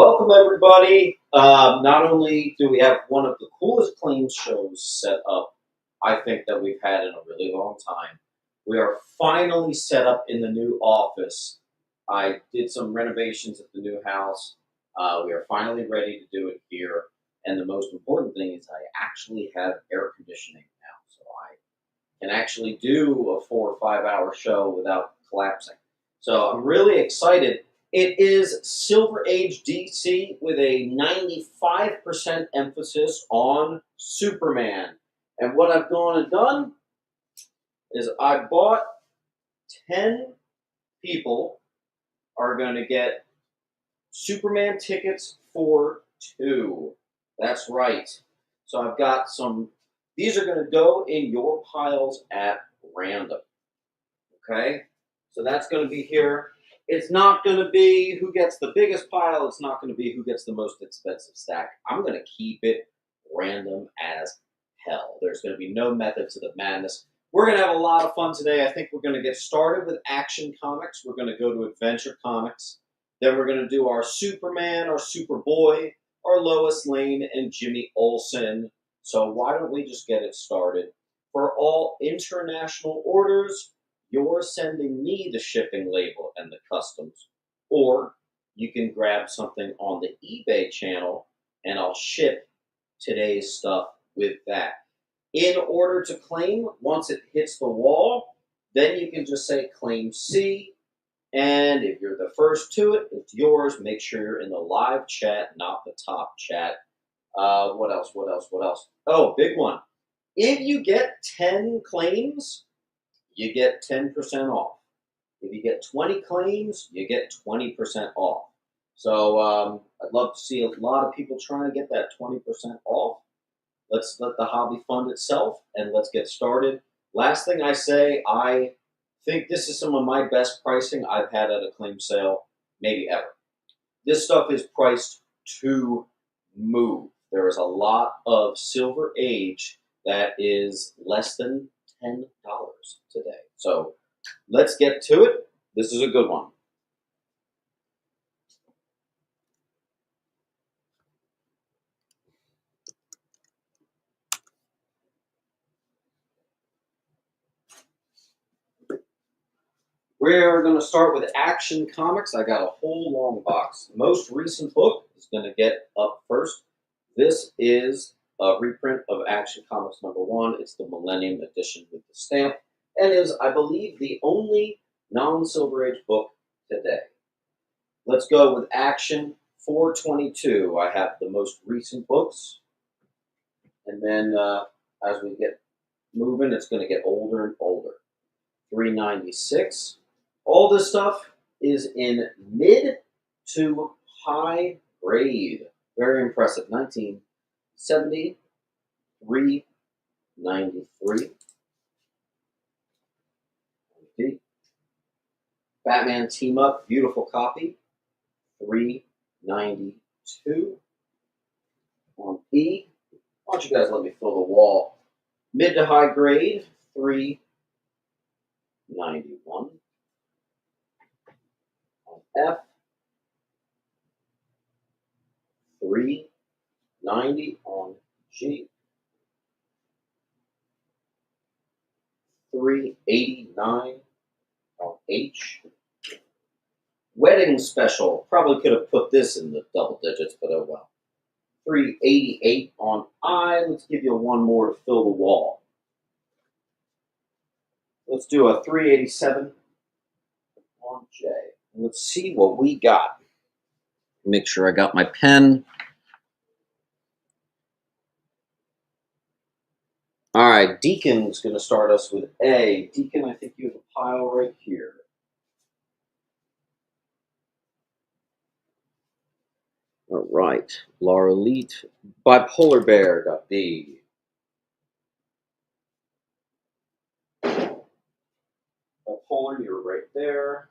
Welcome, everybody. Not only do we have one of the coolest claims shows set up, I think, that we've had in a really long time, we are finally set up in the new office. I did some renovations at the new house. We are finally ready to do it here. And the most important thing is I actually have air conditioning now. So I can actually do a 4 or 5 hour show without collapsing. So I'm really excited. It is Silver Age DC with a 95% emphasis on Superman. And what I've gone and done is I bought 10 people are going to get Superman tickets for 2. That's right. So I've got some, these are going to go in your piles at random. Okay? So that's going to be here. It's not going to be who gets the biggest pile. It's not going to be who gets the most expensive stack. I'm going to keep it random as hell. There's going to be no method to the madness. We're going to have a lot of fun today. I think we're going to get started with Action Comics. We're going to go to Adventure Comics. Then we're going to do our Superman, our Superboy, our Lois Lane, and Jimmy Olsen. So why don't we just get it started? For all international orders, you're sending me the shipping label and the customs. Or you can grab something on the eBay channel and I'll ship today's stuff with that. In order to claim, once it hits the wall, then you can just say claim C. And if you're the first to it, it's yours. Make sure you're in the live chat, not the top chat. What else? Oh, big one. If you get 10 claims, you get 10% off. If you get 20 claims, you get 20% off. So I'd love to see a lot of people trying to get that 20% off. Let's let the hobby fund itself, and let's get started. Last thing I say, I think this is some of my best pricing I've had at a claim sale, maybe ever. This stuff is priced to move. There is a lot of Silver Age that is less than $10 today. So let's get to it. This is a good one. We're going to start with Action Comics. I got a whole long box. Most recent book is going to get up first. This is a reprint of Action Comics #1. It's the Millennium Edition with the stamp, and is, I believe, the only non-Silver Age book today. Let's go with Action 422. I have the most recent books, and then as we get moving, it's going to get older and older. 396. All this stuff is in mid to high grade. Very impressive. 1970, 393. Okay. Batman Team Up, beautiful copy. 392. On P. Why don't you guys let me fill the wall? Mid to high grade, 391. On F, 390. On G, 389. On H. Wedding special. Probably could have put this in the double digits, but oh well. 388 on I. Let's give you one more to fill the wall. Let's do a 387 on J. Let's see what we got. Make sure I got my pen. All right, Deacon's going to start us with A. Deacon, I think you have a pile right here. All right, Laura Leet. Bipolar Bear got B. Bipolar, you're right there.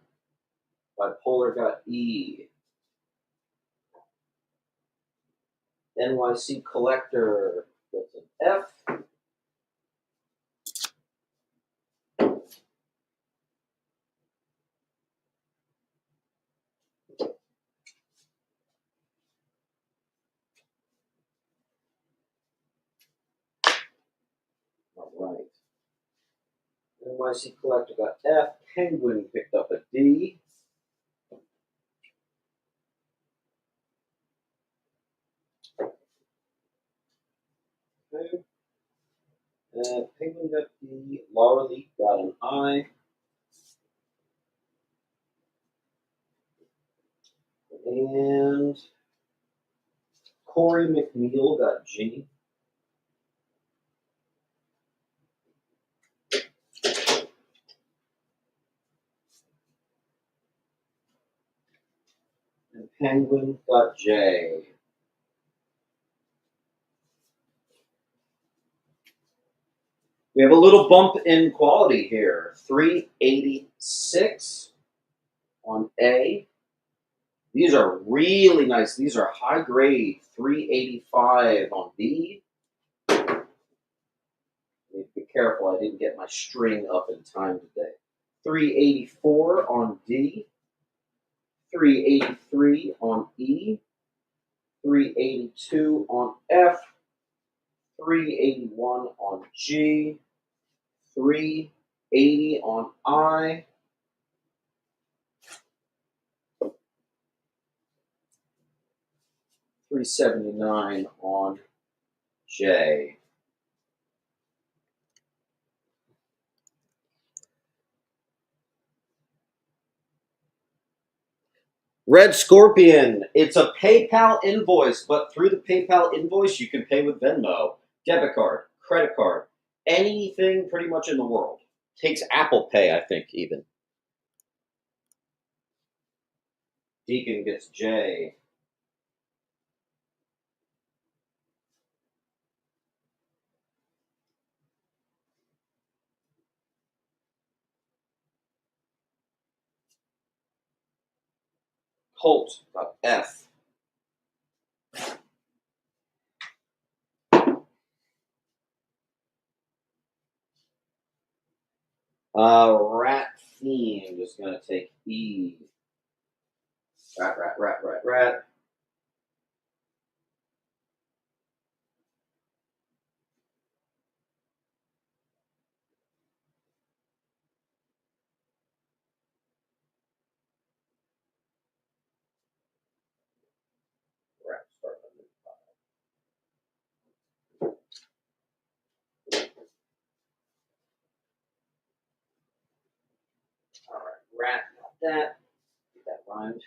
Bipolar got E. NYC Collector gets an F. All right. NYC Collector got F. Penguin picked up a D. Okay. Penguin got D. Laura Lee got an I. And Corey McNeil got G. And Penguin got J. We have a little bump in quality here. 386 on A. These are really nice. These are high grade. 385 on B. Need to be careful. I didn't get my string up in time today. 384 on D. 383 on E. 382 on F. 381 on G. 380 on I. 379 on J. Red Scorpion, it's a PayPal invoice, but through the PayPal invoice, you can pay with Venmo, debit card, credit card, anything pretty much in the world. Takes Apple Pay, I think, even. Deacon gets J. Holt got F. Rat Fiend is going to take E. Rat. Rat start on the All right, Rat got that. Get that rhymed.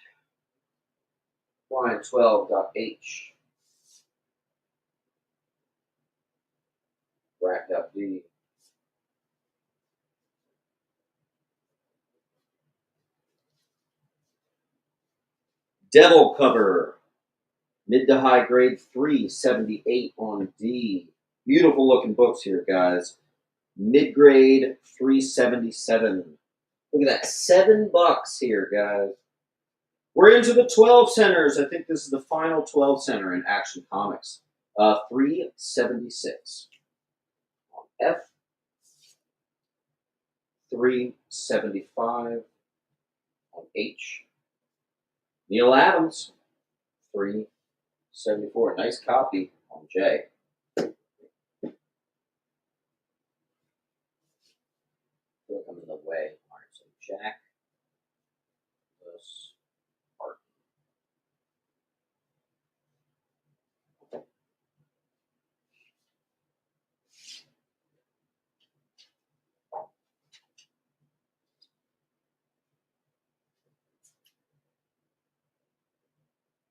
Line 12 got H. Rat got D. Devil Cover, mid to high grade, 378 on D. Beautiful looking books here, guys. Mid grade, 377. Look at that, $7 here, guys. We're into the 12 centers. I think this is the final 12 center in Action Comics. 376 on F. 375 on H. Neil Adams, 374. Nice copy on J. Look, I'm in the way. All right, so Jack, this, Art.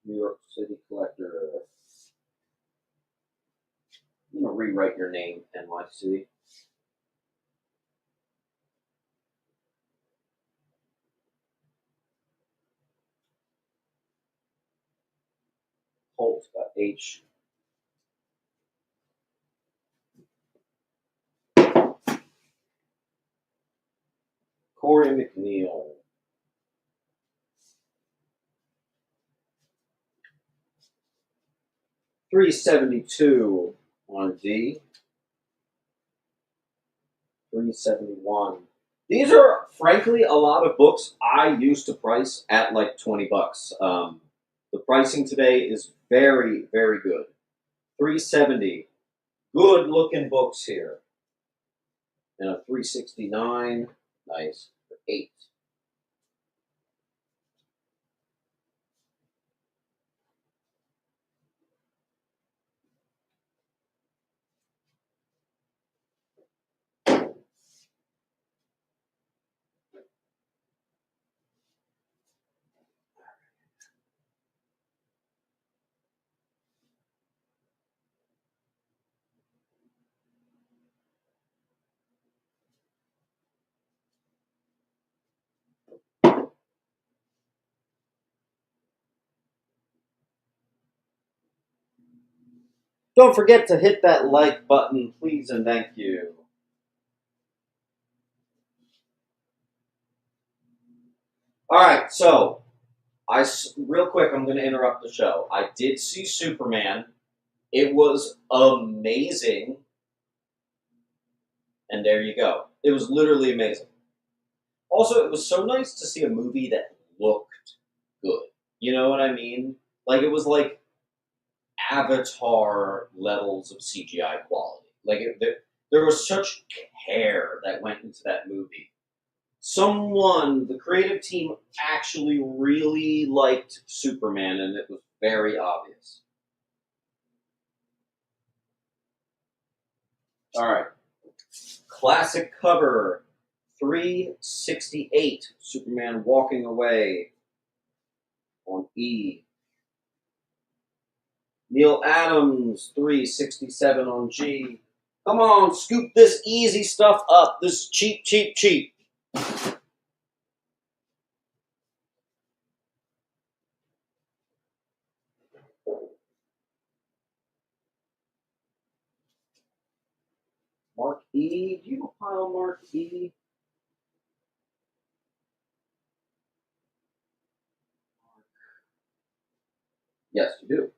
New York City Collector. I'm going to rewrite your name, NYC. Holt got H. Corey McNeil. $372 on D. 371. These are, frankly, a lot of books I used to price at like $20. The pricing today is very, very good. 370. Good looking books here. and a 369. Nice. For 8. Don't forget to hit that like button, please, and thank you. All right, so real quick, I'm going to interrupt the show. I did see Superman. It was amazing, and there you go. It was literally amazing. Also, it was so nice to see a movie that looked good. You know what I mean? Like it was like Avatar levels of CGI quality. Like there was such care that went into that movie. Someone, the creative team, actually really liked Superman, and it was very obvious. All right, classic cover, 368. Superman walking away on E. Neil Adams, 367 on G. Come on, scoop this easy stuff up. This is cheap, cheap, cheap. Mark E. Do you have a pile Mark E? Yes, you do.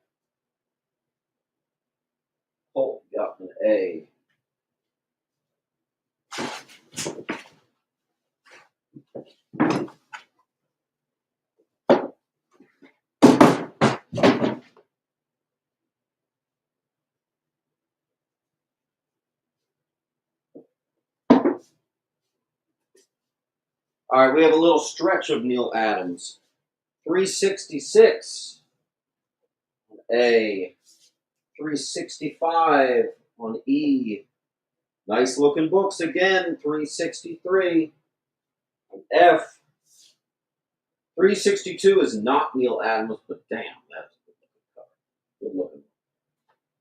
Oh, you got an A. All right, we have a little stretch of Neil Adams. 366 on A. 365 on E. Nice looking books again. 363 on F. 362 is not Neil Adams, but damn, that's a good looking cover. Good looking.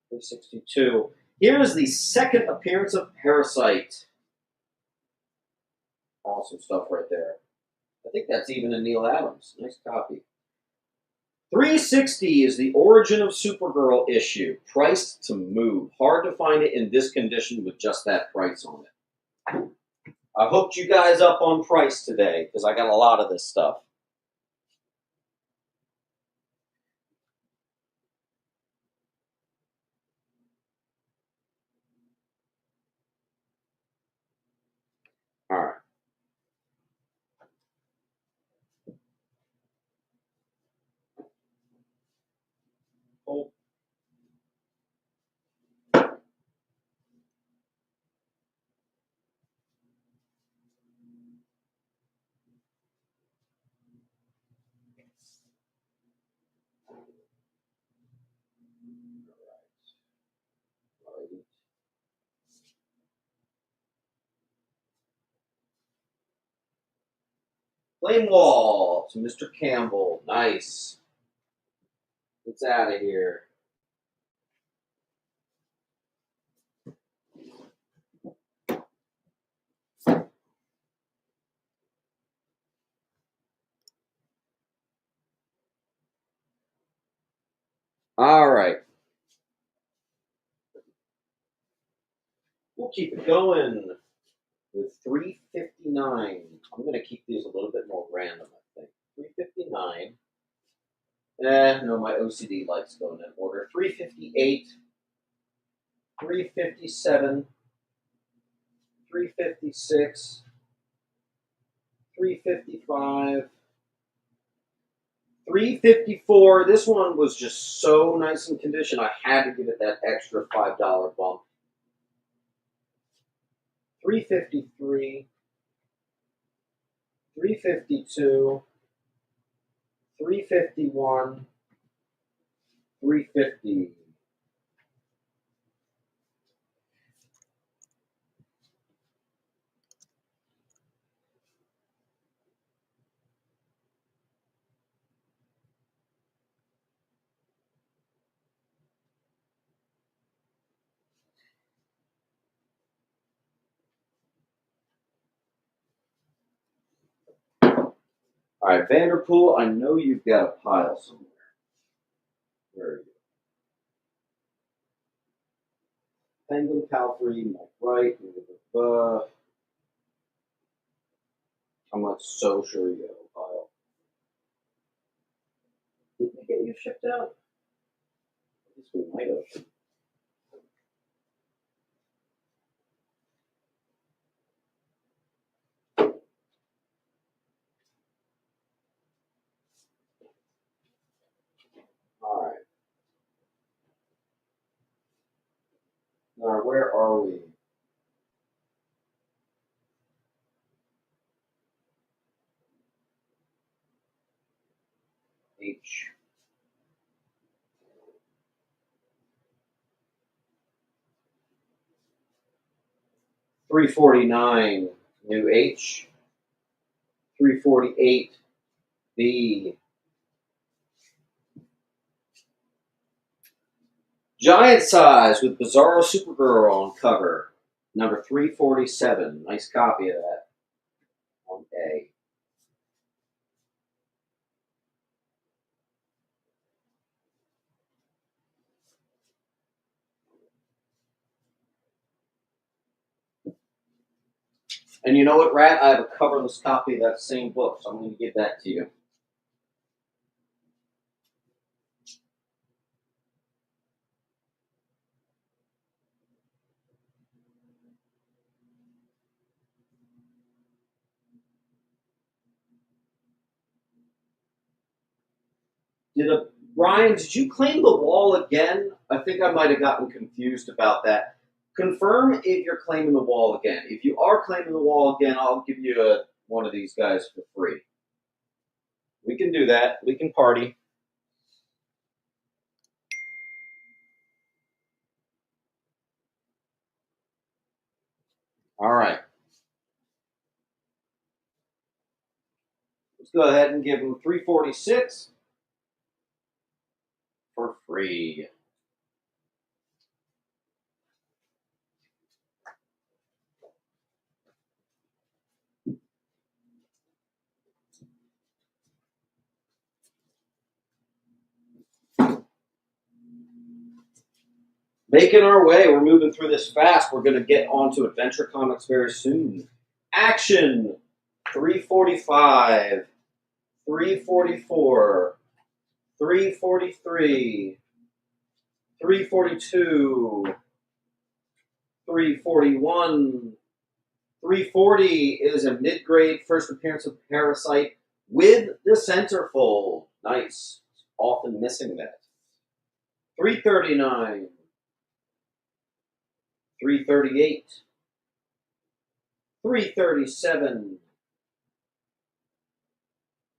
362. Here is the second appearance of Parasite. Awesome stuff right there. I think that's even a Neil Adams. Nice copy. 360 is the Origin of Supergirl issue. Priced to move. Hard to find it in this condition with just that price on it. I hooked you guys up on price today because I got a lot of this stuff. All right. Oh. Flame Wall to Mr. Campbell. Nice. It's out of here. All right. We'll keep it going with 359. I'm going to keep these a little bit more random, I think. 359. No, my OCD likes going in order. 358, 357, 356, 355, 354. This one was just so nice in condition, I had to give it that extra $5 bump. 353, 352, 351, 350. All right, Vanderpool, I know you've got a pile somewhere. Where are you? Penguin, Palfrey, Mike Wright, I'm not so sure you have a pile. Did we get you shipped out? I guess we might have. All right. All right, where are we? H. $349, new H. 348, B. Giant size with Bizarro Supergirl on cover. Number 347. Nice copy of that on A. And you know what, Rat? I have a coverless copy of that same book, so I'm going to give that to you. Ryan, did you claim the wall again? I think I might have gotten confused about that. Confirm if you're claiming the wall again. If you are claiming the wall again, I'll give you one of these guys for free. We can do that. We can party. All right. Let's go ahead and give him 346 for free. Making our way. We're moving through this fast. We're going to get onto Adventure Comics very soon. Action 345, 344, 343, 342, 341, 340 is a mid-grade first appearance of Parasite with the centerfold. Nice. Often missing that. 339, 338, 337,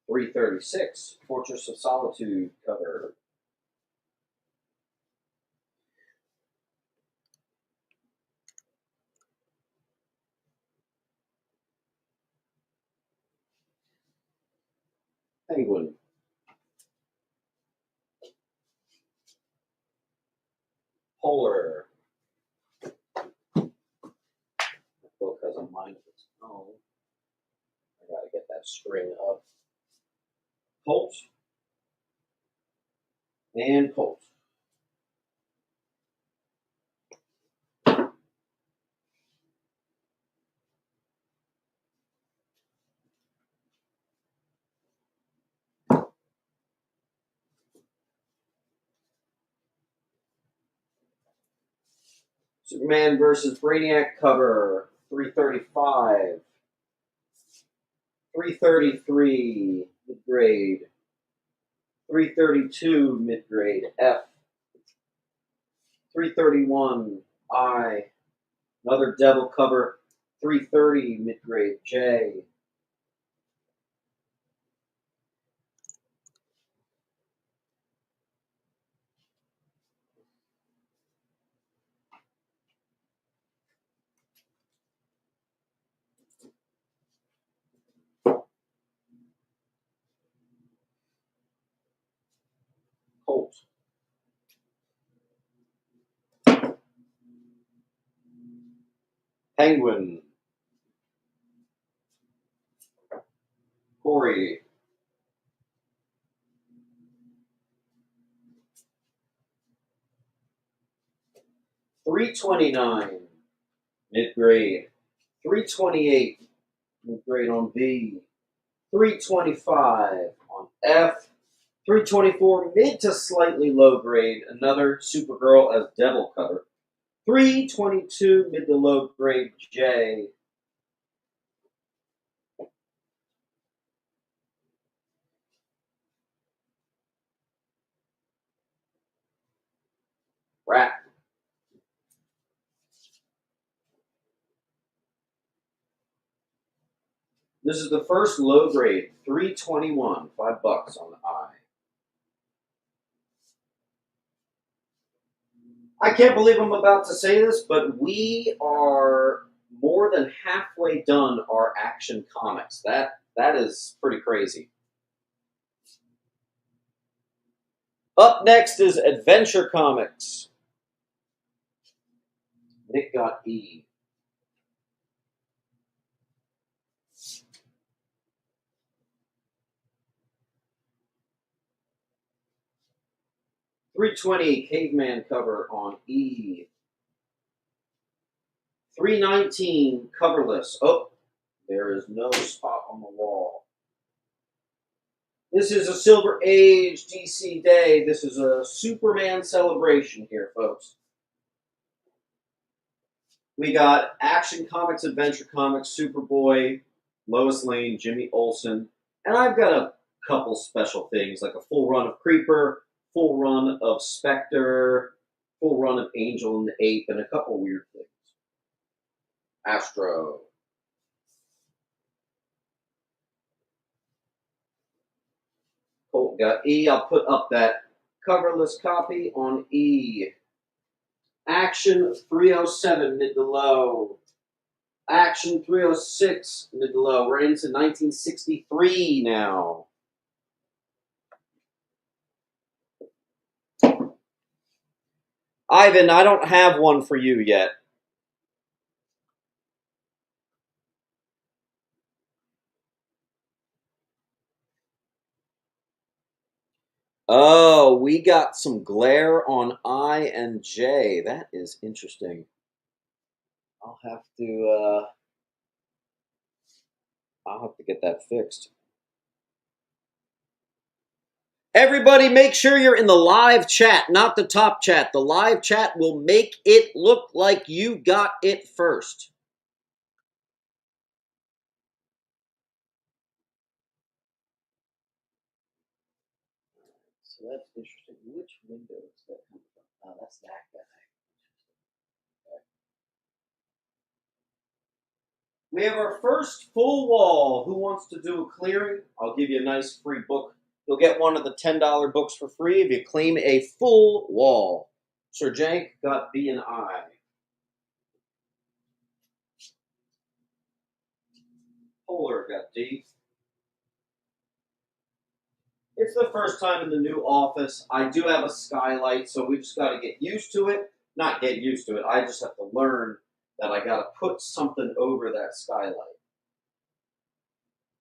336, Fortress of Solitude cover. Penguin. Polar. The book has a mind of its own. I gotta get that string up. Colt. And Colt. Superman versus Brainiac cover. 335. 333 mid-grade. 332 mid-grade F. 331 I. Another Devil cover. 330 mid-grade J. Colt. Penguin. Corey. $329 mid-grade. $328 mid-grade on B. $325 on F. $324 mid to slightly low grade. Another Supergirl as Devil cover. $322 mid to low grade J. Rat. This is the first low grade. $321. $5 on the I. I can't believe I'm about to say this, but we are more than halfway done our Action Comics. That is pretty crazy. Up next is Adventure Comics. Nick got E. $320 Caveman cover on E. $319 coverless. Oh, there is no spot on the wall. This is a Silver Age DC day. This is a Superman celebration here, folks. We got Action Comics, Adventure Comics, Superboy, Lois Lane, Jimmy Olsen, and I've got a couple special things like a full run of Creeper, full run of Spectre, full run of Angel and the Ape, and a couple weird things. Astro. Colt got E. I'll put up that coverless copy on E. Action 307 mid to low. Action 306 mid to low. We're into 1963 now. Ivan, I don't have one for you yet. Oh, we got some glare on I and J. That is interesting. I'll have to get that fixed. Everybody, make sure you're in the live chat, not the top chat. The live chat will make it look like you got it first. So that's interesting. Which window is that coming from? Oh, that's that guy. Okay. We have our first full wall. Who wants to do a clearing? I'll give you a nice free book. You'll get one of the $10 books for free if you claim a full wall. Sir Jank got B and I. Polar got D. It's the first time in the new office. I do have a skylight, so we just got to get used to it. Not get used to it. I just have to learn that I got to put something over that skylight.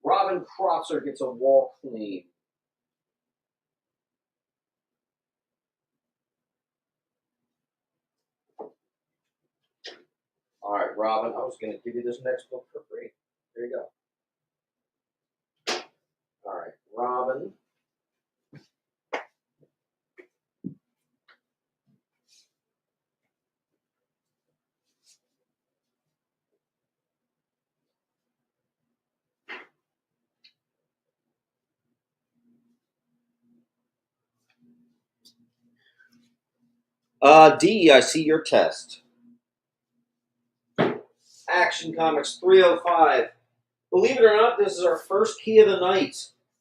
Robin Cropser gets a wall clean. All right, Robin, I was going to give you this next book for free. There you go. All right, Robin. D, I see your test. Action Comics 305. Believe it or not, this is our first key of the night.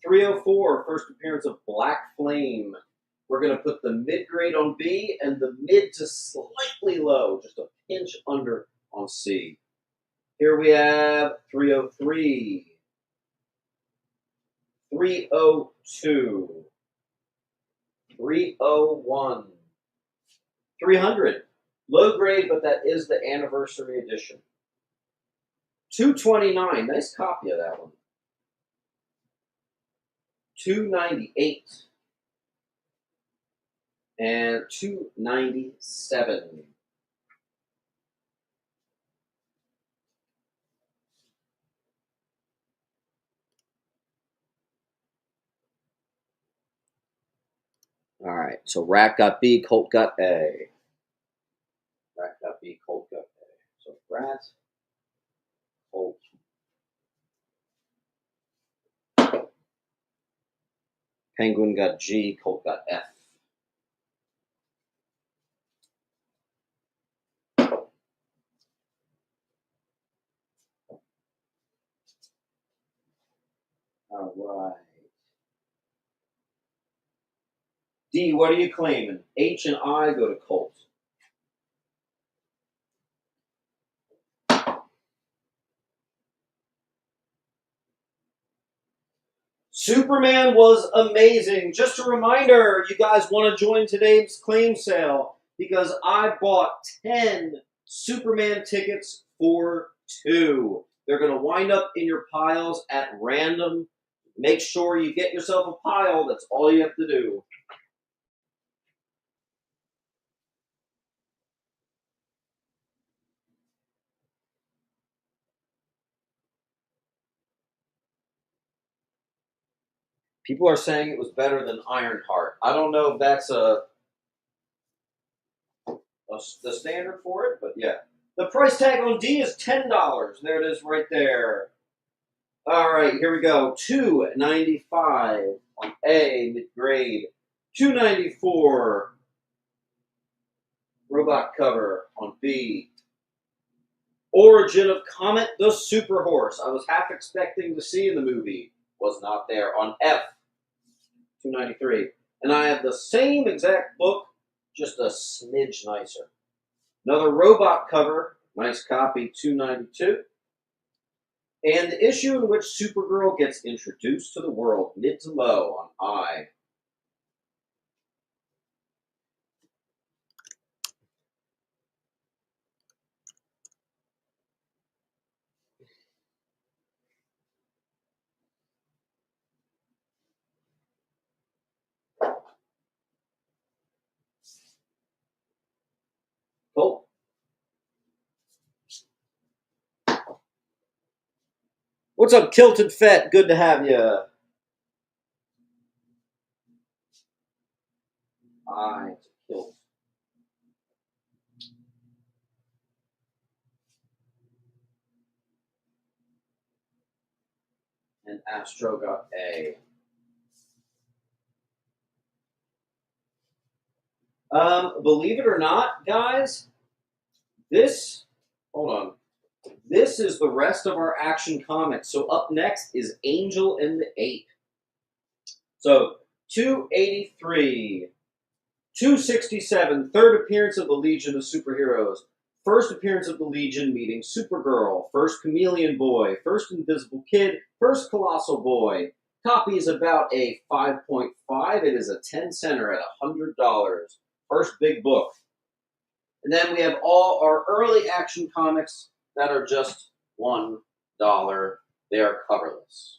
304, first appearance of Black Flame. We're going to put the mid-grade on B and the mid to slightly low, just a pinch under on C. Here we have 303, 302, 301, 300. Low grade, but that is the anniversary edition. 229, nice copy of that one. 298 and 297. All right, so Rat got B, Colt got A. Rat got B, Colt got A. So Rat, Colt. Penguin got G, Colt got F. All right. D, what are you claiming? H and I go to Colt. Superman was amazing. Just a reminder, you guys want to join today's claim sale because I bought 10 Superman tickets for 2. They're going to wind up in your piles at random. Make sure you get yourself a pile. That's all you have to do. People are saying it was better than Ironheart. I don't know if that's the standard for it, but yeah. The price tag on D is $10. There it is right there. All right, here we go. $2.95 on A, mid-grade. $2.94 robot cover on B. Origin of Comet the Super Horse. I was half expecting to see in the movie. Was not there on F. $2.93. And I have the same exact book, just a smidge nicer. Another robot cover, nice copy, $2.92. And the issue in which Supergirl gets introduced to the world, mid to low on I. Cool. What's up, Kilted Fett? Good to have you. I killed. And Astro got A. Believe it or not, guys, hold on. This is the rest of our Action Comics. So up next is Angel and the Ape. So 283, 267, third appearance of the Legion of Superheroes. First appearance of the Legion meeting Supergirl, first Chameleon Boy, first Invisible Kid, first Colossal Boy. Copy is about a 5.5. It is a 10 center at $100. First big book. And then we have all our early Action Comics that are just $1. They are coverless.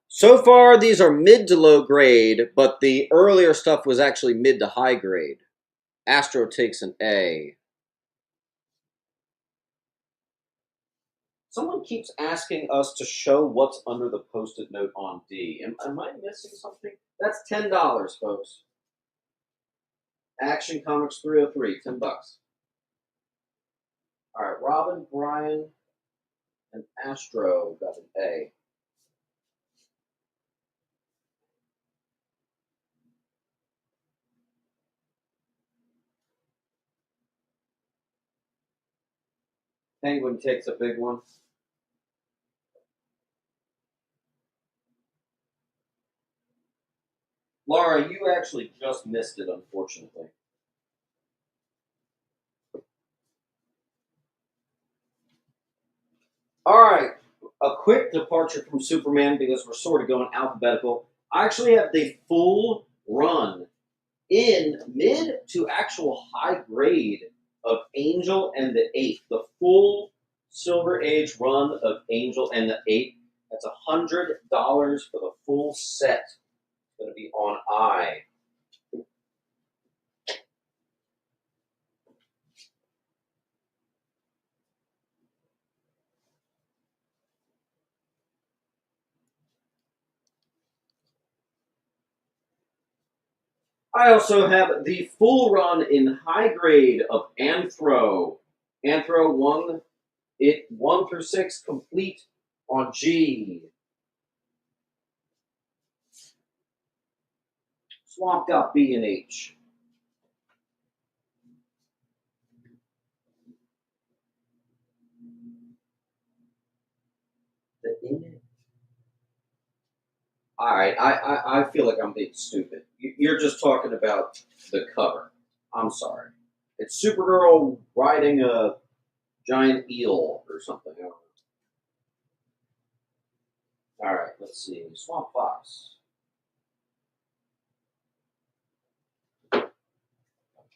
So far, these are mid to low grade, but the earlier stuff was actually mid to high grade. Astro takes an A. Someone keeps asking us to show what's under the post-it note on D. Am I missing something? That's $10, folks. Action Comics 303, $10. All right, Robin, Brian, and Astro got an A. Penguin takes a big one. Laura, you actually just missed it, unfortunately. All right, a quick departure from Superman because we're sort of going alphabetical. I actually have the full run in mid to actual high grade of Angel and the Eight. The full Silver Age run of Angel and the Eight. That's $100 for the full set. It's going to be on I. I also have the full run in high grade of Anthro. Anthro 1 through 6 complete on G. Swamp got B and H. The in. All right, I feel like I'm being stupid. You're just talking about the cover. I'm sorry. It's Supergirl riding a giant eel or something. I don't know. All right, let's see. Swamp Fox.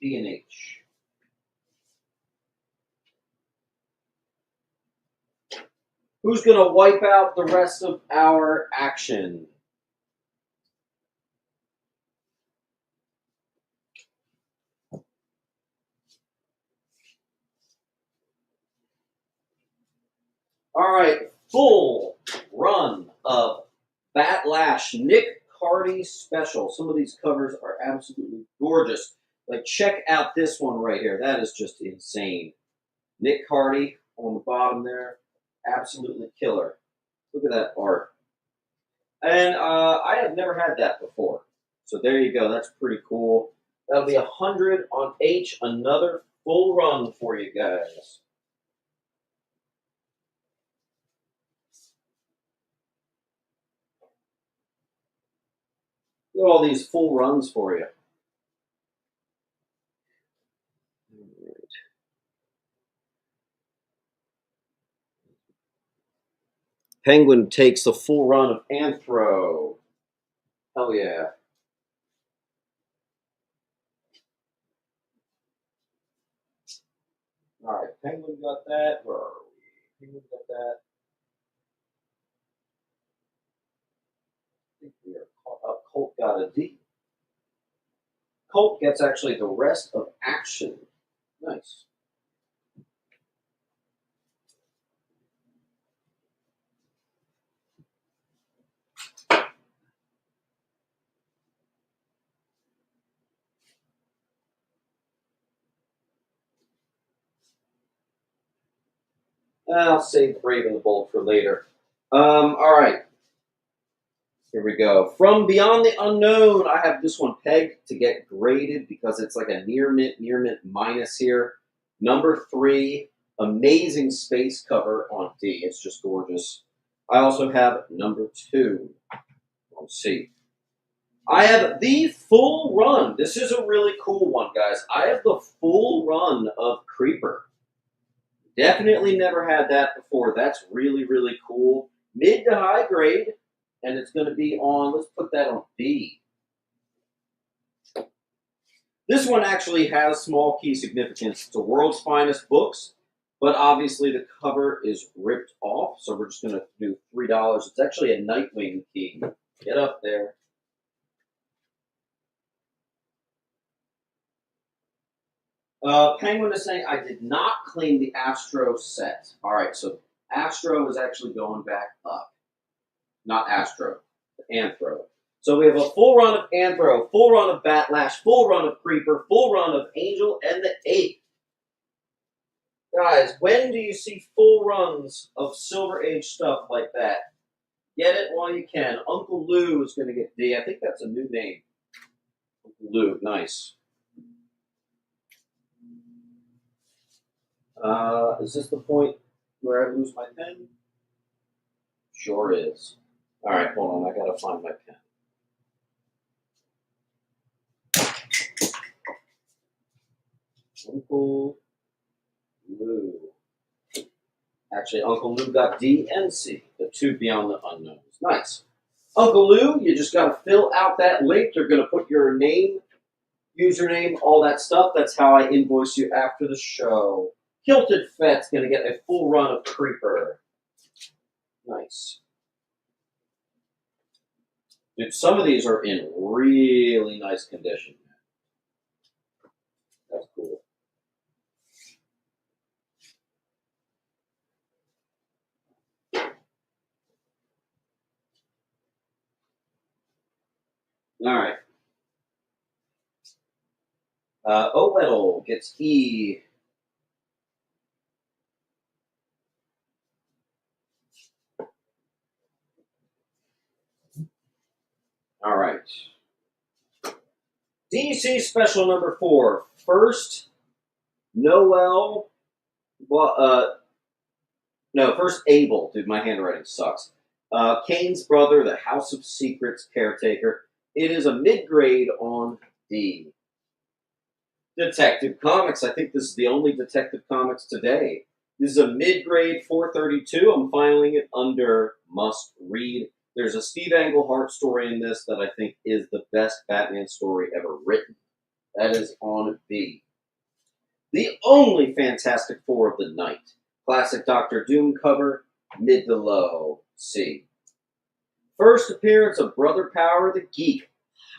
B and H. Who's going to wipe out the rest of our action? All right, full run of Batlash Nick Cardy special. Some of these covers are absolutely gorgeous. Like, check out this one right here. That is just insane. Nick Cardy on the bottom there. Absolutely killer. Look at that art. And I have never had that before. So there you go. That's pretty cool. That'll be 100 on H. Another full run for you guys. Look at all these full runs for you. Penguin takes the full run of Anthro. Hell yeah. All right, Penguin got that. Where are we? Penguin got that. I think we are caught up. Colt got a D. Colt gets actually the rest of action. Nice. I'll save Brave and the Bold for later. All right. Here we go. From Beyond the Unknown, I have this one pegged to get graded because it's like a near mint minus here. Number 3, amazing space cover on D. It's just gorgeous. I also have number 2 on C. I have the full run. This is a really cool one, guys. I have the full run of Creeper. Definitely never had that before. That's really, really cool. Mid to high grade, and it's going to be on, let's put that on B. This one actually has small key significance. It's a World's Finest Books, but obviously the cover is ripped off, so we're just going to do $3. It's actually a Nightwing key. Get up there. Penguin is saying, I did not claim the Astro set. All right, so Astro is actually going back up. Not Astro, Anthro. So we have a full run of Anthro, full run of Batlash, full run of Creeper, full run of Angel and the Ape. Guys, when do you see full runs of Silver Age stuff like that? Get it while you can. Uncle Lou is going to get D. I think that's a new name. Uncle Lou, nice. Is this the point where I lose my pen? Sure is. All right, hold on. I got to find my pen. Uncle Lou. Actually, Uncle Lou got D and C, the two beyond the unknowns. Nice. Uncle Lou, you just got to fill out that link. You're going to put your name, username, all that stuff. That's how I invoice you after the show. Kilted Fett's going to get a full run of Creeper. Nice. Dude, some of these are in really nice condition. That's cool. All right. Owettle gets E. All right. DC special number 4. First, Noel. First Abel. Dude, my handwriting sucks. Kane's brother, the House of Secrets caretaker. It is a mid-grade on D. Detective Comics. I think this is the only Detective Comics today. This is a mid-grade 432. I'm filing it under must read. There's a Steve Englehart story in this that I think is the best Batman story ever written. That is on B. The only Fantastic Four of the night. Classic Doctor Doom cover, mid to low, C. First appearance of Brother Power the Geek,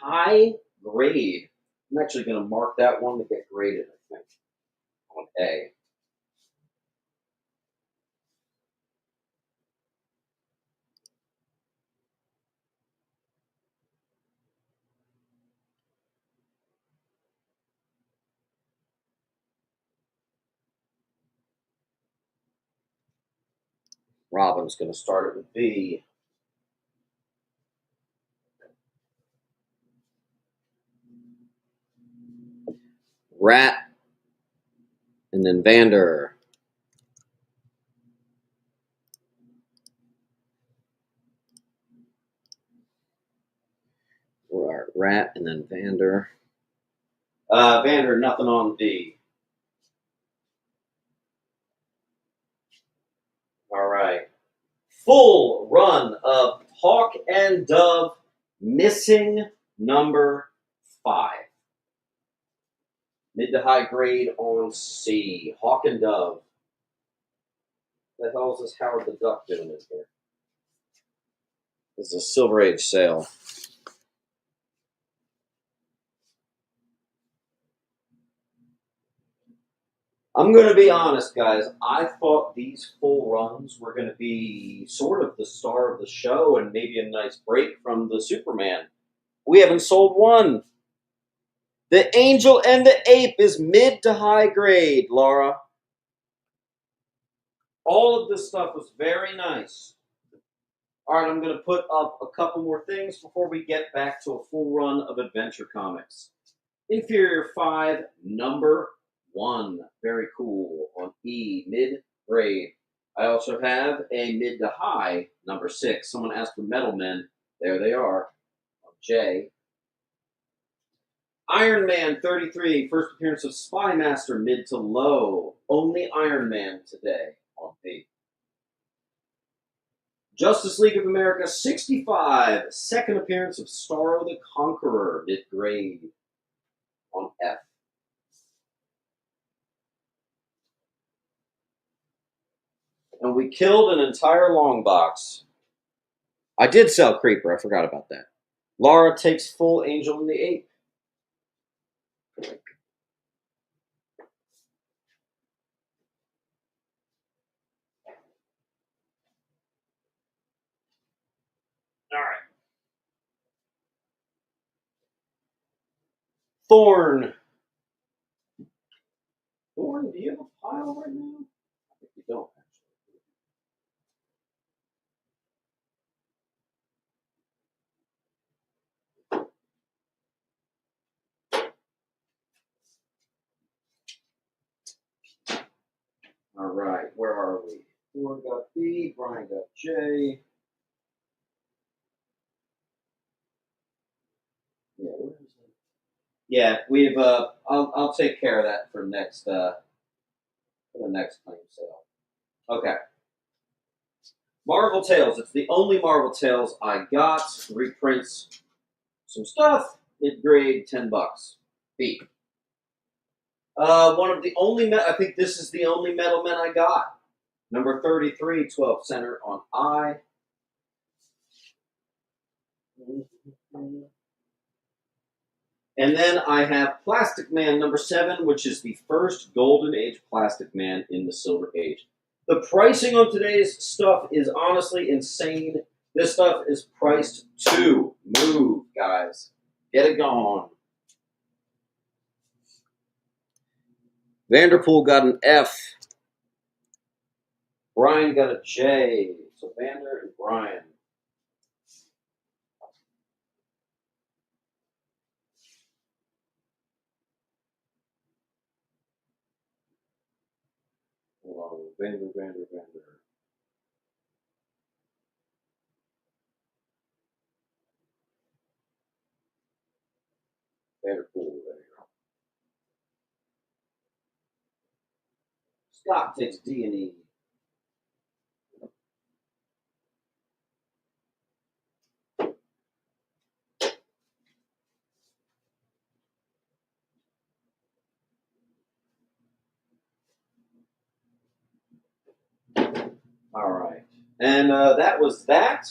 high grade. I'm actually going to mark that one to get graded, I think, on A. Robin's going to start it with B. Rat, and then Vander. Rat, and then Vander. Vander, nothing on D. All right. Full run of Hawk and Dove, missing number 5. Mid to high grade on C. Hawk and Dove. What the hell is this Howard the Duck doing in here? This is a Silver Age sale. I'm going to be honest, guys. I thought these full runs were going to be sort of the star of the show and maybe a nice break from the Superman. We haven't sold one. The Angel and the Ape is mid to high grade, Laura. All of this stuff was very nice. All right, I'm going to put up a couple more things before we get back to a full run of Adventure Comics. Inferior 5, number 1. Very cool. On E, mid-grade. I also have a mid to high, number 6. Someone asked for Metal Men. There they are. On J. Iron Man 33, first appearance of Spy Master, mid to low. Only Iron Man today on B. Justice League of America 65, second appearance of Starro the Conqueror, mid-grade on F. And we killed an entire long box. I did sell Creeper, I forgot about that. Laura takes full Angel and the Ape. Thorn. Thorn, do you have a pile right now? I think you don't, actually. All right, where are we? Thorn got B, Brian got J. Yeah, where is it? Yeah, we've. I'll take care of that for next. For the next claim sale. Okay. Marvel Tales. It's the only Marvel Tales I got. Reprints some stuff. Mid grade, $10. B. One of the only. I think this is the only Metal Men I got. Number 33, 12 center on I. And then I have Plastic Man number 7, which is the first Golden Age Plastic Man in the Silver Age. The pricing on today's stuff is honestly insane. This stuff is priced to move, guys. Get it gone. Vanderpool got an F. Brian got a J. So Vander and Brian. Hold on. Vander. Vanderpool, there you go. Scott takes D and E. All right. And that was that.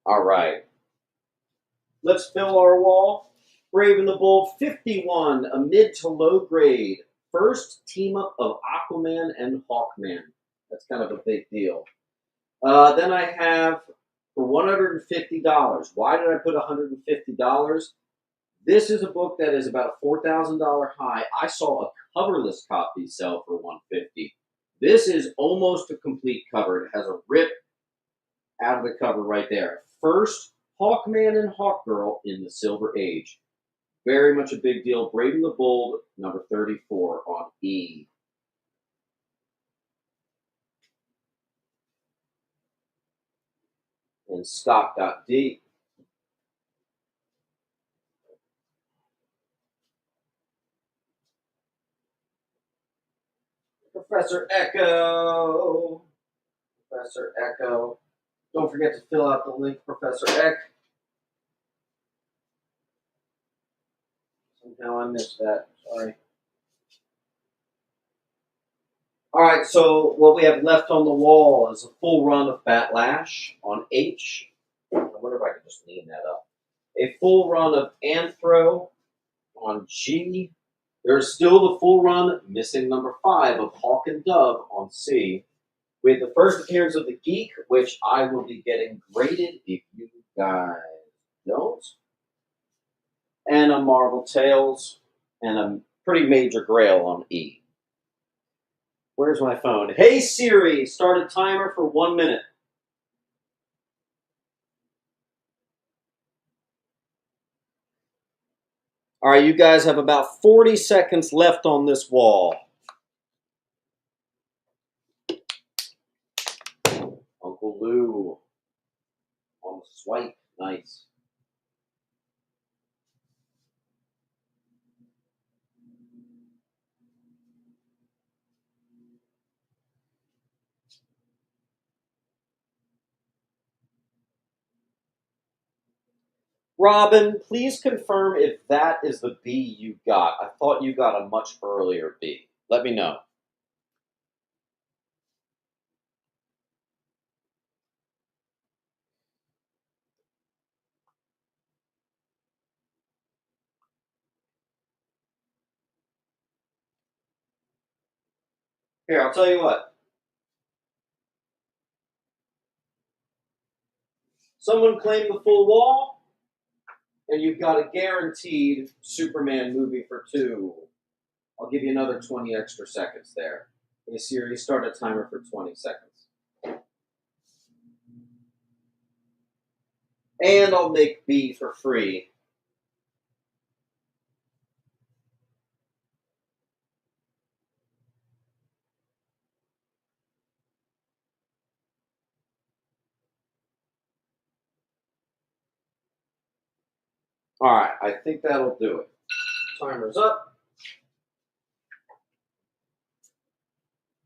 All right. Let's fill our wall. Brave and the Bold 51, a mid to low grade. First team up of Aquaman and Hawkman. That's kind of a big deal. Then I have for $150. Why did I put $150? This is a book that is about a $4,000 high. I saw a coverless copy sell for $150. This is almost a complete cover. It has a rip out of the cover right there. First Hawkman and Hawkgirl in the Silver Age. Very much a big deal. Brave and the Bold, number 34 on E. And Scott got D. Professor Echo. Professor Echo. Don't forget to fill out the link, Professor Eck. Somehow I missed that. Sorry. All right, so what we have left on the wall is a full run of Batlash on H. I wonder if I can just lean that up. A full run of Anthro on G. There's still the full run, missing number 5 of Hawk and Dove on C. We had the first appearance of the Geek, which I will be getting graded if you guys don't. And a Marvel Tales, and a pretty major Grail on E. Where's my phone? Hey Siri, start a timer for 1 minute. All right, you guys have about 40 seconds left on this wall. Uncle Lou on the swipe. Nice. Robin, please confirm if that is the B you got. I thought you got a much earlier B. Let me know. Here, I'll tell you what. Someone claim the full wall, and you've got a guaranteed Superman movie for 2. I'll give you another 20 extra seconds there. Hey Siri, start a timer for 20 seconds. And I'll make B for free. Alright, I think that'll do it. Timer's up.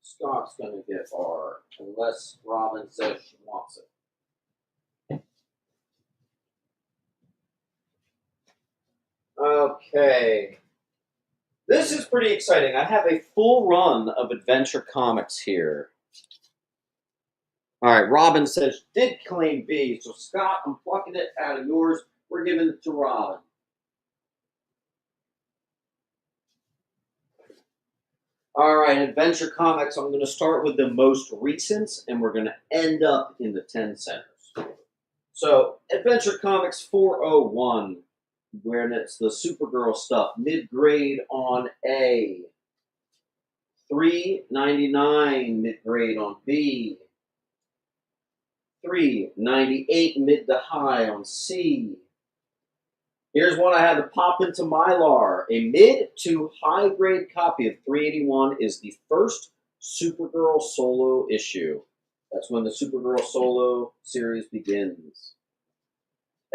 Scott's gonna get R, unless Robin says she wants it. Okay. This is pretty exciting. I have a full run of Adventure Comics here. Alright, Robin says did claim B, so Scott, I'm plucking it out of yours. We're giving it to Robin. Alright, Adventure Comics, I'm going to start with the most recent, and we're going to end up in the 10 centers. So, Adventure Comics 401, where it's the Supergirl stuff, mid-grade on A. $3.99 mid-grade on B. $3.98 mid to high on C. Here's one I had to pop into Mylar. A mid to high grade copy of 381 is the first Supergirl solo issue. That's when the Supergirl solo series begins.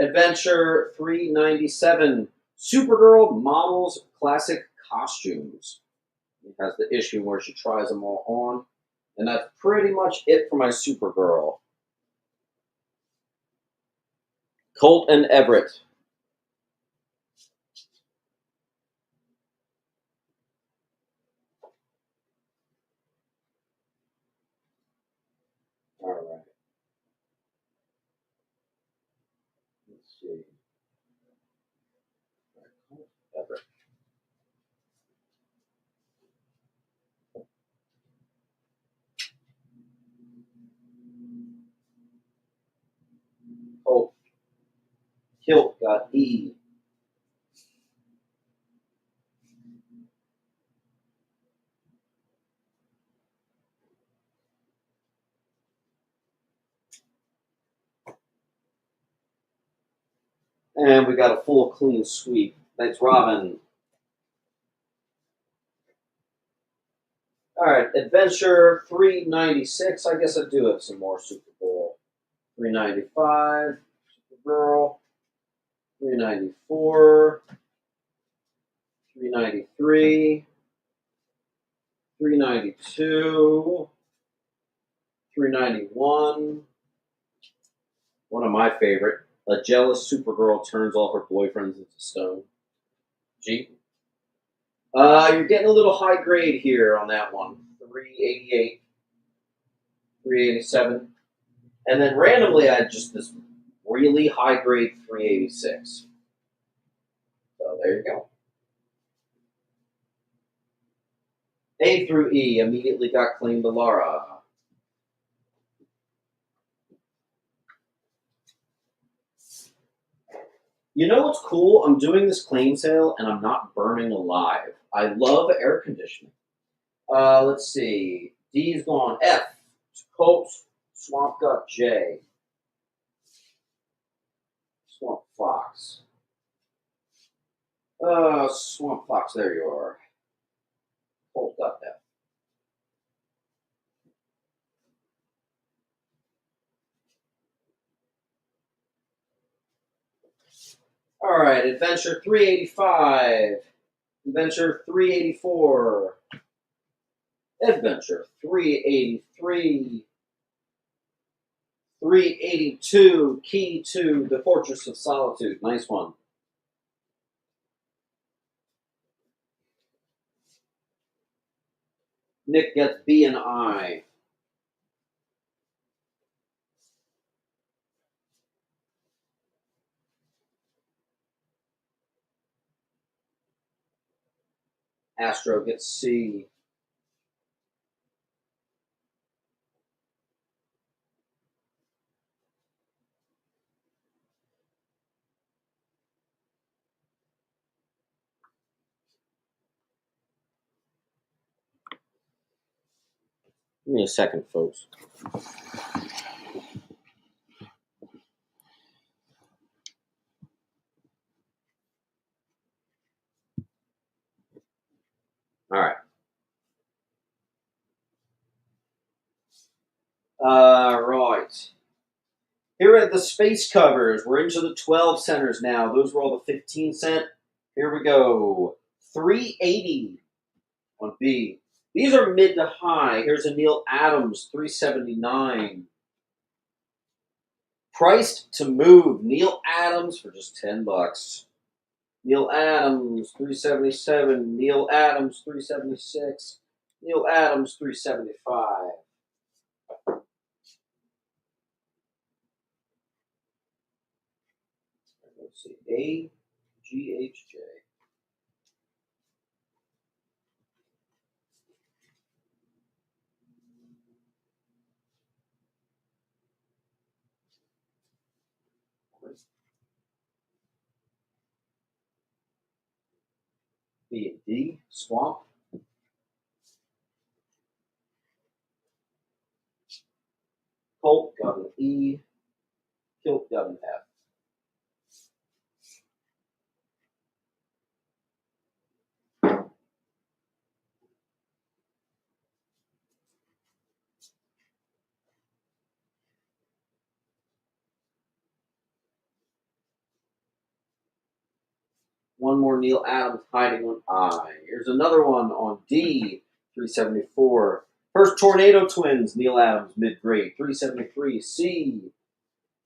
Adventure 397, Supergirl models classic costumes. It has the issue where she tries them all on. And that's pretty much it for my Supergirl. Colt and Everett. All right. Let's see. Colt Everett. Colt. Kilt got E. And we got a full clean sweep. Thanks, Robin. All right, Adventure 396. I guess I do have some more Super Bowl. 395, Supergirl. 394, 393, 392, 391. One of my favorite. A jealous Supergirl turns all her boyfriends into stone. G. You're getting a little high grade here on that one. 388, 387. And then randomly, I had just this really high grade 386. So there you go. A through E immediately got claimed to Laura. You know what's cool? I'm doing this claim sale and I'm not burning alive. I love air conditioning. Let's see. D's gone. F. Colt. Swamp got J. Swamp Fox. Swamp Fox, there you are. Colt got F. All right, Adventure 385. Adventure 384. Adventure 383. 382. Key to the Fortress of Solitude. Nice one. Nick gets B and I. Astro gets C. Give me a second, folks. All right. Right. Here at the space covers, we're into the 12 centers now. Those were all the 15-cent. Here we go. 380 on B. These are mid to high. Here's a Neil Adams, 379. Priced to move. Neil Adams for just $10. Neil Adams, 377. Neil Adams, 376. Neil Adams, 375. Let's see. AGHJ. B and D. Swamp. Colt got an E. Kilt got an F. One more Neil Adams hiding on I. Here's another one on D, 374. First Tornado Twins, Neil Adams, mid-grade, 373. C.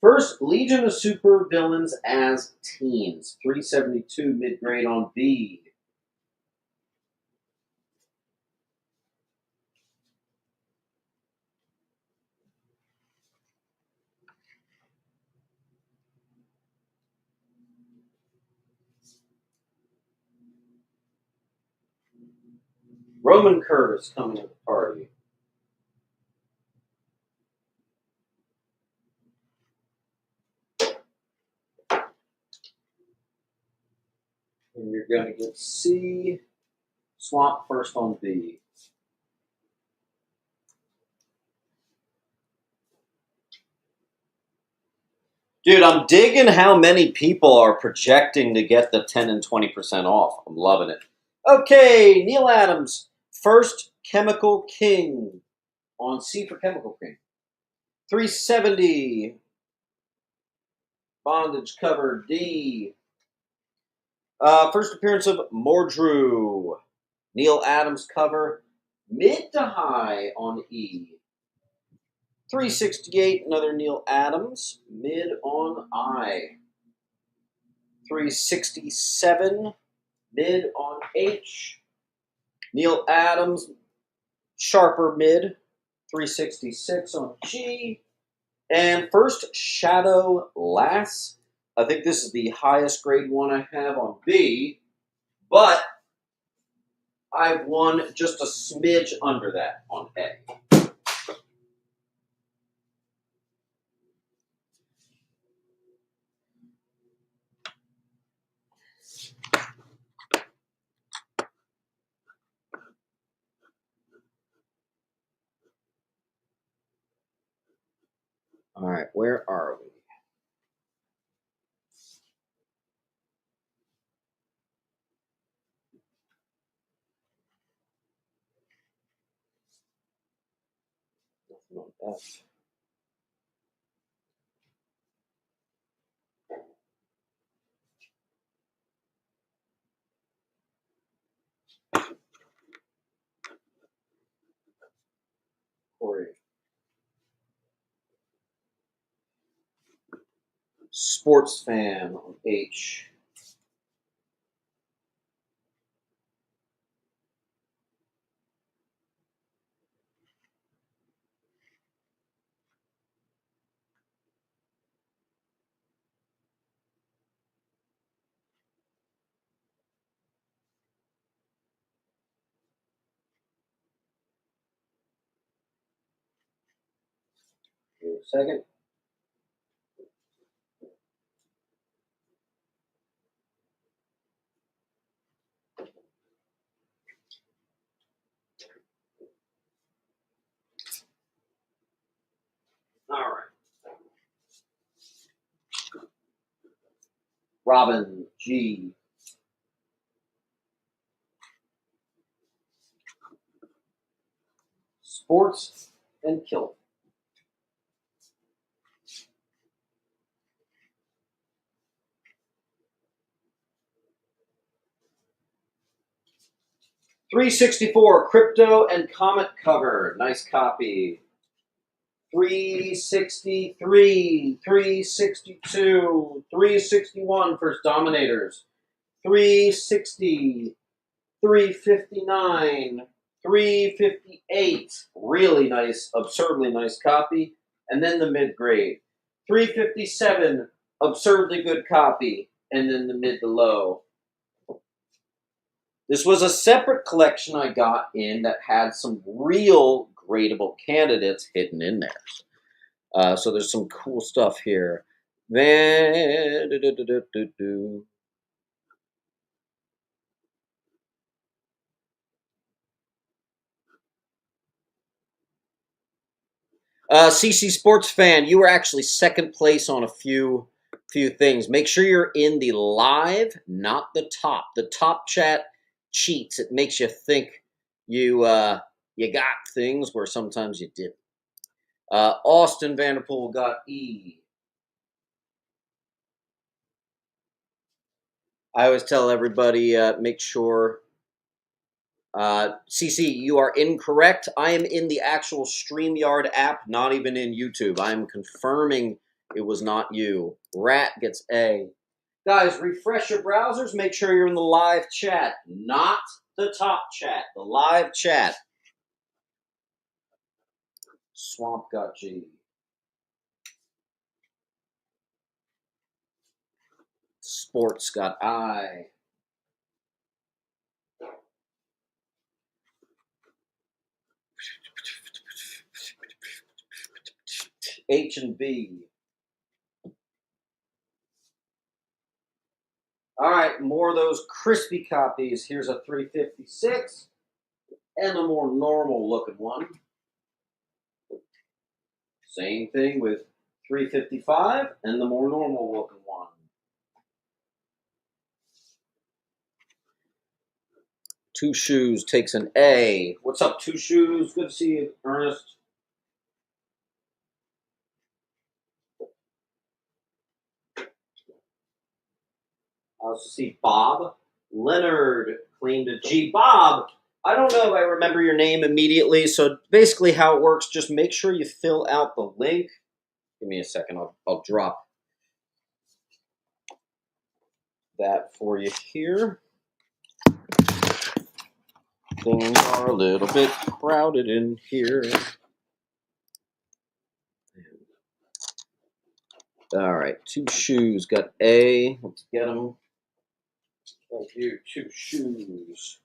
First Legion of Super Villains as Teens, 372, mid-grade on B. Roman Curtis coming to the party. And you're going to get C. Swamp first on B. Dude, I'm digging how many people are projecting to get the 10 and 20% off. I'm loving it. Okay, Neil Adams, first Chemical King on C for Chemical King. 370. Bondage cover D. First appearance of Mordrew. Neil Adams cover mid to high on E. 368, another Neil Adams, mid on I. 367, mid on H. Neil Adams, sharper mid. 366 on G. And first Shadow Lass. I think this is the highest grade one I have on B, but I've won just a smidge under that on A. All right, where are we? Nothing on F. Corey. Sports fan on H. Give me a second. Robin, G. Sports and Kill. $364 Crypto and Comet cover. Nice copy. $363, $362, $361 for Dominators. $360, $359, $358. Really nice, absurdly nice copy. And then the mid-grade. $357, absurdly good copy. And then the mid to low. This was a separate collection I got in that had some real gradable candidates hidden in there. So there's some cool stuff here. Then, CC Sports Fan, you were actually second place on a few things. Make sure you're in the live, not the top. The top chat cheats. It makes you think you got things where sometimes you didn't. Austin Vanderpool got E. I always tell everybody, make sure. CC, you are incorrect. I am in the actual StreamYard app, not even in YouTube. I am confirming it was not you. Rat gets A. Guys, refresh your browsers. Make sure you're in the live chat, not the top chat, the live chat. Swamp got G. Sports got I. H and B. All right, more of those crispy copies. Here's a 356 and a more normal looking one. Same thing with 355 and the more normal looking one. Two Shoes takes an A. What's up, Two Shoes? Good to see you, Ernest. I also see Bob Leonard claimed a G. Bob, I don't know if I remember your name immediately, so basically how it works, just make sure you fill out the link. Give me a second, I'll drop that for you here. Things are a little bit crowded in here. All right, Two Shoes got A. Let's get them. Thank you, Two Shoes.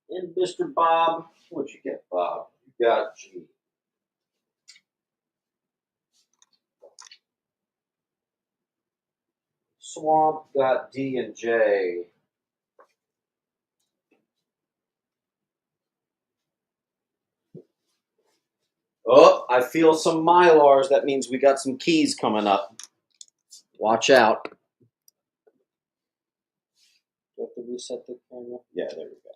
And Mr. Bob, what'd you get, Bob? You got G. Swamp got D and J. Oh, I feel some Mylars. That means we got some keys coming up. Watch out. Do you have to reset the camera? Yeah, there we go.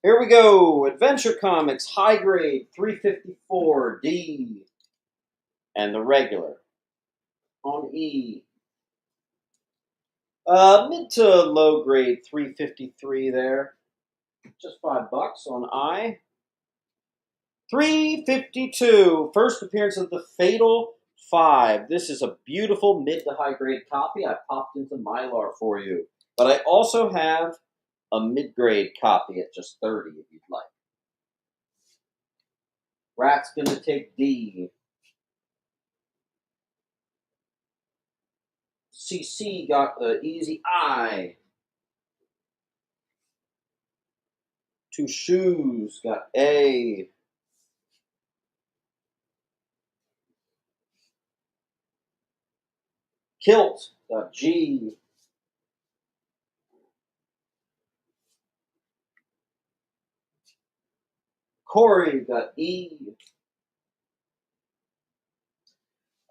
Here we go. Adventure Comics, high grade, 354 D. And the regular on E. Mid to low grade, 353 there. Just $5 on I. 352. First appearance of the Fatal 5. This is a beautiful mid to high grade copy. I popped into Mylar for you. But I also have a mid grade copy at just 30 if you'd like. Rat's going to take D. CC got the easy I. Two Shoes got A. Kilt got G. Corey got E.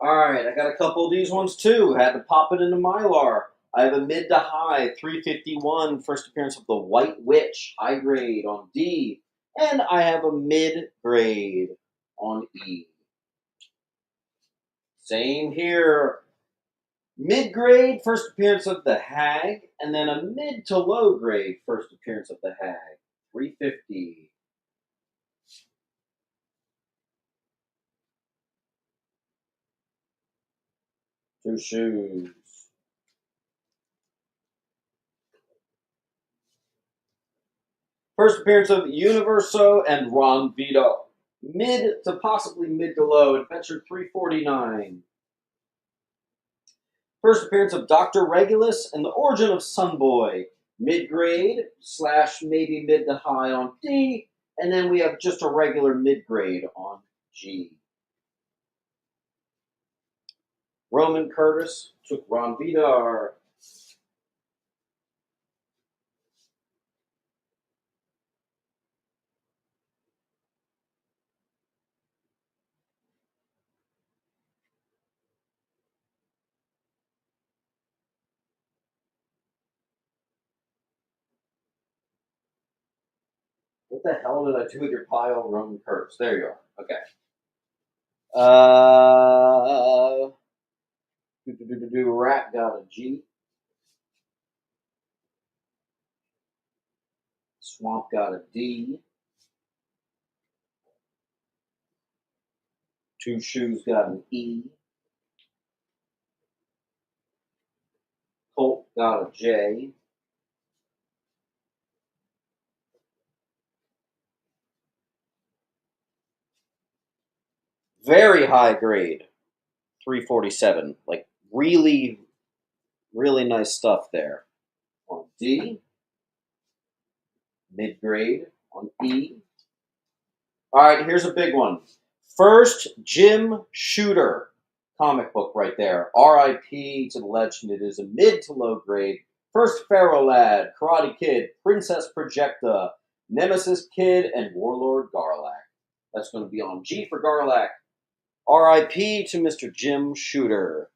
Alright, I got a couple of these ones too. Had to pop it into Mylar. I have a mid to high 351, first appearance of the White Witch, high grade on D. And I have a mid grade on E. Same here. Mid grade, first appearance of the Hag, and then a mid to low grade, first appearance of the Hag, 350. Two shoes. First appearance of Universo and Ron Vito. Mid to possibly mid to low, adventure 349. First appearance of Dr. Regulus and the Origin of Sunboy. Mid grade / maybe mid to high on D. And then we have just a regular mid grade on G. Roman Curtis took Ron Vidar. What the hell did I do with your pile, Roman Curtis? There you are. Okay. Rat got a G. Swamp got a D. Two Shoes got an E. Colt got a J. Very high grade, 347. Like really, really nice stuff there. On D. Mid grade on E. All right, here's a big one. First Jim Shooter comic book right there. R.I.P. to the legend. It is a mid to low grade. First Pharaoh Lad, Karate Kid, Princess Projecta, Nemesis Kid, and Warlord Garlac. That's going to be on G for Garlac. R.I.P. to Mr. Jim Shooter.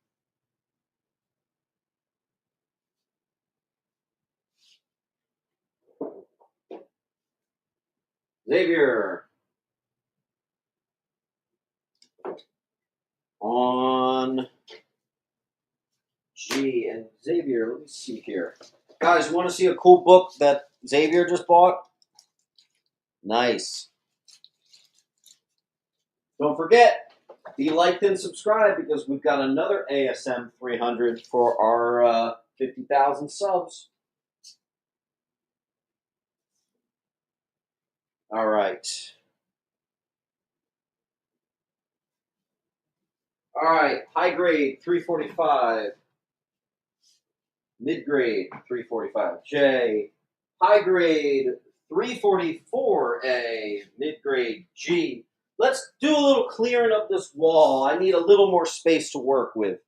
Xavier. On G and Xavier. Let me see here. Guys, want to see a cool book that Xavier just bought? Nice. Don't forget, be liked and subscribe because we've got another ASM 300 for our 50,000 subs. All right. All right. High grade 345. Mid grade 345J. High grade 344A. Mid grade G. Let's do a little clearing of this wall. I need a little more space to work with.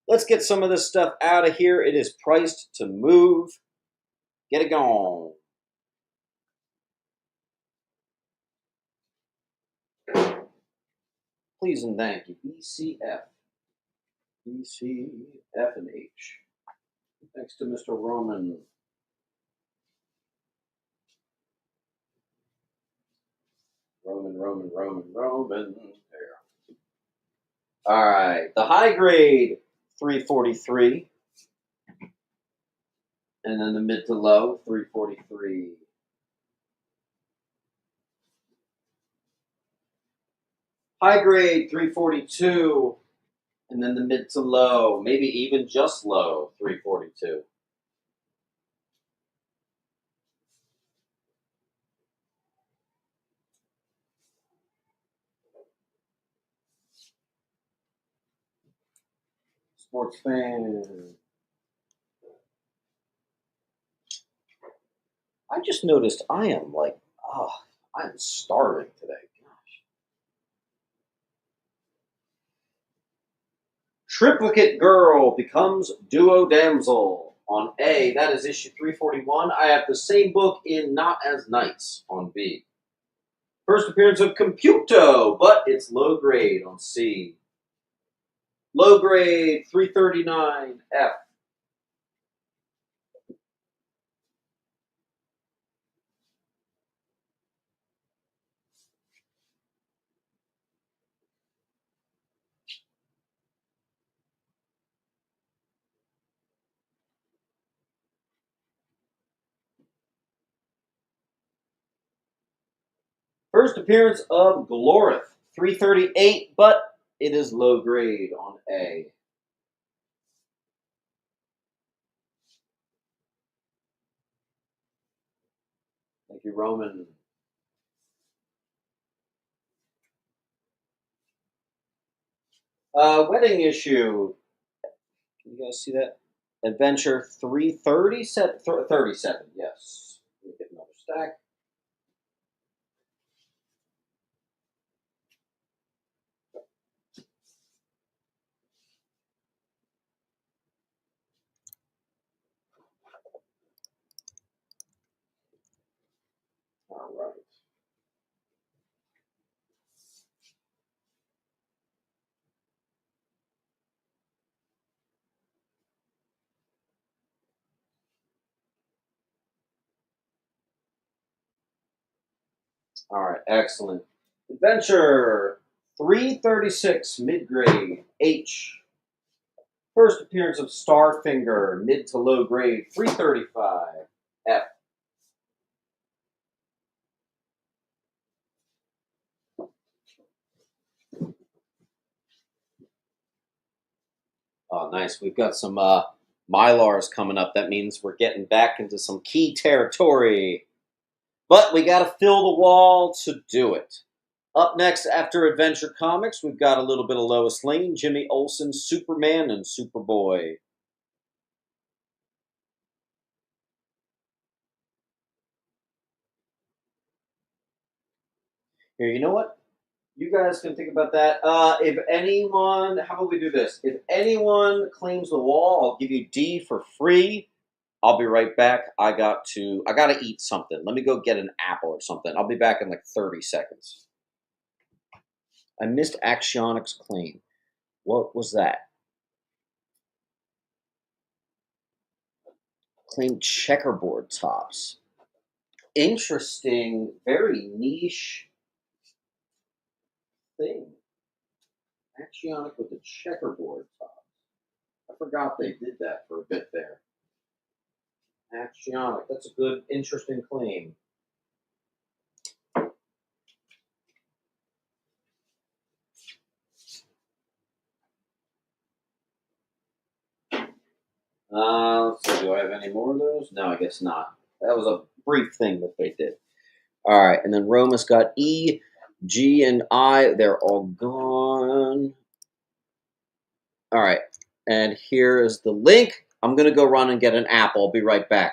Let's get some of this stuff out of here. It is priced to move. Get it going. Please and thank you. BCF. BCF and H. Thanks to Mr. Roman. Roman. There. All right. The high grade 343. And then the mid to low 343. High grade 342. And then the mid to low, maybe even just low, 342. Sports fan. I just noticed I am like, I'm starving today. Gosh. Triplicate Girl becomes Duo Damsel on A. That is issue 341. I have the same book in Not As Nice on B. First appearance of Computo, but it's low grade on C. Low grade 339 F. First appearance of Glorith 338, but it is low grade on A. Thank you, Roman. Wedding issue. Can you guys see that? Adventure 337. 37, yes. Let me get another stack. All right. All right, excellent. Adventure 336, mid-grade, H. First appearance of Starfinger, mid to low grade, 335, F. Oh, nice. We've got some Mylars coming up. That means we're getting back into some key territory. But we got to fill the wall to do it. Up next, after Adventure Comics, we've got a little bit of Lois Lane, Jimmy Olsen, Superman, and Superboy. Here, you know what? You guys can think about that. If anyone, how about we do this? If anyone claims the wall, I'll give you D for free. I'll be right back. I gotta eat something. Let me go get an apple or something. I'll be back in like 30 seconds. I missed Axionic's claim. What was that? Claimed checkerboard tops. Interesting, very niche thing. Axionic with the checkerboard top. I forgot they did that for a bit there. Axionic, that's a good, interesting claim. Let's see, do I have any more of those? No, I guess not. That was a brief thing that they did. All right, and then Roma's got E, G, and I. They're all gone. All right, and here is the link. I'm going to go run and get an apple. I'll be right back.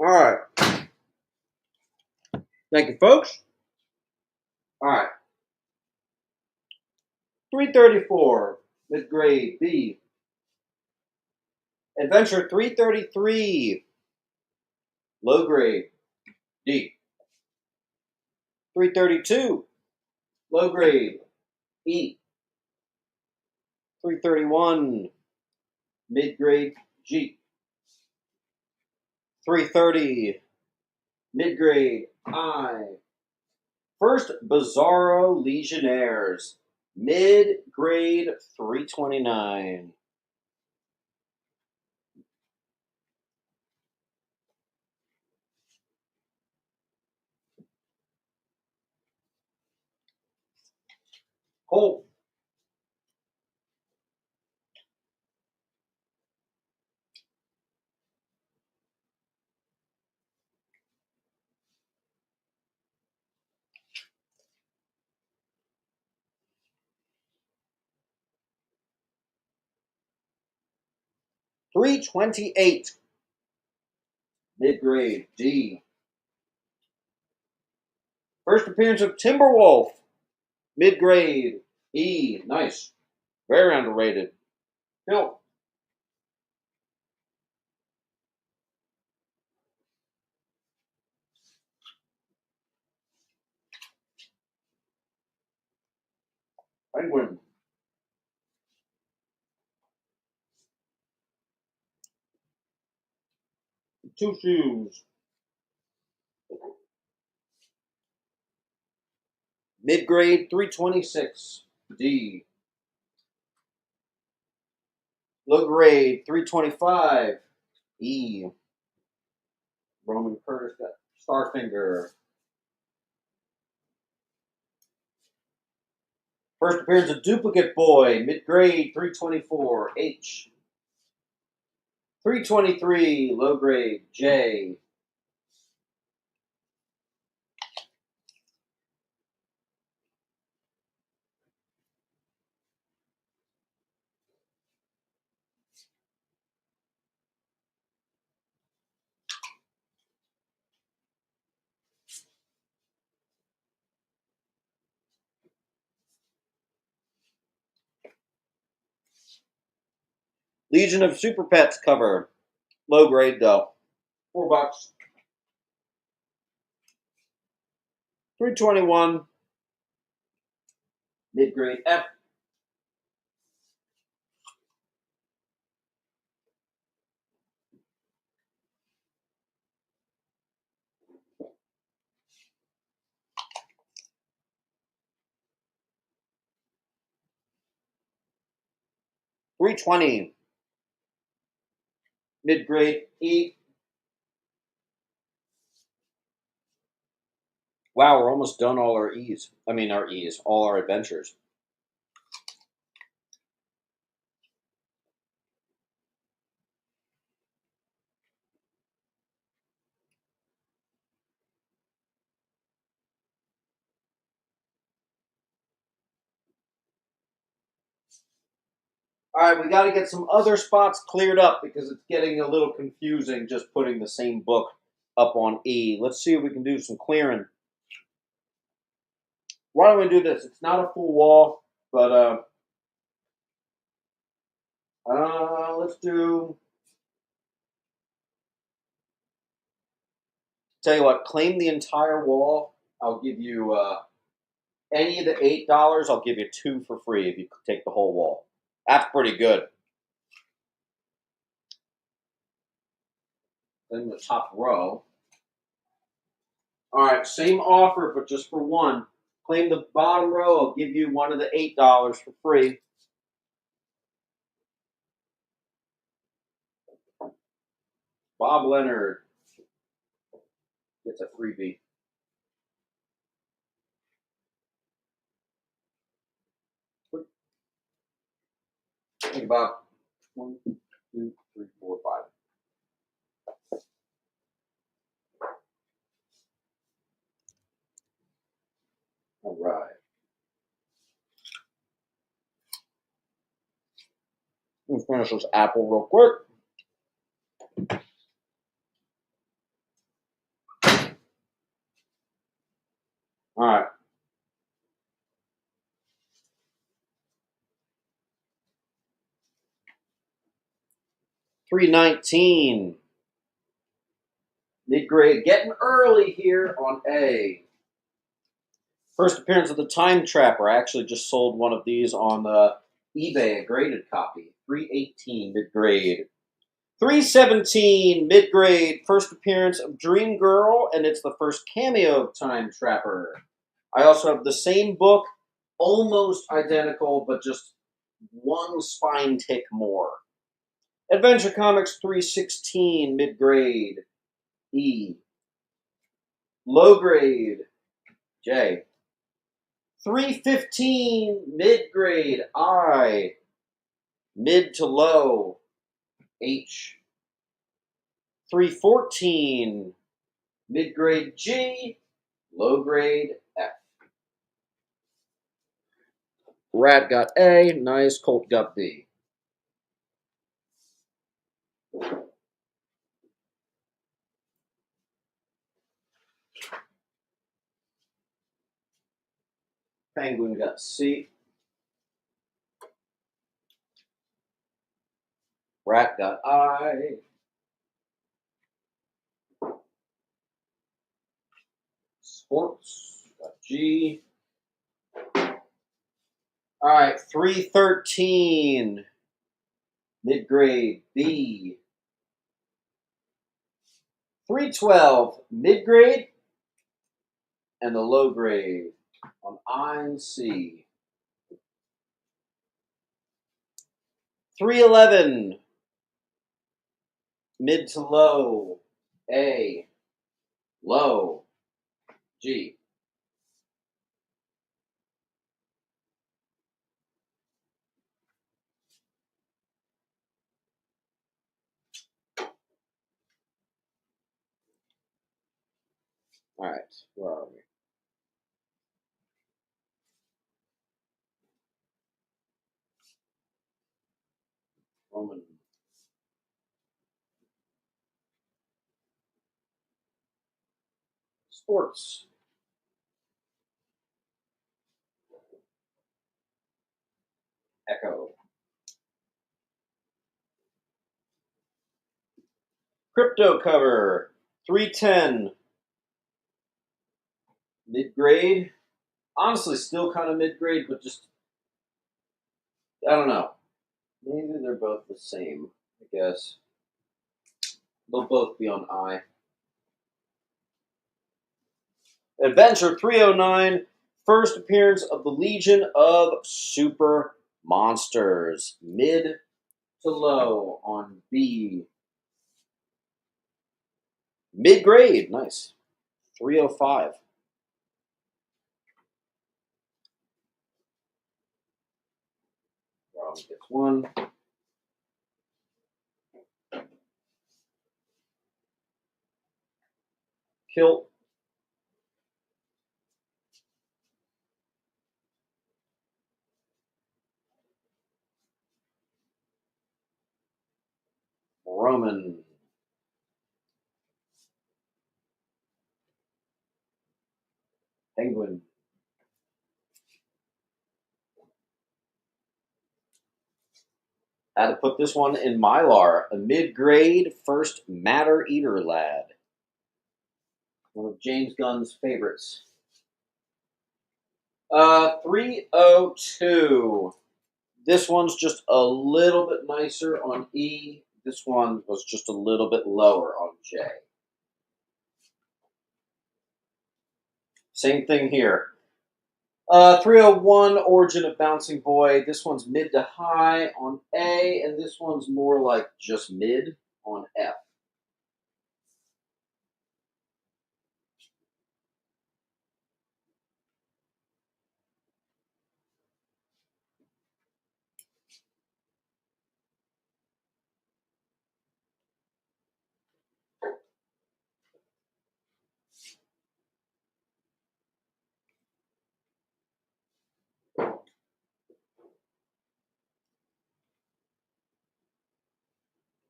All right. Thank you, folks. All right. 334, mid-grade, B. Adventure 333, low grade, D. 332, low grade, E. 331, mid-grade, G. 330, Mid-grade I. First Bizarro Legionnaires. Mid-grade 329. Colt. $328. Mid-grade D. First appearance of Timberwolf. Mid-grade E. Nice. Very underrated. Hill. Penguin. Two shoes. Mid-grade 326. D. Low grade 325. E. Roman Curtis got Starfinger. First appearance of Duplicate Boy. Mid-grade 324. H. 323. Low grade J. Legion of Super Pets cover. Low grade though. $4. 321. Mid-grade F. $320. Mid-grade E. Wow, we're almost done all our E's. I mean, our E's, all our adventures. All right, we got to get some other spots cleared up because it's getting a little confusing just putting the same book up on E. Let's see if we can do some clearing. Why don't we do this? It's not a full wall, but let's do. Tell you what, claim the entire wall. I'll give you any of the $8. I'll give you 2 for free if you take the whole wall. That's pretty good. Then the top row. All right, same offer, but just for one. Claim the bottom row. I'll give you one of the $8 for free. Bob Leonard gets a freebie. Think about 1, 2, 3, 4, 5. All right. Let's finish this apple real quick. All right. $319. Mid-grade getting early here on A. First appearance of the Time Trapper. I actually just sold one of these on eBay, a graded copy. $318 mid-grade. 317, mid-grade, first appearance of Dream Girl, and it's the first cameo of Time Trapper. I also have the same book, almost identical, but just one spine tick more. Adventure Comics 316, mid-grade, E. Low grade, J. 315, mid-grade, I. Mid to low, H. 314, mid-grade, G. Low grade, F. Rat got A, nice, Colt got B. Penguin got C. Rat got I. Sports got G. All right, 313, mid-grade, B. 312, mid-grade, and the low grade on I and C. 311, mid to low, A. Low, G. All right, where are we? Roman. Sports. Echo. Crypto cover, 310, mid-grade. Honestly, still kind of mid-grade, but just, I don't know. Maybe they're both the same, I guess. They'll both be on I. Adventure 309, first appearance of the Legion of Super Monsters. Mid to low on B. Mid-grade, nice. 305. Rob gets one. Kilt. Roman. Penguin. Had to put this one in Mylar. A mid-grade first Matter Eater lad. One of James Gunn's favorites. 302. This one's just a little bit nicer on E. This one was just a little bit lower on J. Same thing here. 301, Origin of Bouncing Boy. This one's mid to high on A, and this one's more like just mid on F.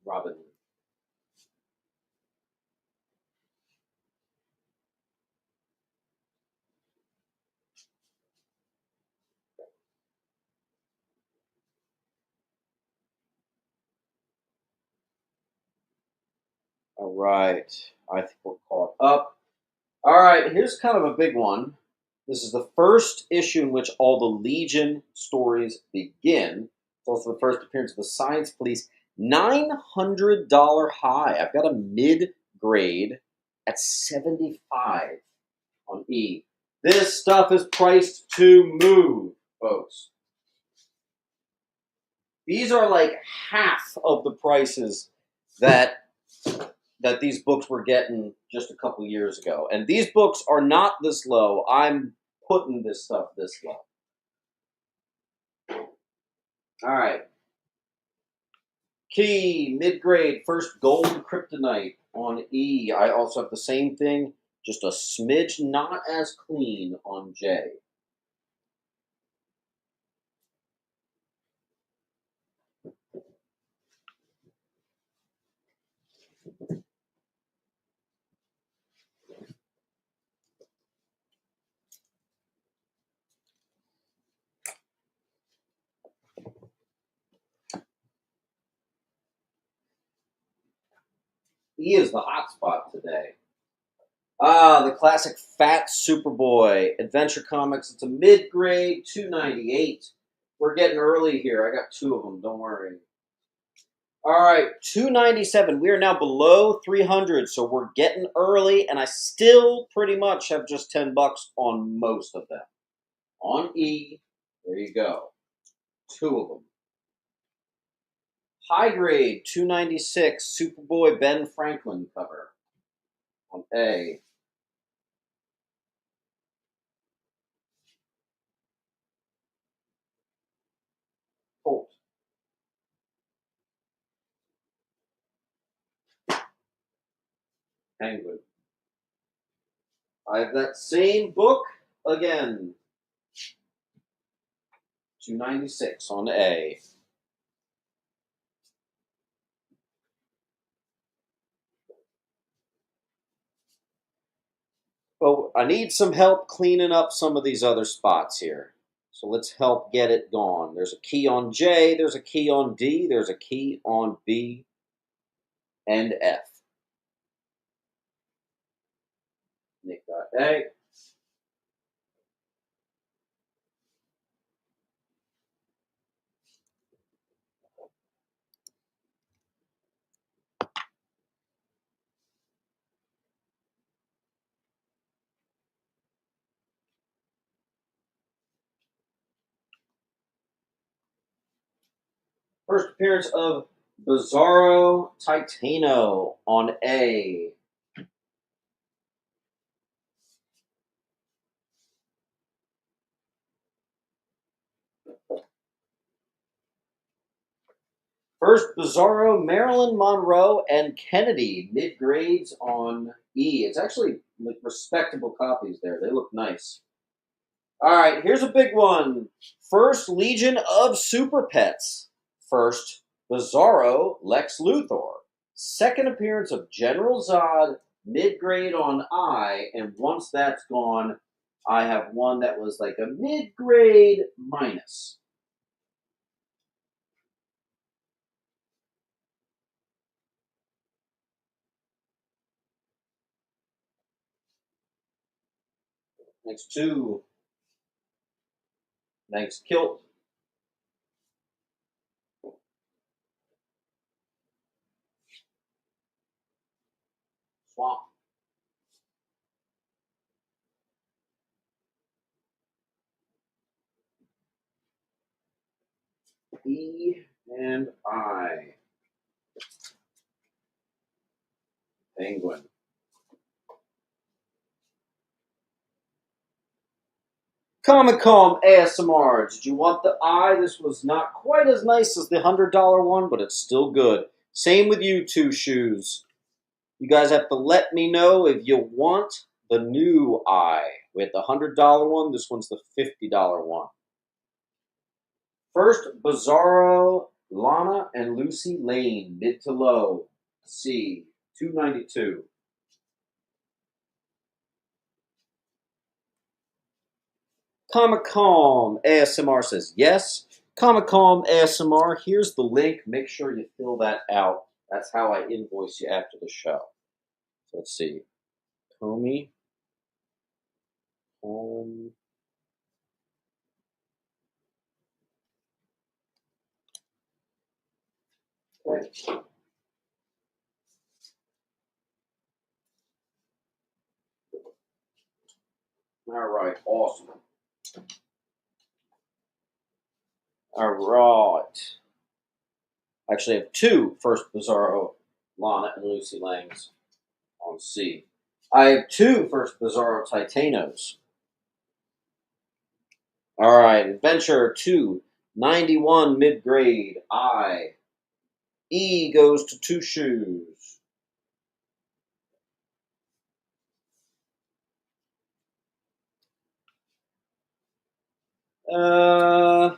Robin. All right. I think we're caught up. All right. Here's kind of a big one. This is the first issue in which all the Legion stories begin. It's also the first appearance of the Science Police $900 high. I've got a mid grade at 75 on E. This stuff is priced to move, folks. These are like half of the prices that these books were getting just a couple years ago. And these books are not this low. I'm putting this stuff this low. All right. Key, mid-grade, first gold kryptonite on E. I also have the same thing, just a smidge not as clean on J. E is the hot spot today. The classic Fat Superboy Adventure Comics. It's a mid-grade, 298. We're getting early here. I got two of them. Don't worry. All right, 297. We are now below 300, so we're getting early, and I still pretty much have just $10 on most of them. On E, there you go. Two of them. High grade, 296. Superboy Ben Franklin cover. On A. Holt. Penguin. I have that same book again. 296 on A. Well, I need some help cleaning up some of these other spots here. So let's help get it gone. There's a key on J, there's a key on D, there's a key on B and F. Nick got A. First appearance of Bizarro Titano on A. First Bizarro Marilyn Monroe and Kennedy mid grades on E. It's actually like respectable copies there. They look nice. All right, here's a big one. First Legion of Super Pets. First Bizarro Lex Luthor. Second appearance of General Zod mid grade on I, and once that's gone, I have one that was like a mid grade minus. Next two. Next Kilt. Swamp. E and I. Penguin. Comic Com ASMR. Did you want the I? This was not quite as nice as the $100 one, but it's still good. Same with you two shoes. You guys have to let me know if you want the new I. With the $100 one, this one's the $50 one. First, Bizarro, Lana, and Lucy Lane, mid to low. C, 292. Comic Com ASMR says yes. Comic Com ASMR, here's the link. Make sure you fill that out. That's how I invoice you after the show. So let's see. Comey. Okay. All right, awesome. All right. Actually, I have two First Bizarro Lana and Lucy Langs on C. I have two First Bizarro Titanos. All right, Adventure 291 mid grade. I. E goes to Two Shoes. All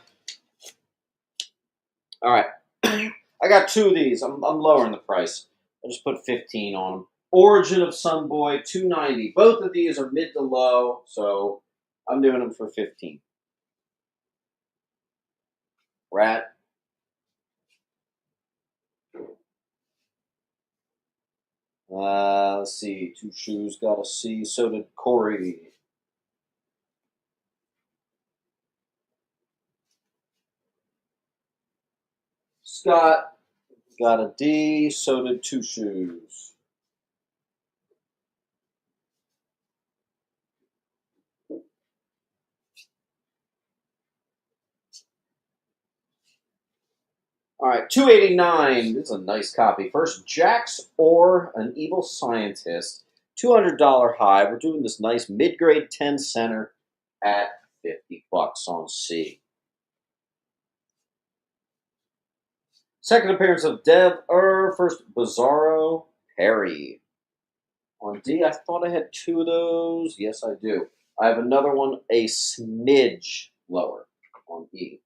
right. I got two of these. I'm lowering the price. I just put 15 on them. Origin of Sunboy 290. Both of these are mid to low, so I'm doing them for 15. Rat. Let's see. Two Shoes got a C. So did Corey. Scott got a D. So did Two Shoes. All right, 289. This is a nice copy. First, Jax or an Evil Scientist. $200 high. We're doing this nice mid-grade 10 center at $50 on C. Second appearance of Dev First, Bizarro Perry. On D, I thought I had two of those. Yes, I do. I have another one a smidge lower on E.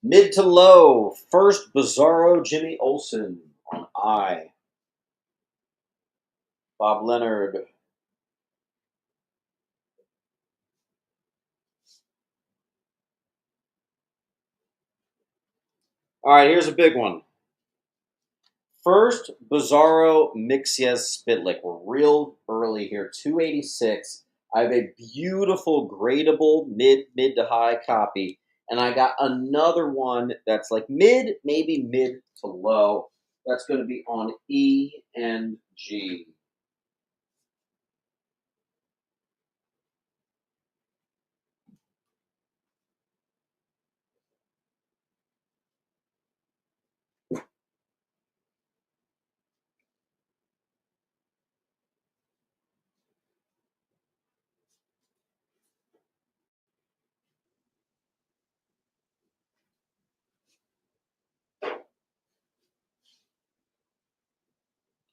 Mid to low, First Bizarro Jimmy Olsen on I. Bob Leonard. All right, here's a big one. First, Bizarro Mixiez Spitlick. We're real early here. 286. I have a beautiful gradable mid to high copy, and I got another one that's like mid, maybe mid to low. That's going to be on E and G.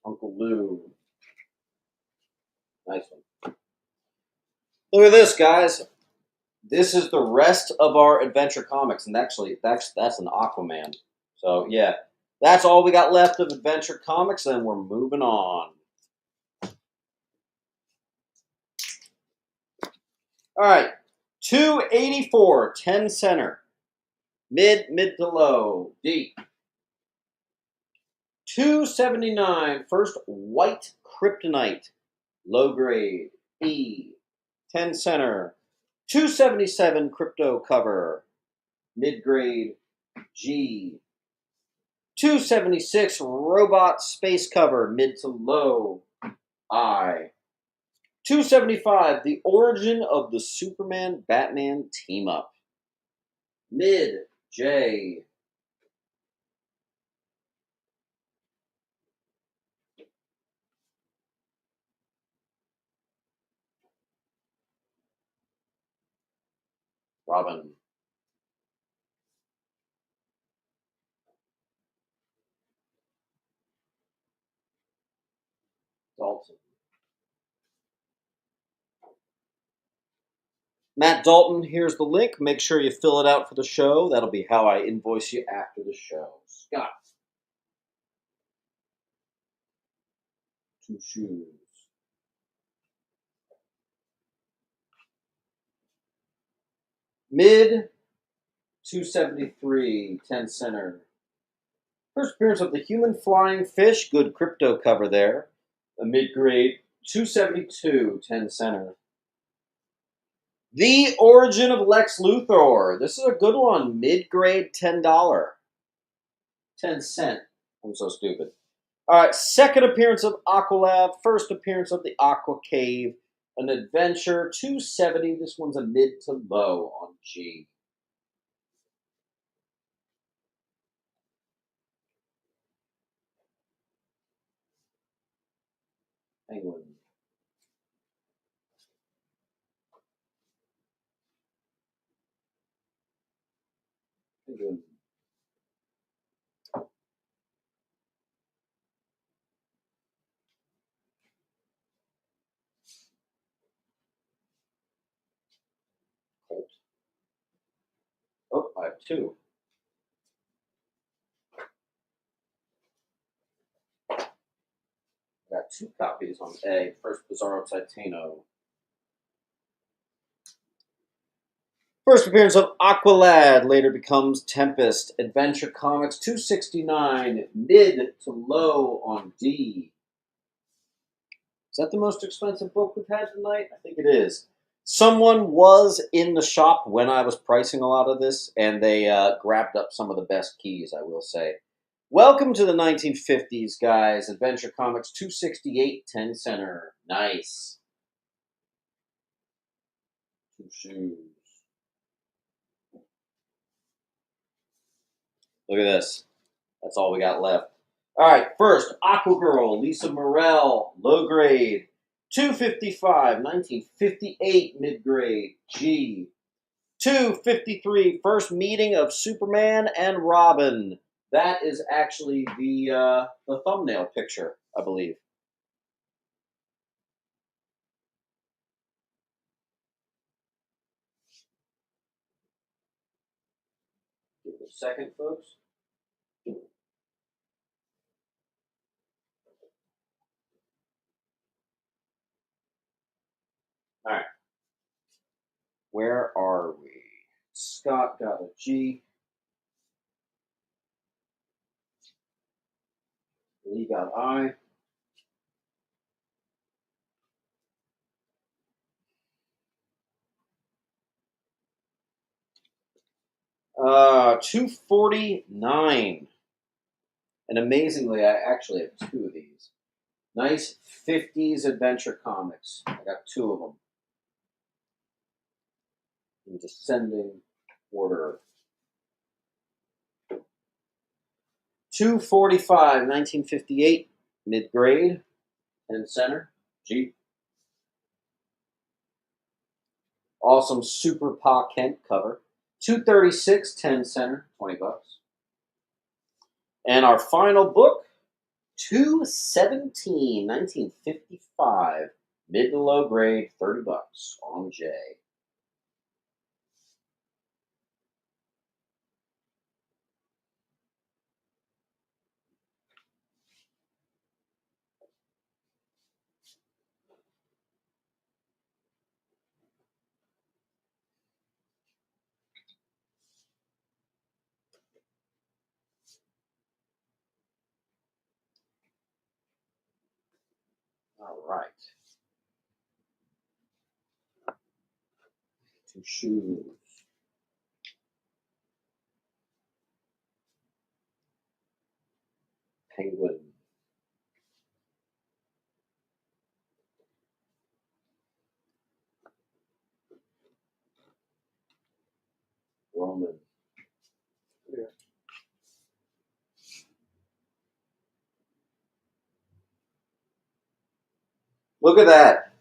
Uncle Lou. Nice one. Look at this, guys. This is the rest of our adventure comics, and actually, that's an Aquaman. So yeah, that's all we got left of adventure comics, and we're moving on. All right, 284, 10 center, mid to low, D. 279, first white kryptonite, low grade, E. 10 center, 277 crypto cover, mid grade, G. 276 robot space cover, mid to low, I. 275 the origin of the Superman Batman team up, mid, J. Robin. Dalton. Matt Dalton, here's the link. Make sure you fill it out for the show. That'll be how I invoice you after the show. Scott. Two Shoes. Mid, 273, 10 center. First appearance of the Human Flying Fish. Good crypto cover there. A mid grade, 272, 10 center. The Origin of Lex Luthor. This is a good one. Mid-grade $10. 10 cent. I'm so stupid. All right, second appearance of Aqualad, first appearance of the Aqua Cave, an adventure, 270. This one's a mid to low on G. Penguin. Penguin. Colt. Oh, I have two. Got two copies on A. First Bizarro Titano. First appearance of Aqualad, later becomes Tempest. Adventure Comics 269, mid to low on D. Is that the most expensive book we've had tonight? I think it is. Someone was in the shop when I was pricing a lot of this, and they grabbed up some of the best keys, I will say. Welcome to the 1950s, guys. Adventure Comics 268, 10 center. Nice. Two shoes. Look at this. That's all we got left. All right, first, Aqua Girl, Lisa Morel, low grade. 255, 1958, mid grade. G. 253, first meeting of Superman and Robin. That is actually the thumbnail picture, I believe. Give it a second, folks. All right. Where are we? Scott got a G. Lee got I. Uh, 249. And amazingly, I actually have two of these. Nice 50s adventure comics. I got two of them. In descending order. 245, 1958, mid-grade, 10 center, G. Awesome Super Pa Kent cover. 236, 10 center, $20. And our final book, 217, 1955, mid to low grade, $30 on J. All right. Two shoes. Penguin. Roman. Yeah. Look at that.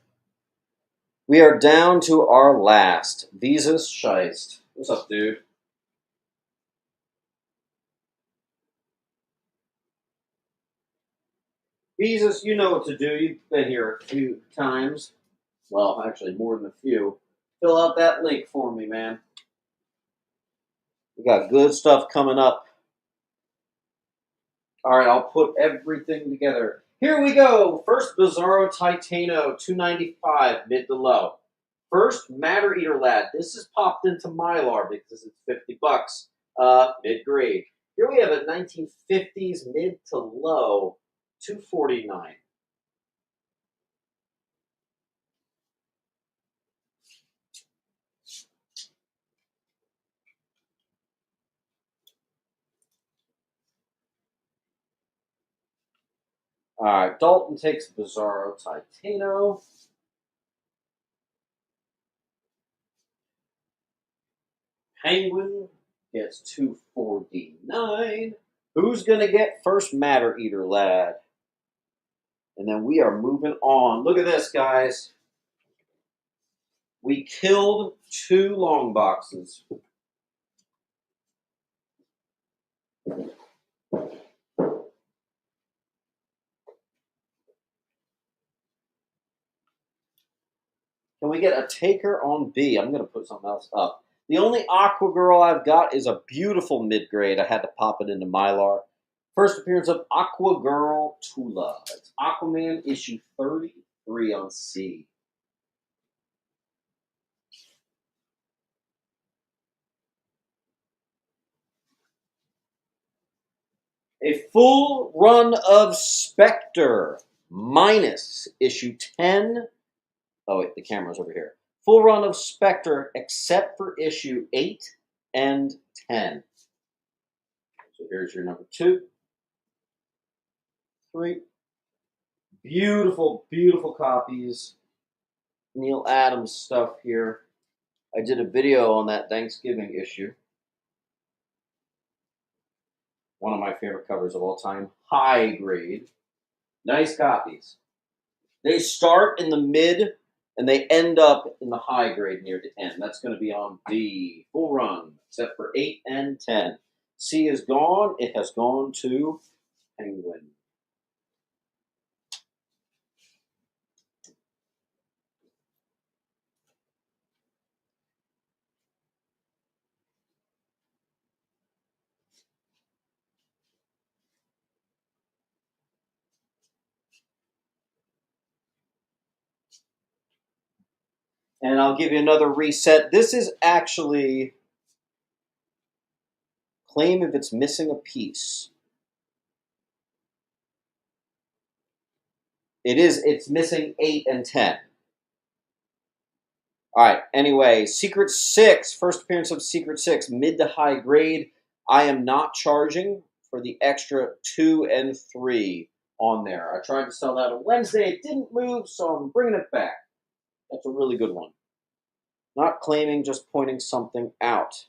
We are down to our last. Visas Scheist. What's up, dude? Visas, you know what to do. You've been here a few times. Well, actually, more than a few. Fill out that link for me, man. We got good stuff coming up. All right, I'll put everything together. Here we go. First, Bizarro Titano, 295, mid to low. First, Matter Eater Lad. This is popped into Mylar because it's $50. Mid grade. Here we have a 1950s mid to low, 249. Alright, Dalton takes Bizarro Titano. Penguin gets 249. Who's going to get first Matter Eater, lad? And then we are moving on. Look at this, guys. We killed 2 long boxes. Can we get a taker on B? I'm going to put something else up. The only Aqua Girl I've got is a beautiful mid-grade. I had to pop it into Mylar. First appearance of Aqua Girl Tula. It's Aquaman issue 33 on C. A full run of Spectre minus issue 10. Oh, wait, the camera's over here. Full run of Spectre except for issue 8 and 10. So here's your number 2, 3. Beautiful, beautiful copies. Neil Adams stuff here. I did a video on that Thanksgiving issue. One of my favorite covers of all time. High grade. Nice copies. They start in the mid and they end up in the high grade near the end. That's going to be on D. Full run, except for 8 and 10. C is gone. It has gone to Penguin. And I'll give you another reset. This is actually claim if it's missing a piece. It's missing 8 and 10. All right, anyway, Secret 6, first appearance of Secret 6, mid to high grade. I am not charging for the extra 2 and 3 on there. I tried to sell that on Wednesday. It didn't move, so I'm bringing it back. That's a really good one. Not claiming, just pointing something out.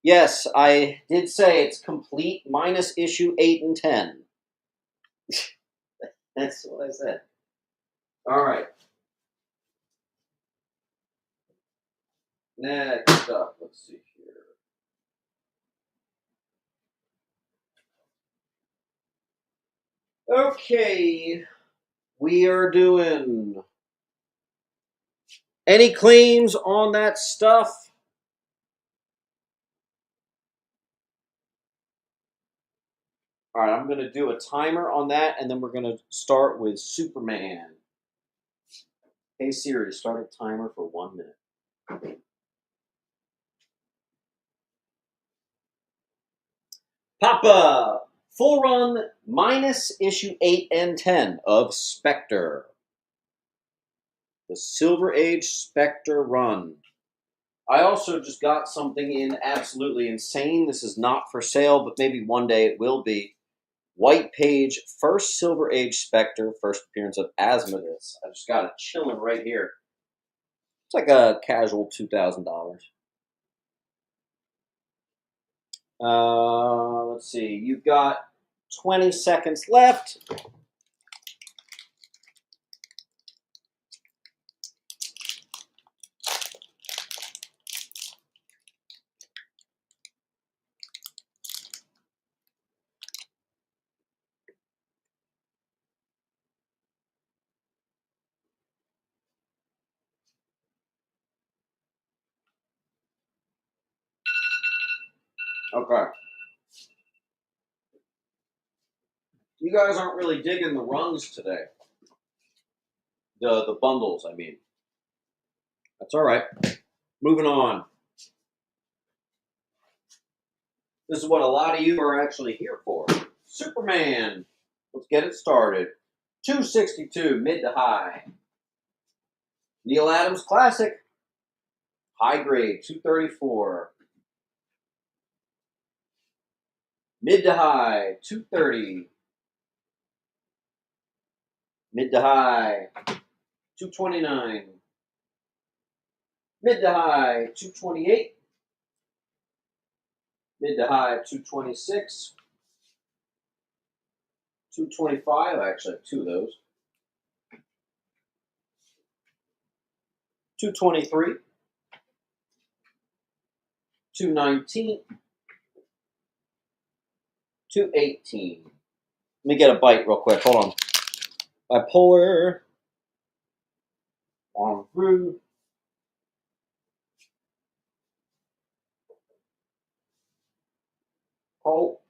Yes, I did say it's complete minus issue 8 and 10. That's what I said. All right. Next up, let's see here. Okay. We are doing any claims on that stuff? All right, I'm going to do a timer on that, and then we're going to start with Superman. Hey Siri, start a timer for 1 minute. Papa, full run minus issue 8 and 10 of Spectre. The Silver Age Spectre run. I also just got something in absolutely insane. This is not for sale, but maybe one day it will be. White Page, first Silver Age Spectre, first appearance of Asmodeus. I just got it chilling right here. It's like a casual $2,000. Let's see. You've got 20 seconds left. Okay. You guys aren't really digging the runs today. The bundles, I mean. That's all right. Moving on. This is what a lot of you are actually here for. Superman. Let's get it started. 262, mid to high. Neil Adams Classic. High grade, 234. Mid to high, 230. Mid to high, 229. Mid to high, 228. Mid to high, 226. 225. I actually have two of those. 223. 219. 218. Let me get a bite real quick. Hold on. Bipolar. On through. Oh.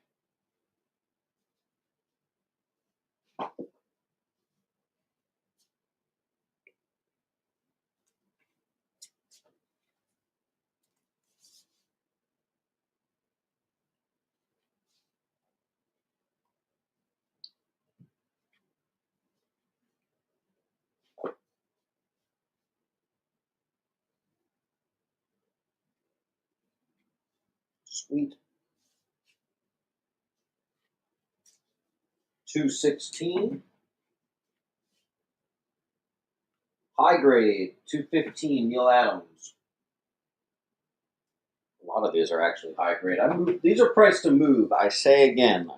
Sweet. 216. High grade, 215, Neil Adams. A lot of these are actually high grade. These are priced to move. I say again.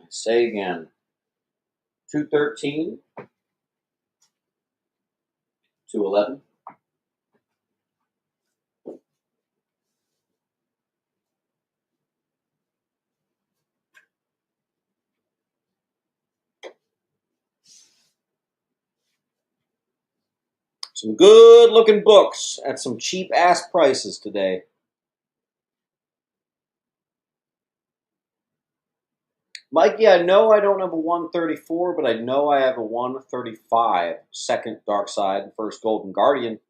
213. 211. Some good looking books at some cheap ass prices today. Mikey, I know I don't have a 134, but I know I have a 135. Second Dark Side, first Golden Guardian.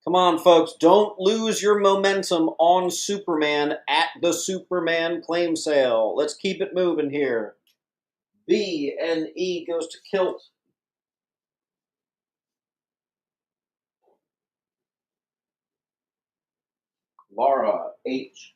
Come on, folks. Don't lose your momentum on Superman at the Superman claim sale. Let's keep it moving here. B and E goes to Kilt. Laura H.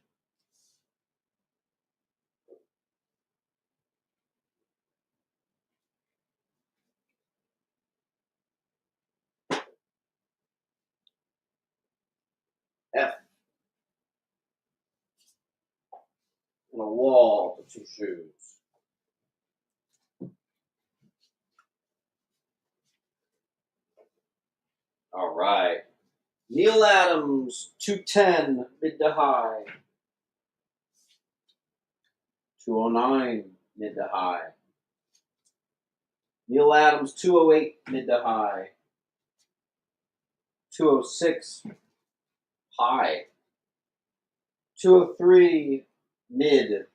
F. And a wall for two shoes. All right. Neil Adams, 210, mid to high. 209, mid to high. Neil Adams, 208, mid to high. 206, high. 203, mid.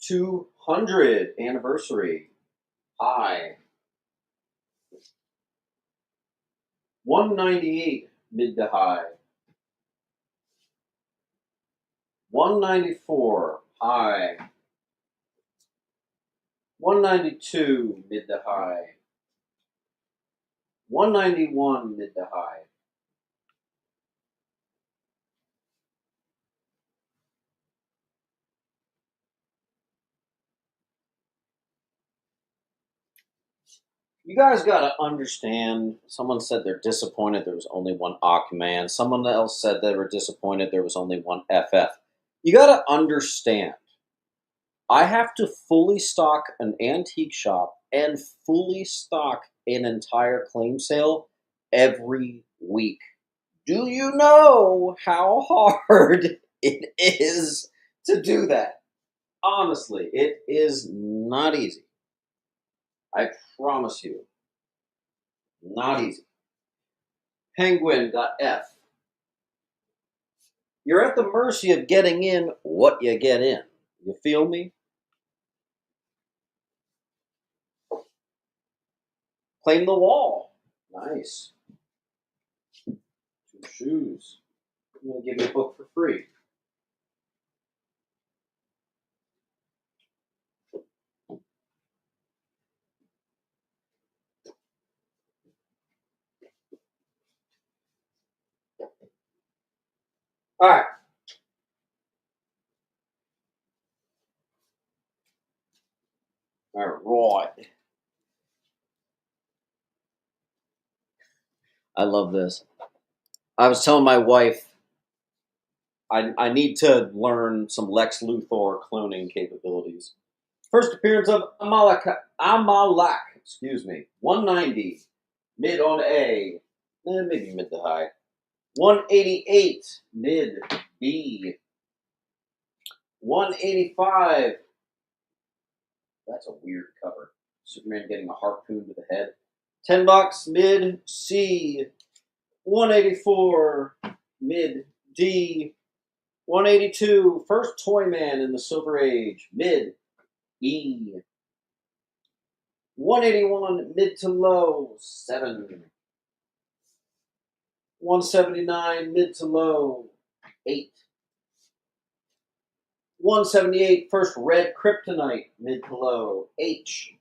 200, anniversary, high. 198, mid to high. 194, high. 192, mid to high. 191, mid to high. You guys got to understand, someone said they're disappointed there was only one Aquaman. Someone else said they were disappointed there was only one FF. You got to understand, I have to fully stock an antique shop and fully stock an entire claim sale every week. Do you know how hard it is to do that? Honestly, it is not easy. I promise you. Not easy. Penguin got F. You're at the mercy of getting in what you get in. You feel me? Claim the wall. Nice. Two shoes. I'm going to give you a book for free. All right. All right. I love this. I was telling my wife I need to learn some Lex Luthor cloning capabilities. First appearance of Amalak, excuse me, 190, mid on A, maybe mid to high. 188, mid B. 185, that's a weird cover. Superman getting a harpoon to the head. $10, mid C. 184, mid D. 182, first Toyman in the Silver Age, mid E. 181, mid to low, 7. 179, mid to low, 8. 178, first red kryptonite, mid to low, H.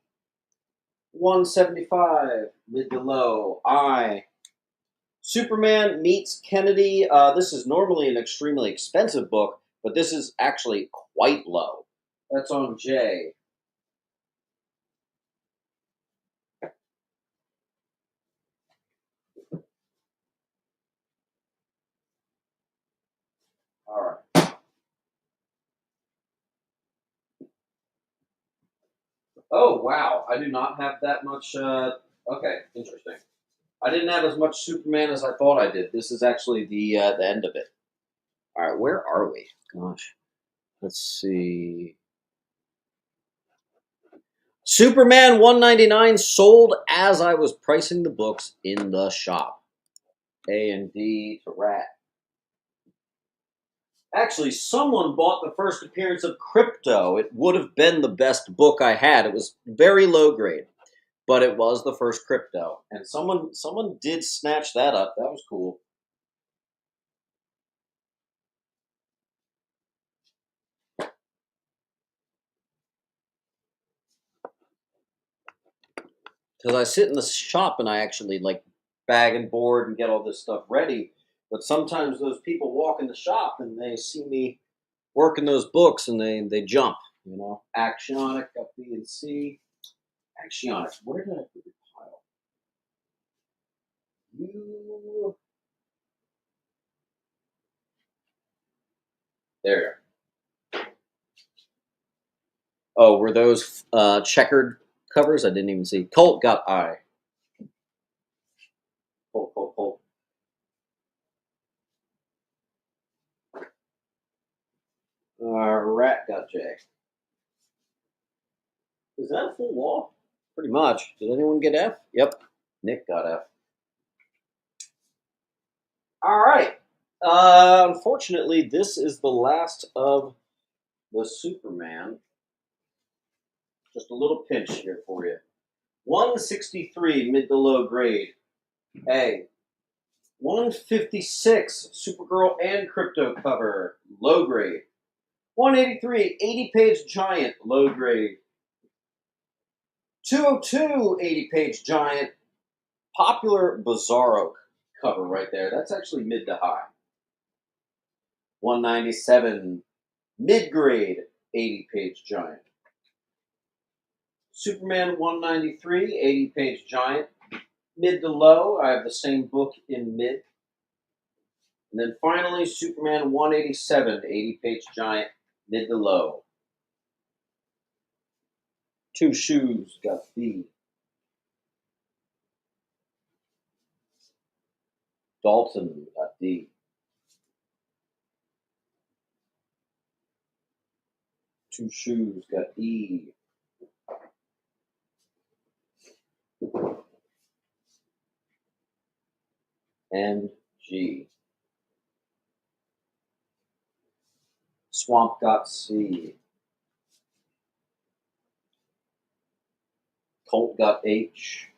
175, mid to low, I. Superman meets Kennedy. This is normally an extremely expensive book, but this is actually quite low. That's on J. All right. Oh, wow. I do not have that much. Okay, interesting. I didn't have as much Superman as I thought I did. This is actually the end of it. All right, where are we? Gosh, let's see. Superman 199 sold as I was pricing the books in the shop. A and D to Rat. Actually, someone bought the first appearance of Crypto. It would have been the best book I had. It was very low grade, but it was the first Crypto, and someone did snatch that up. That was cool. Because I sit in the shop and I actually like bag and board and get all this stuff ready. But sometimes those people walk in the shop and they see me working those books and they jump. You know, Axionic got B and C. Axionic, where did I put the pile? You there? Oh, were those checkered covers? I didn't even see. Colt got I. Colt, Colt, Colt. Rat got J. Is that a full wall? Pretty much. Did anyone get F? Yep. Nick got F. All right. Unfortunately, this is the last of the Superman. Just a little pinch here for you. 163, mid to low grade. A. 156, Supergirl and Crypto cover, low grade. 183, 80-page giant, low grade. 202, 80-page giant, popular Bizarro cover right there. That's actually mid to high. 197, mid-grade, 80-page giant. Superman 193, 80-page giant. Mid to low, I have the same book in mid. And then finally, Superman 187, 80-page giant, mid to low. Two Shoes got B. Dalton got D. Two Shoes got E. And G. Swamp got C. Colt got H.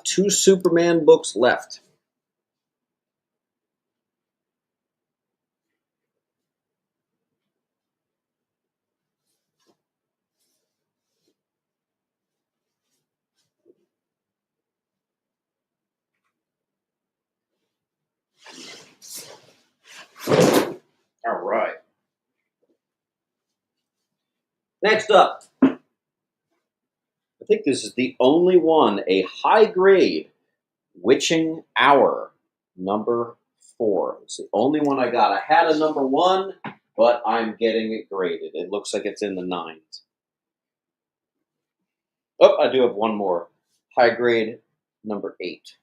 Two Superman books left. Next up, I think this is the only one, a high grade Witching Hour number 4. It's the only one I got. I had a number 1, but I'm getting it graded. It looks like it's in the 9s. Oh, I do have one more. High grade number 8.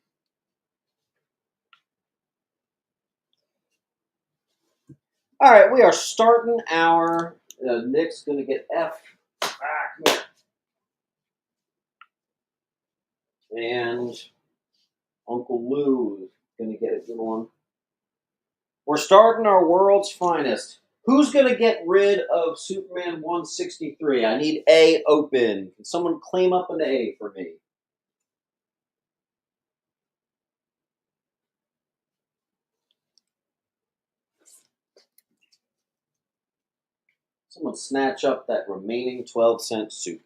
All right, we are starting our. Nick's going to get F. Come here. And Uncle Lou is going to get a good one. We're starting our world's finest. Who's going to get rid of Superman 163? I need A open. Can someone claim up an A for me? Someone snatch up that remaining 12-cent suit.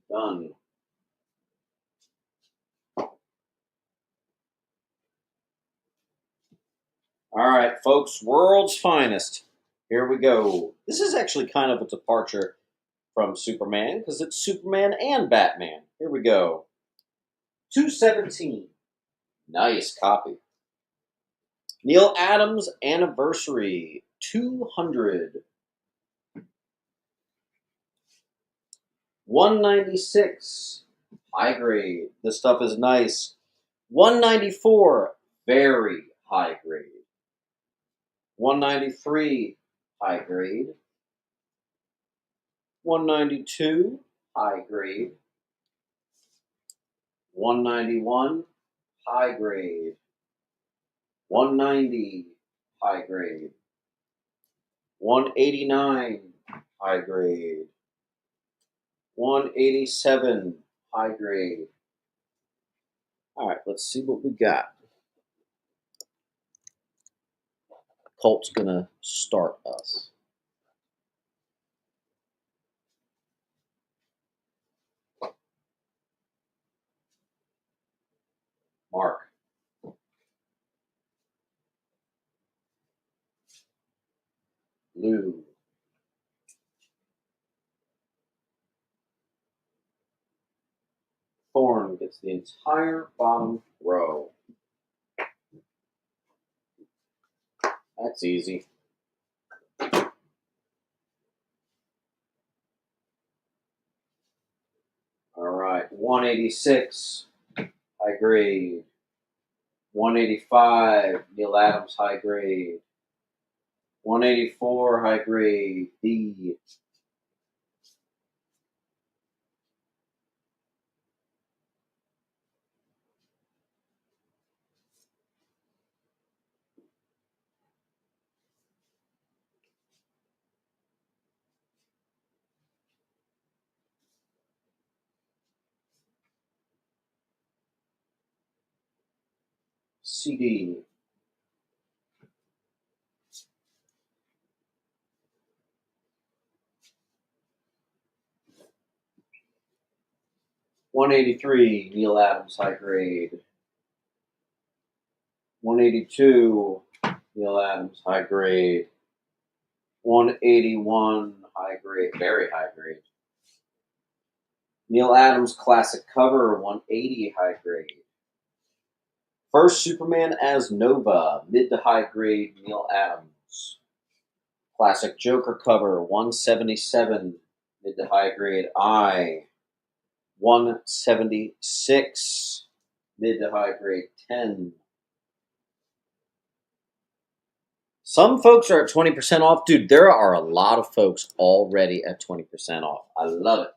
Done. All right, folks, world's finest. Here we go. This is actually kind of a departure from Superman because it's Superman and Batman. Here we go. 217. Nice copy. Neil Adams Anniversary 200. 196. High grade. This stuff is nice. 194. Very high grade. 193. High grade. 192. High grade. 191. High grade. 190. High grade. 189. High grade. 187. High grade. All right, let's see what we got. Colt's going to start us. Mark. Lou. Thorn gets the entire bottom row. That's easy. All right, 186, high grade. 185, Neil Adams, high grade. 184, high grade, D. CD. 183, Neil Adams, high grade. 182, Neil Adams, high grade. 181, high grade, very high grade. Neil Adams classic cover, 180, high grade. First Superman as Nova, mid to high grade, Neil Adams. Classic Joker cover, 177, mid to high grade, I. 176, mid to high grade, 10. Some folks are at 20% off. Dude, there are a lot of folks already at 20% off. I love it.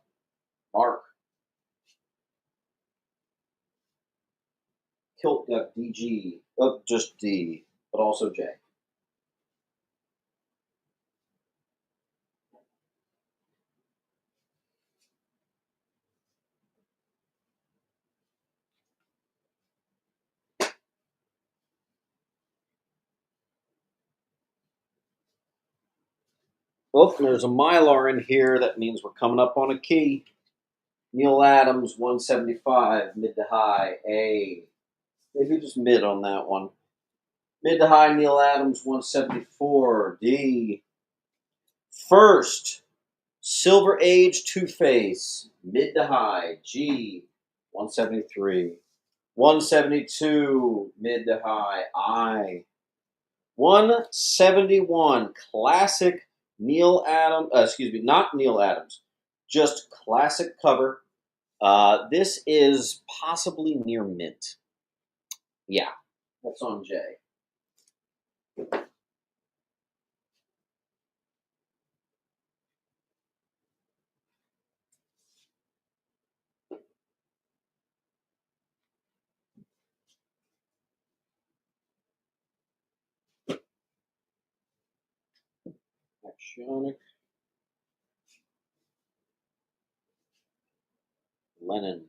Mark. Kilt got DG. Oh, just D, but also J. Oh, there's a Mylar in here. That means we're coming up on a key. Neil Adams, 175, mid to high, A. Maybe just mid on that one. Mid to high, Neil Adams, 174. D. First, Silver Age Two-Face, mid to high, G, 173. 172, mid to high, I. 171, classic Neil Adams, not Neil Adams, just classic cover. This is possibly near mint. Yeah, that's on J. Actionic Lennon.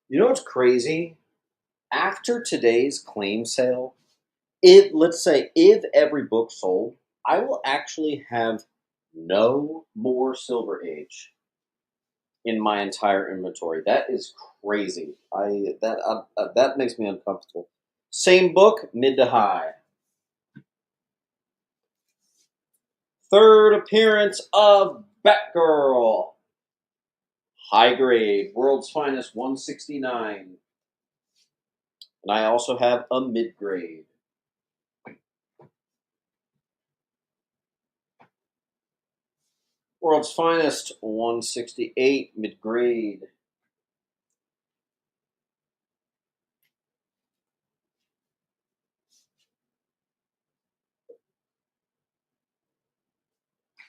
You know what's crazy? After today's claim sale, let's say if every book sold, I will actually have no more Silver Age in my entire inventory. That is crazy. That makes me uncomfortable. Same book, mid to high. Third appearance of Batgirl. High grade, World's Finest 169. And I also have a mid grade. World's Finest 168, mid grade.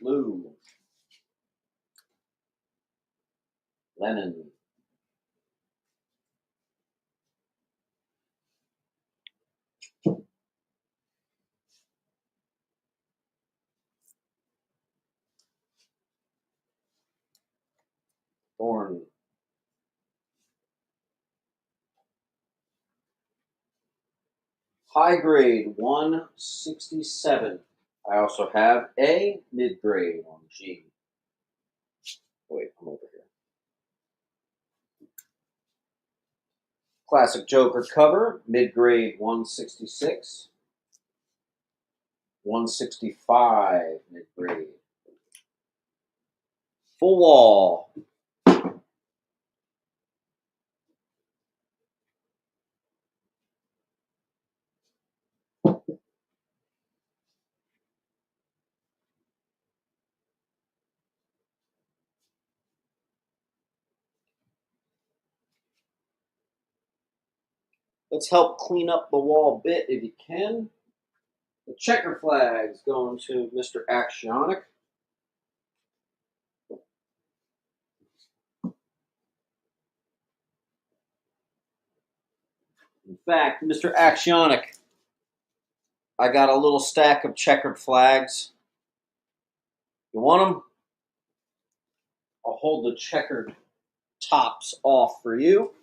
Blue. Lennon. Thorn. High grade 167. I also have a mid grade on G. Wait, I'm over here. Classic Joker cover, mid grade 166. 165 mid grade. Full wall. Let's help clean up the wall a bit if you can. The checker flag's going to Mr. Actionic. In fact, Mr. Actionic, I got a little stack of checkered flags. You want them? I'll hold the checkered tops off for you.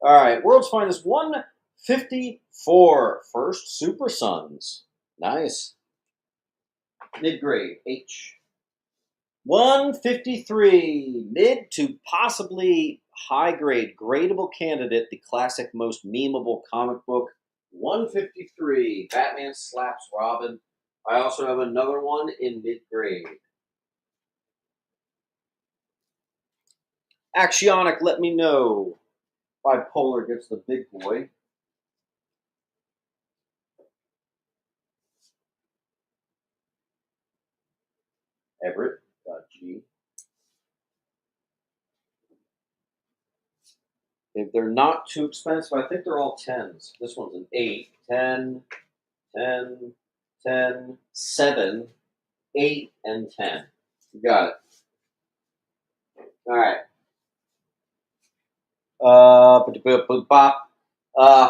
All right, World's Finest 154. First Super Sons. Nice. Mid grade, H. 153. Mid to possibly high grade, gradable candidate, the classic, most memeable comic book. 153. Batman slaps Robin. I also have another one in mid grade. Actionic, let me know. Bipolar gets the big boy. Everett, G. If they're not too expensive, I think they're all 10s. This one's an 8, 10, 10, 10, 7, 8, and 10. You got it. All right.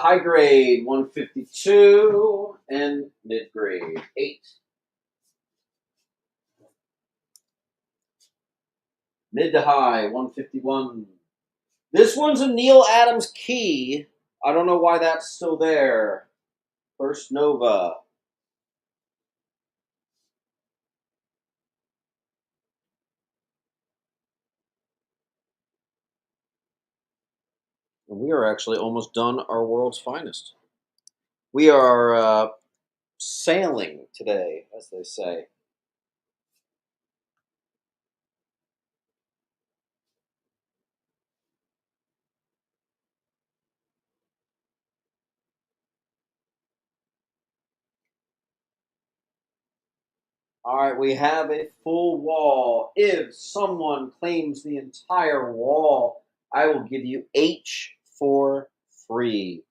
High grade 152 and mid grade 8. Mid to high 151. This one's a Neil Adams key. I don't know why that's still there. First Nova. And we are actually almost done our world's finest. We are sailing today, as they say. All right, we have a full wall. If someone claims the entire wall, I will give you H for free.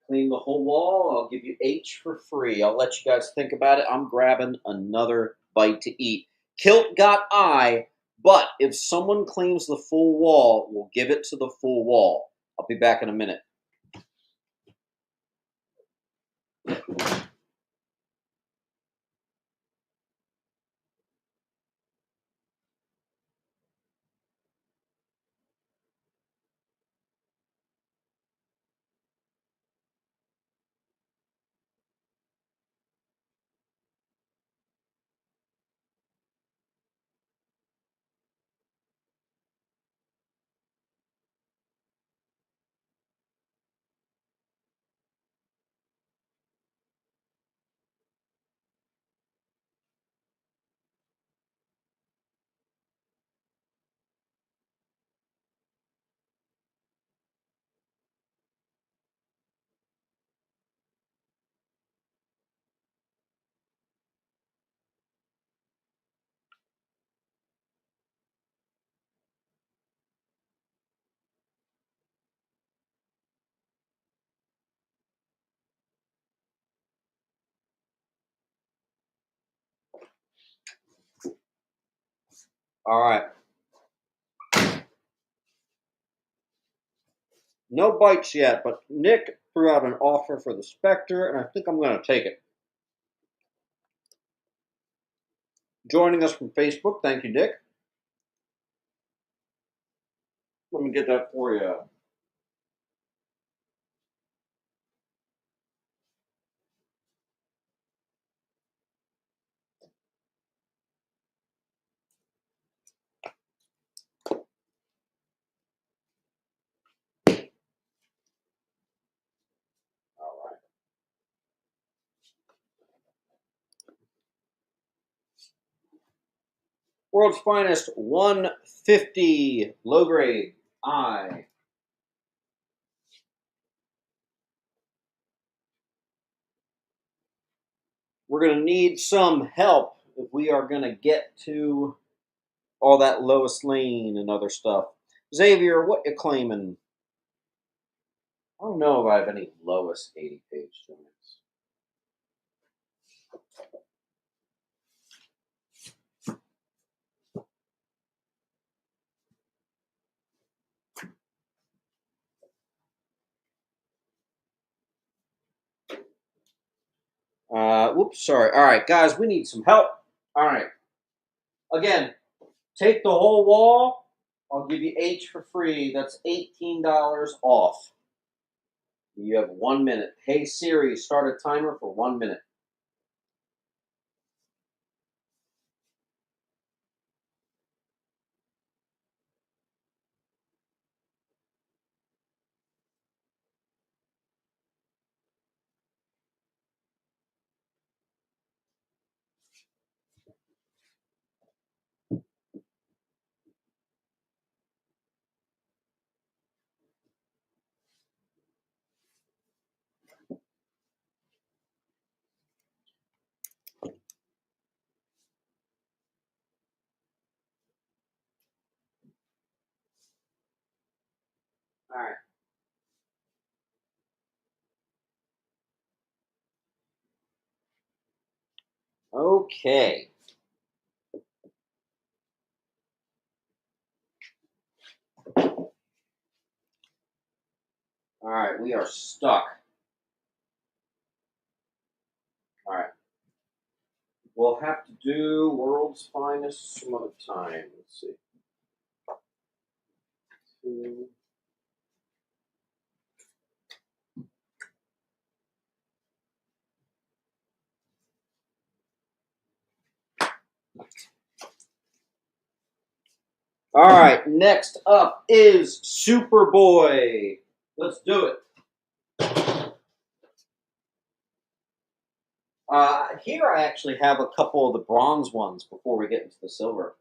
Clean the whole wall, I'll give you H for free. I'll let you guys think about it. I'm grabbing another bite to eat. Kilt got I, but if someone claims the full wall, we'll give it to the full wall. I'll be back in a minute. All right. No bites yet, but Nick threw out an offer for the Spectre, and I think I'm going to take it. Joining us from Facebook, thank you, Nick. Let me get that for you. All right. World's finest 150 low grade I. We're going to need some help if we are going to get to all that Lois Lane and other stuff. Xavier, what you claiming? I don't know if I have any Lois 80-page joints. Whoops, sorry. All right, guys, we need some help. All right. Again, take the whole wall. I'll give you H for free. That's $18 off. You have 1 minute. Hey Siri, start a timer for 1 minute. All right. Okay. All right, we are stuck. All right. We'll have to do World's Finest some other time. Let's see. Two. All right, next up is Superboy. Let's do it. Here I actually have a couple of the bronze ones before we get into the silver.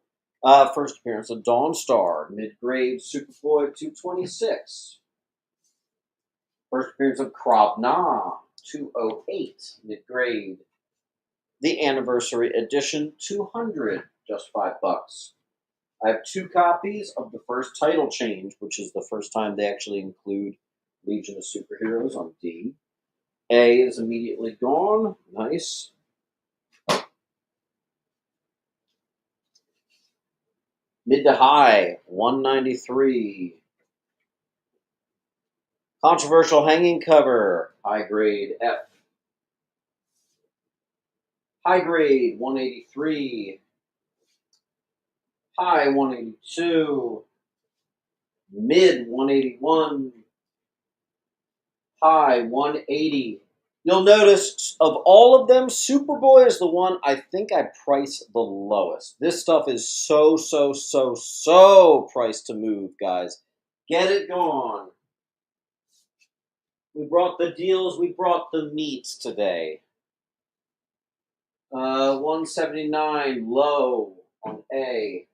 First appearance of Dawnstar, mid-grade Superboy 226. First appearance of Krabna 208, mid-grade. The Anniversary Edition 200, just $5. I have 2 copies of the first title change, which is the first time they actually include Legion of Superheroes on D. A is immediately gone. Nice. Mid to high, 193. Controversial hanging cover, high grade F. High grade, 183. High, 182. Mid, 181. High, 180. You'll notice of all of them, Superboy is the one I think I price the lowest. This stuff is so priced to move, guys. Get it gone. We brought the deals, we brought the meats today. 179 low on A.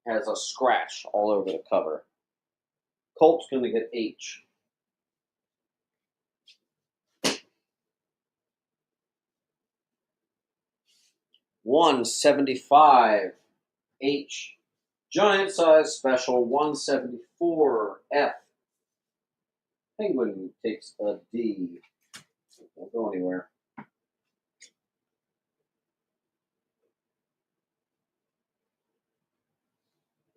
Has a scratch all over the cover. Colt's going to get H. $175 H. Giant size special 174 F. Penguin takes a D. Won't go anywhere.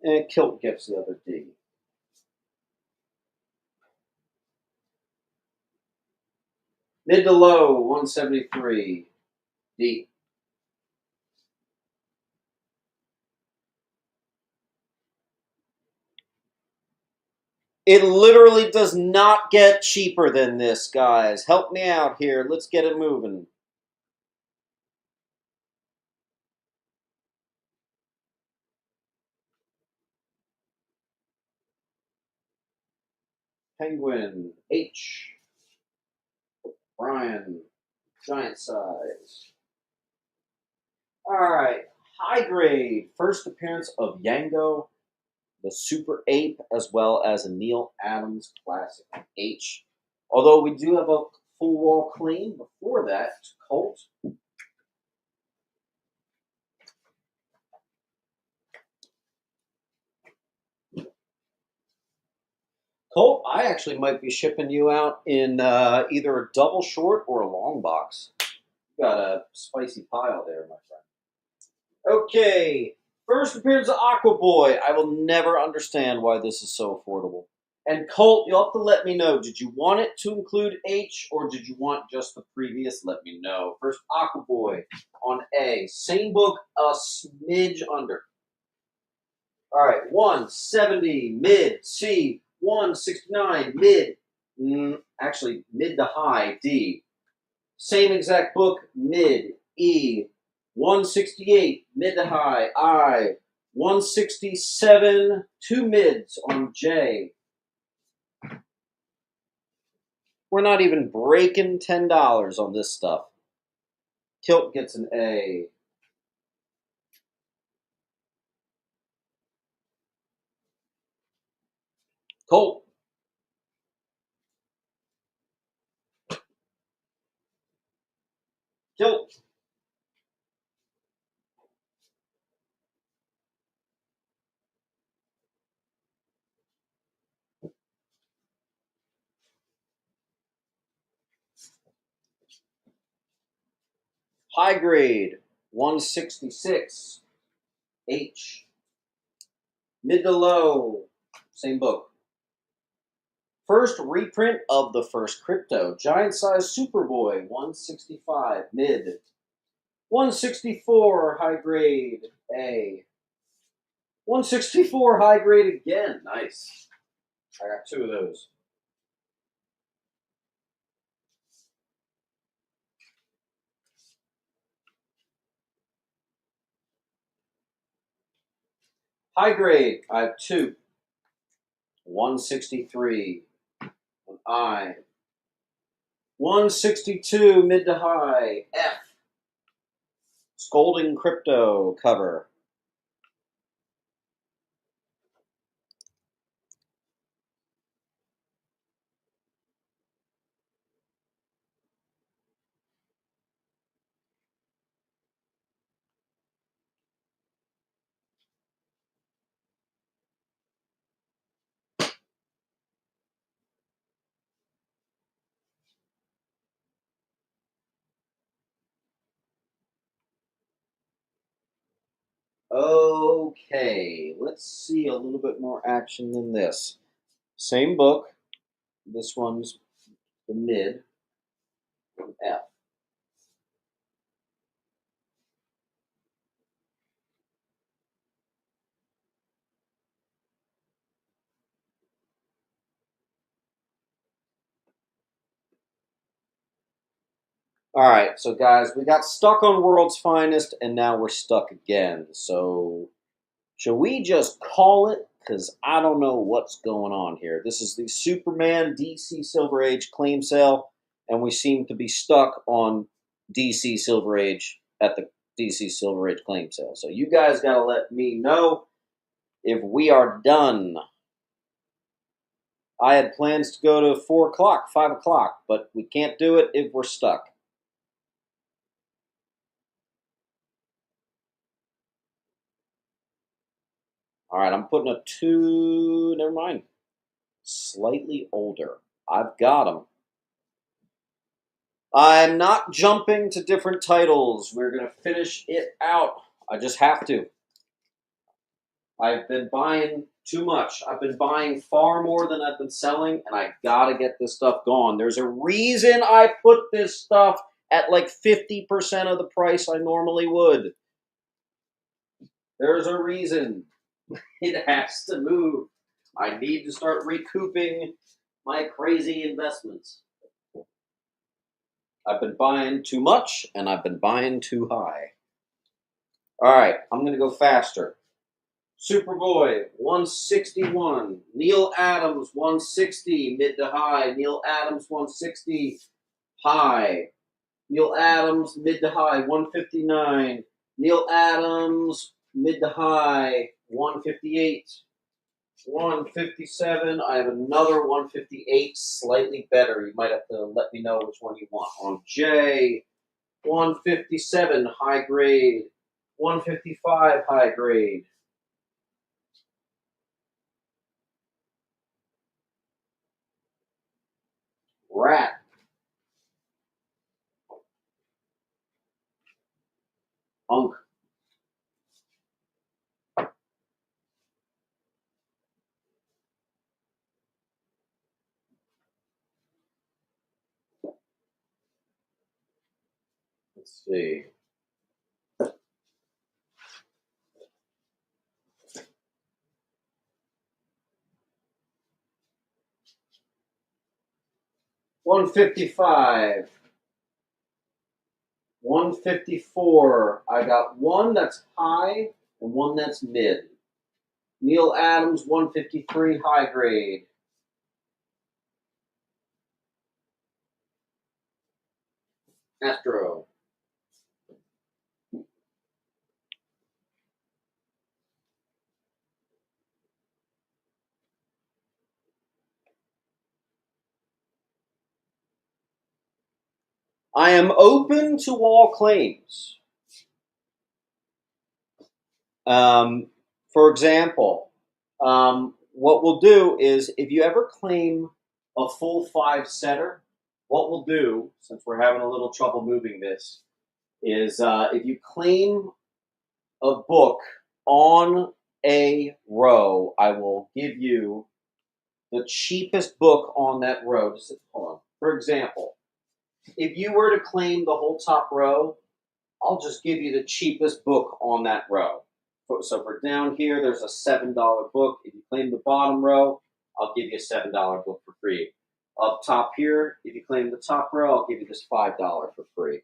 And Kilt gets the other D. Mid to low 173 D. It literally does not get cheaper than this, guys. Help me out here. Let's get it moving. Penguin, H. Brian, giant size. All right, high grade. First appearance of Yango, the Super Ape, as well as a Neil Adams classic, H. Although we do have a full wall claim before that, Colt. Colt, I actually might be shipping you out in either a double short or a long box. You got a spicy pile there, my friend. Okay, first appearance of Aqua Boy. I will never understand why this is so affordable. And Colt, you'll have to let me know. Did you want it to include H or did you want just the previous? Let me know. First, Aqua Boy on A. Same book, a smidge under. All right, 170 mid C, 169 mid, actually mid to high D. Same exact book, mid E, 168 mid to high I, 167 two mids on J. We're not even breaking $10 on this stuff. Kilt gets an A. Colt. Kilt. High grade, 166. H. Mid to low, same book. First reprint of the first Crypto, giant size Superboy, 165 mid. 164 high grade A. 164 high grade again. Nice. I got 2 of those. High grade, I have 2. 163, an I. 162, mid to high, F. Scolding Crypto cover. Okay, let's see a little bit more action than this. Same book. This one's the mid, F. All right, so guys, we got stuck on World's Finest, and now we're stuck again. So, shall we just call it? Because I don't know what's going on here. This is the Superman DC Silver Age claim sale, and we seem to be stuck on DC Silver Age at the DC Silver Age claim sale. So, you guys got to let me know if we are done. I had plans to go to 4 o'clock, 5 o'clock, but we can't do it if we're stuck. All right, I'm putting a 2. Never mind. Slightly older. I've got them. I'm not jumping to different titles. We're going to finish it out. I just have to. I've been buying too much. I've been buying far more than I've been selling, and I got to get this stuff gone. There's a reason I put this stuff at like 50% of the price I normally would. There's a reason. It has to move. I need to start recouping my crazy investments. I've been buying too much, and I've been buying too high. All right, I'm going to go faster. Superboy, 161. Neil Adams, 160, mid to high. Neil Adams, 160, high. Neil Adams, mid to high, 159. Neil Adams, mid to high, 158. 157. I have another 158, slightly better. You might have to let me know which one you want. On J, 157, high grade. 155, high grade. Rat. Unk. Let's see. $155. 154. I got one that's high and one that's mid. Neil Adams, 153, high grade. Astro. I am open to all claims. For example, what we'll do is if you ever claim a full 5 setter, what we'll do, since we're having a little trouble moving this, is if you claim a book on a row, I will give you the cheapest book on that row. Just hold on. For example, if you were to claim the whole top row, I'll just give you the cheapest book on that row. So for down here, there's a $7 book. If you claim the bottom row, I'll give you a $7 book for free. Up top here, if you claim the top row, I'll give you this $5 for free.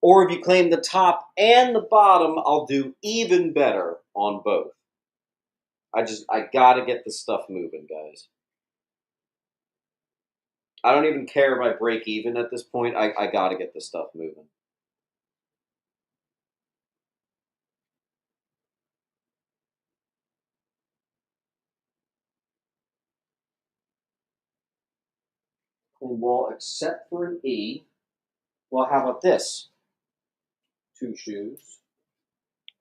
Or if you claim the top and the bottom, I'll do even better on both. I gotta get this stuff moving, guys. I don't even care if I break even at this point. I gotta get this stuff moving. Well, except for an E. Well, how about this? 2 shoes.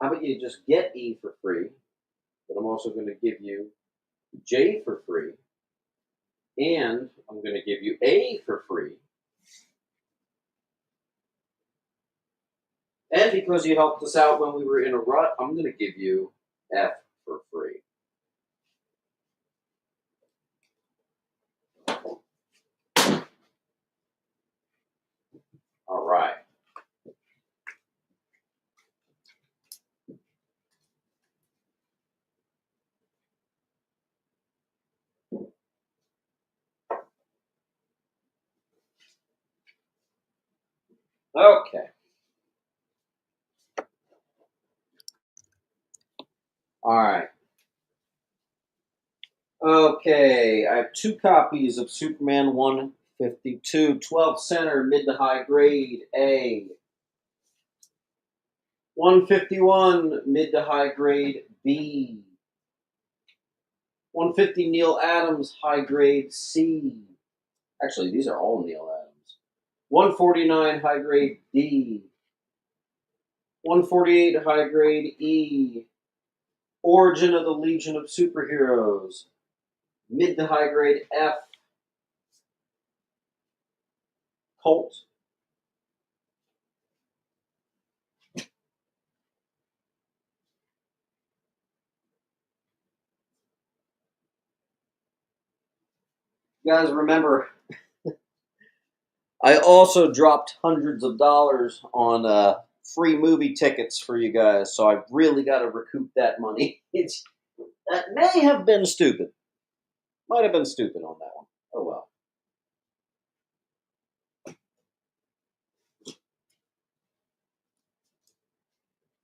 How about you just get E for free? But I'm also going to give you J for free. And I'm going to give you A for free. And because you helped us out when we were in a rut, I'm going to give you F for free. All right. Okay. All right. Okay. I have 2 copies of Superman 152, 12 center, mid to high grade A. 151, mid to high grade B. 150, Neil Adams, high grade C. Actually, these are all Neil Adams. 149, high grade D. 148, high grade E. Origin of the Legion of Superheroes. Mid to high grade F. Colt. You guys remember, I also dropped hundreds of dollars on free movie tickets for you guys, so I've really got to recoup that money. That may have been stupid. Might have been stupid on that one. Oh well.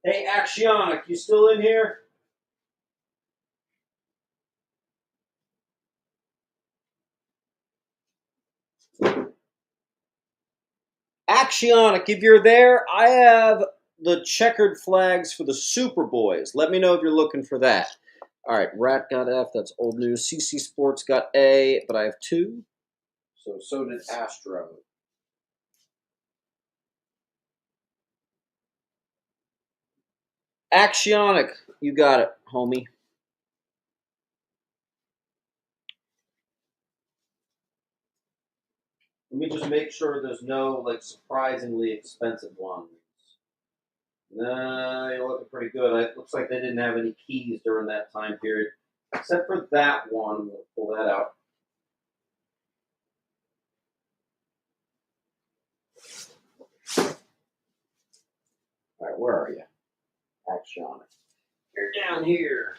Hey, Axionic, you still in here? Axionic, if you're there, I have the checkered flags for the Superboys. Let me know if you're looking for that. All right, Rat got F. That's old news. CC Sports got A, but I have 2. So did Astro. Axionic, you got it, homie. Let me just make sure there's no like surprisingly expensive ones. Nah, you're looking pretty good. It looks like they didn't have any keys during that time period, except for that one. We'll pull that out. All right, where are you? Axionic. You're down here.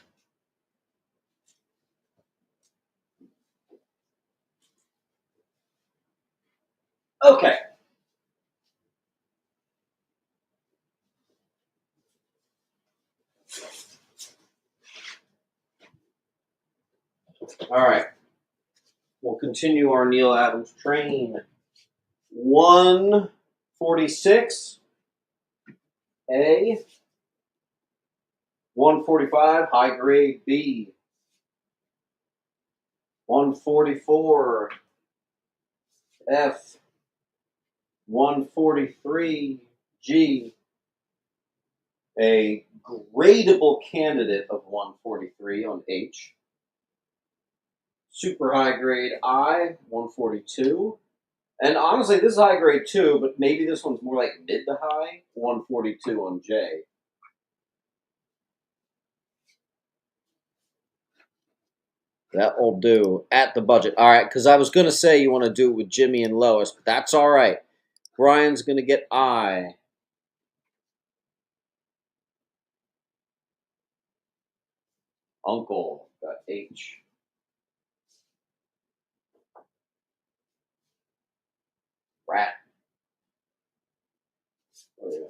Okay. All right. We'll continue our Neil Adams train. 146 A. 145 high grade B. 144 F. 143 G. A gradable candidate of 143 on H. Super high grade I, 142. And honestly, this is high grade too, but maybe this one's more like mid to high, 142 on J. That will do at the budget. All right, because I was going to say you want to do it with Jimmy and Lois, but that's all right. Brian's going to get I. Uncle got H. Rat. Oh, yeah.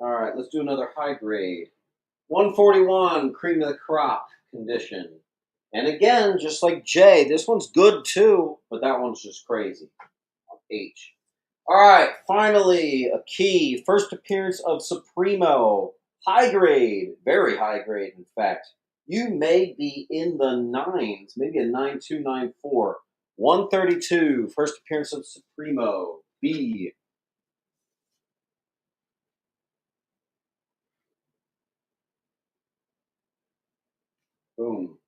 All right, let's do another high grade. 141, cream of the crop condition. And again, just like J, this one's good too, but that one's just crazy. H. All right, finally, a key. First appearance of Supremo. High grade, very high grade, in fact. You may be in the nines, maybe a 9294. 132, first appearance of Supremo. B. Boom.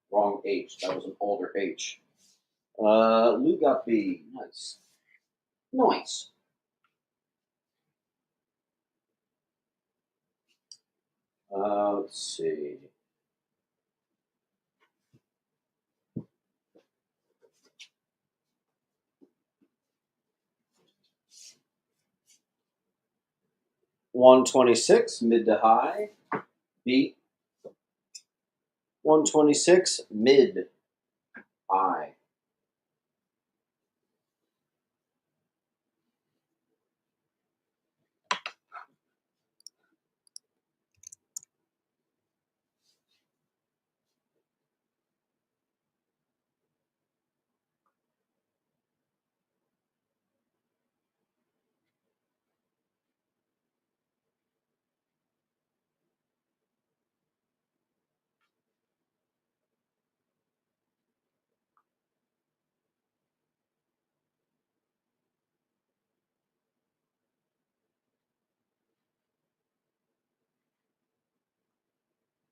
Wrong H. That was an older H. Lou got B. Nice. Nice. Let's see. $126, mid to high. B. $126, mid, high.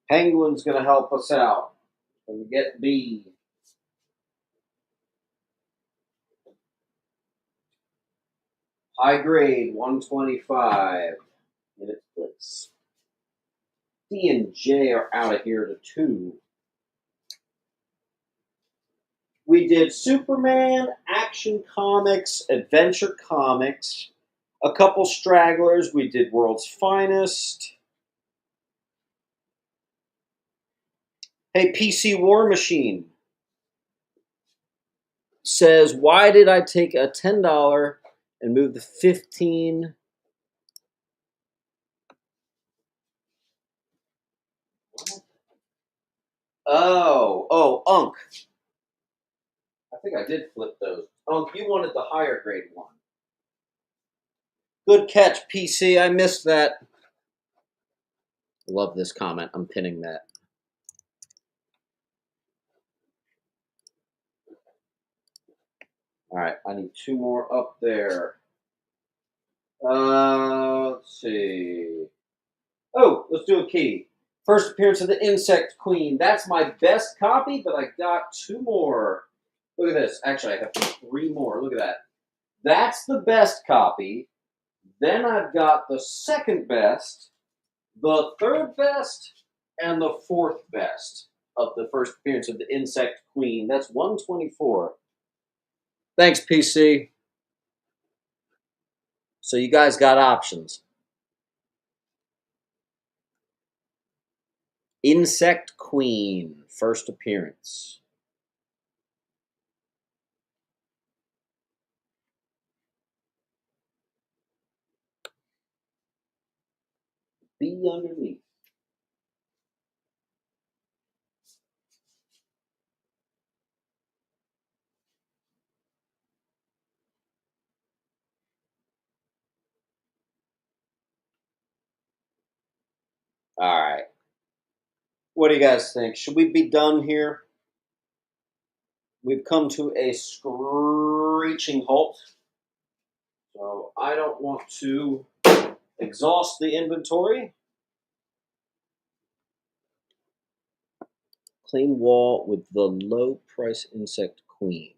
Penguin's going to help us out. And we get B. High grade, 125. In its place. D and J are out of here to 2. We did Superman, Action Comics, Adventure Comics, a couple stragglers. We did World's Finest. Hey, PC War Machine says, why did I take a $10 and move the 15? Unk. I think I did flip those. Unk, you wanted the higher grade one. Good catch, PC. I missed that. Love this comment. I'm pinning that. All right, I need 2 more up there. Let's see. Oh, let's do a key. First appearance of the Insect Queen. That's my best copy, but I got 2 more. Look at this. Actually, I have 3 more. Look at that. That's the best copy. Then I've got the second best, the third best, and the fourth best of the first appearance of the Insect Queen. That's 124. Thanks, PC. So you guys got options. Insect Queen, first appearance. B underneath. All right. What do you guys think? Should we be done here? We've come to a screeching halt. So I don't want to exhaust the inventory. Clean wall with the low price Insect Queen.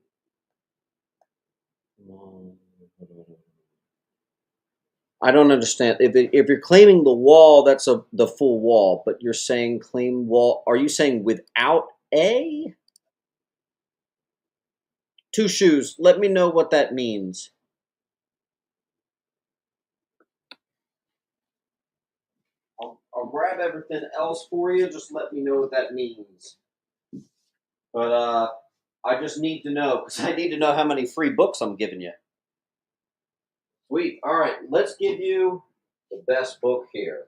I don't understand. If you're claiming the wall, that's the full wall. But you're saying claim wall. Are you saying without a? 2 shoes. Let me know what that means. I'll grab everything else for you. Just let me know what that means. But I just need to know, because I need to know how many free books I'm giving you. Sweet. All right, let's give you the best book here.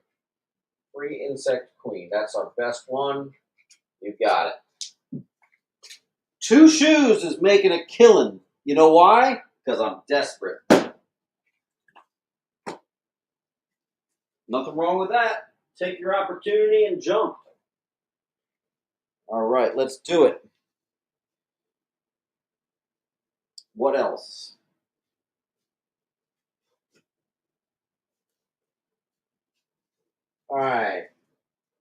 Free Insect Queen. That's our best one. You got it. Two Shoes is making a killing. You know why? Because I'm desperate. Nothing wrong with that. Take your opportunity and jump. All right, let's do it. What else? All right.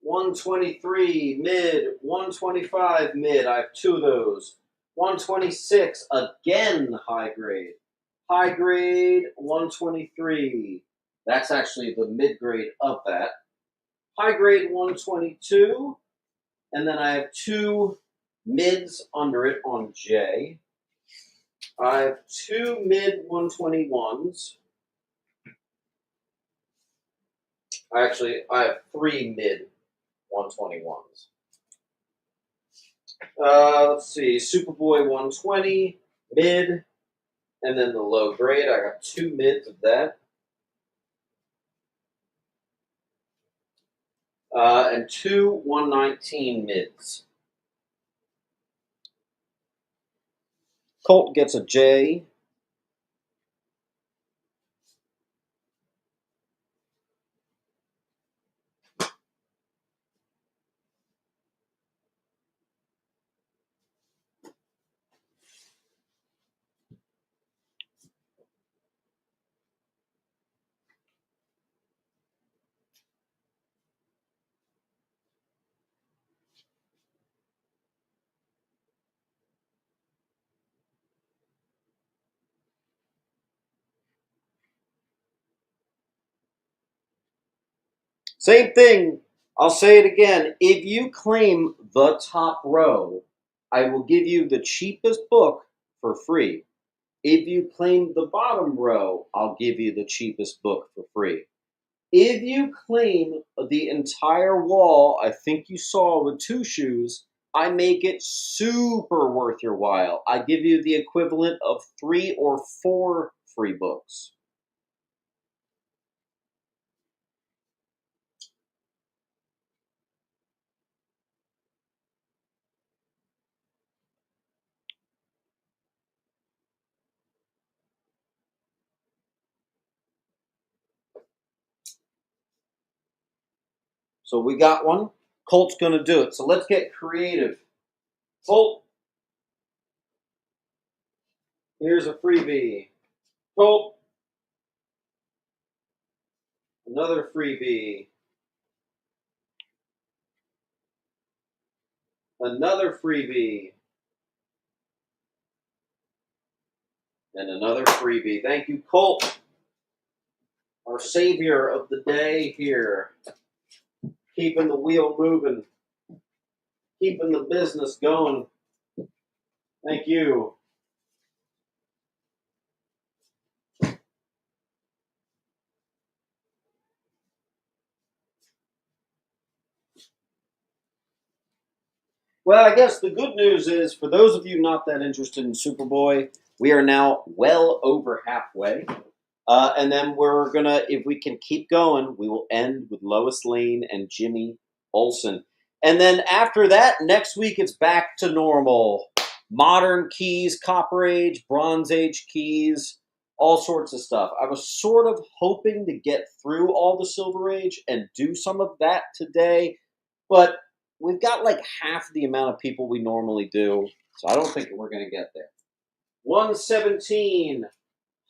123 mid, 125 mid. I have two of those. 126 again high grade. High grade 123. That's actually the mid grade of that. High grade 122. And then I have two mids under it on J. I have two mid 121s. Actually, I have three mid 121s. Let's see, Superboy 120, mid, and then the low grade. I got two mids of that. And two 119 mids. Colt gets a J. Same thing. I'll say it again. If you claim the top row, I will give you the cheapest book for free. If you claim the bottom row, I'll give you the cheapest book for free. If you claim the entire wall, I think you saw with Two Shoes, I make it super worth your while. I give you the equivalent of 3 or 4 free books. So we got one. Colt's going to do it. So let's get creative. Colt, here's a freebie. Colt, another freebie. Another freebie. And another freebie. Thank you, Colt, our savior of the day here. Keeping the wheel moving. Keeping the business going. Thank you. Well, I guess the good news is, for those of you not that interested in Superboy, we are now well over halfway. And then we're going to, if we can keep going, we will end with Lois Lane and Jimmy Olsen. And then after that, next week, it's back to normal. Modern keys, Copper Age, Bronze Age keys, all sorts of stuff. I was sort of hoping to get through all the Silver Age and do some of that today, but we've got like half the amount of people we normally do, so I don't think we're going to get there. 117,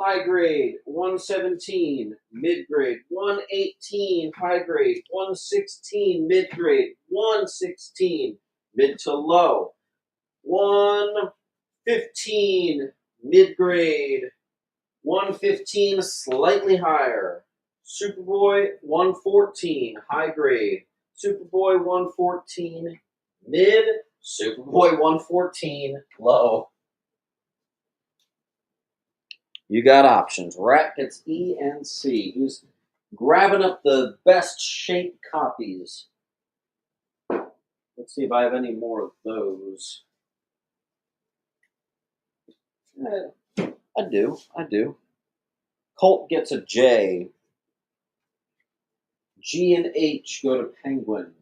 high grade. 117, mid grade. 118, high grade. 116, mid grade. 116, mid to low. 115, mid grade. 115, slightly higher. Superboy 114, high grade. Superboy 114, mid. Superboy 114, low. You got options. Rat gets E and C. Who's grabbing up the best shaped copies? Let's see if I have any more of those. I do. Colt gets a J. G and H go to Penguin.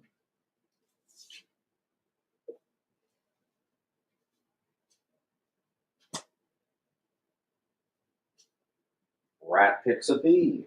Rat picks a B.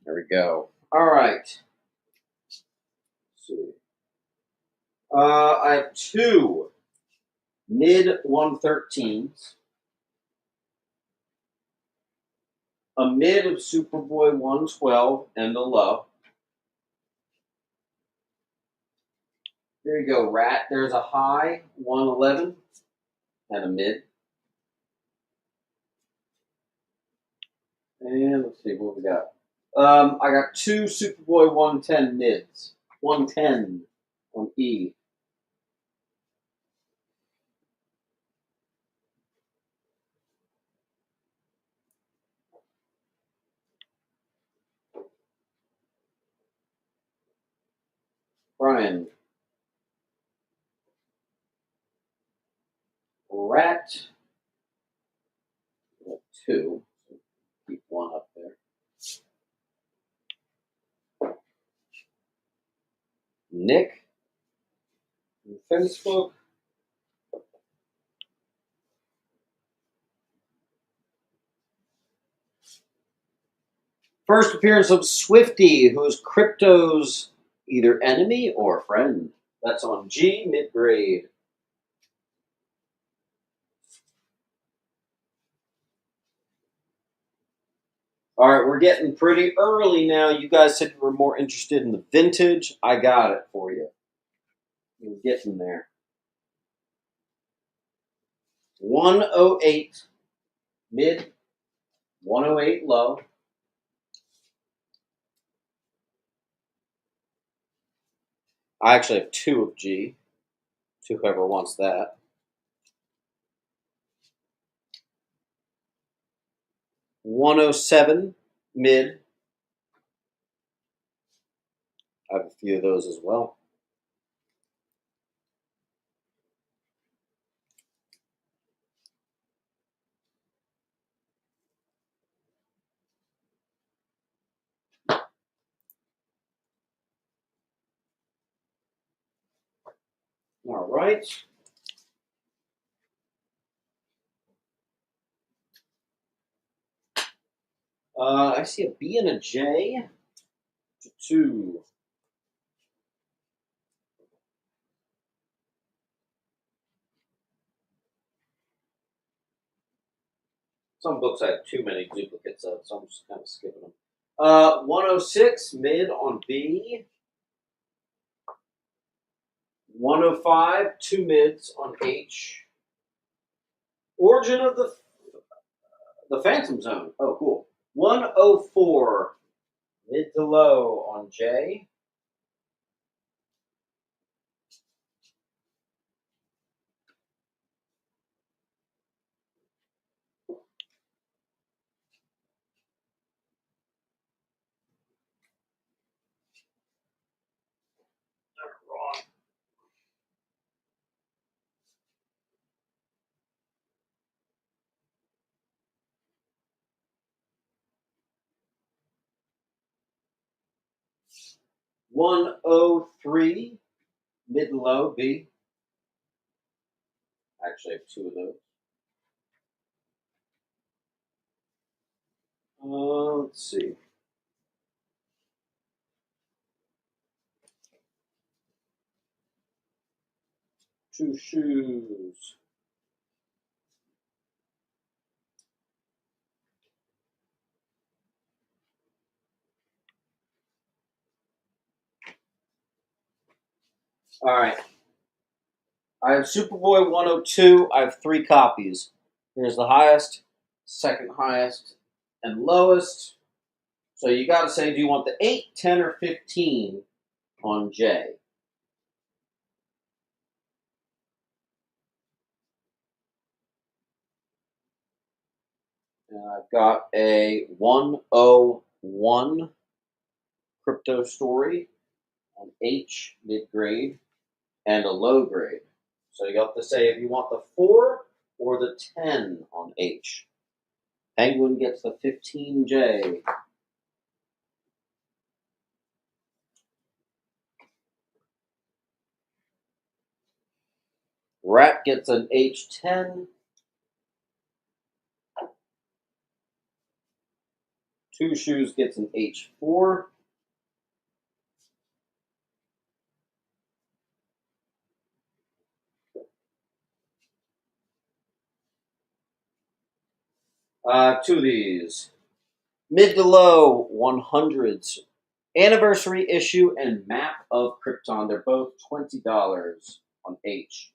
There we go. All right. Let's see. I have two mid 113s, a mid of Superboy 112, and a low. Here you go, Rat. There's a high 111 and a mid. And let's see what we got. I got two Superboy 110 mids. 110 on E. Brian. Rat. Two. Keep one up there. Nick. Facebook. First appearance of Swifty, who is crypto's either enemy or friend. That's on G, mid-grade. All right, we're getting pretty early now. You guys said you were more interested in the vintage. I got it for you. We're getting there. 108 mid, 108 low. I actually have two of G, to whoever wants that. 107 mid. I have a few of those as well. All right. I see a B and a J. Two. Some books I have too many duplicates of, so I'm just kind of skipping them. 106 mid on B. 105 two mids on H. Origin of the Phantom Zone. Oh, cool. 104 mid to low on J. Wrong. $103 mid to low B. Actually, I have two of those. Let's see. Two shoes. All right. I have Superboy 102. I have three copies. Here's the highest, second highest, and lowest. So you got to say, do you want the 8, 10, or 15 on J? And I've got a 101 crypto story on H, mid-grade, and a low grade. So you have to say if you want the 4 or the 10 on H. Penguin gets the 15J. Rat gets an H10. Two Shoes gets an H4. Two of these. Mid to low 100s. Anniversary issue and map of Krypton. They're both $20 on H.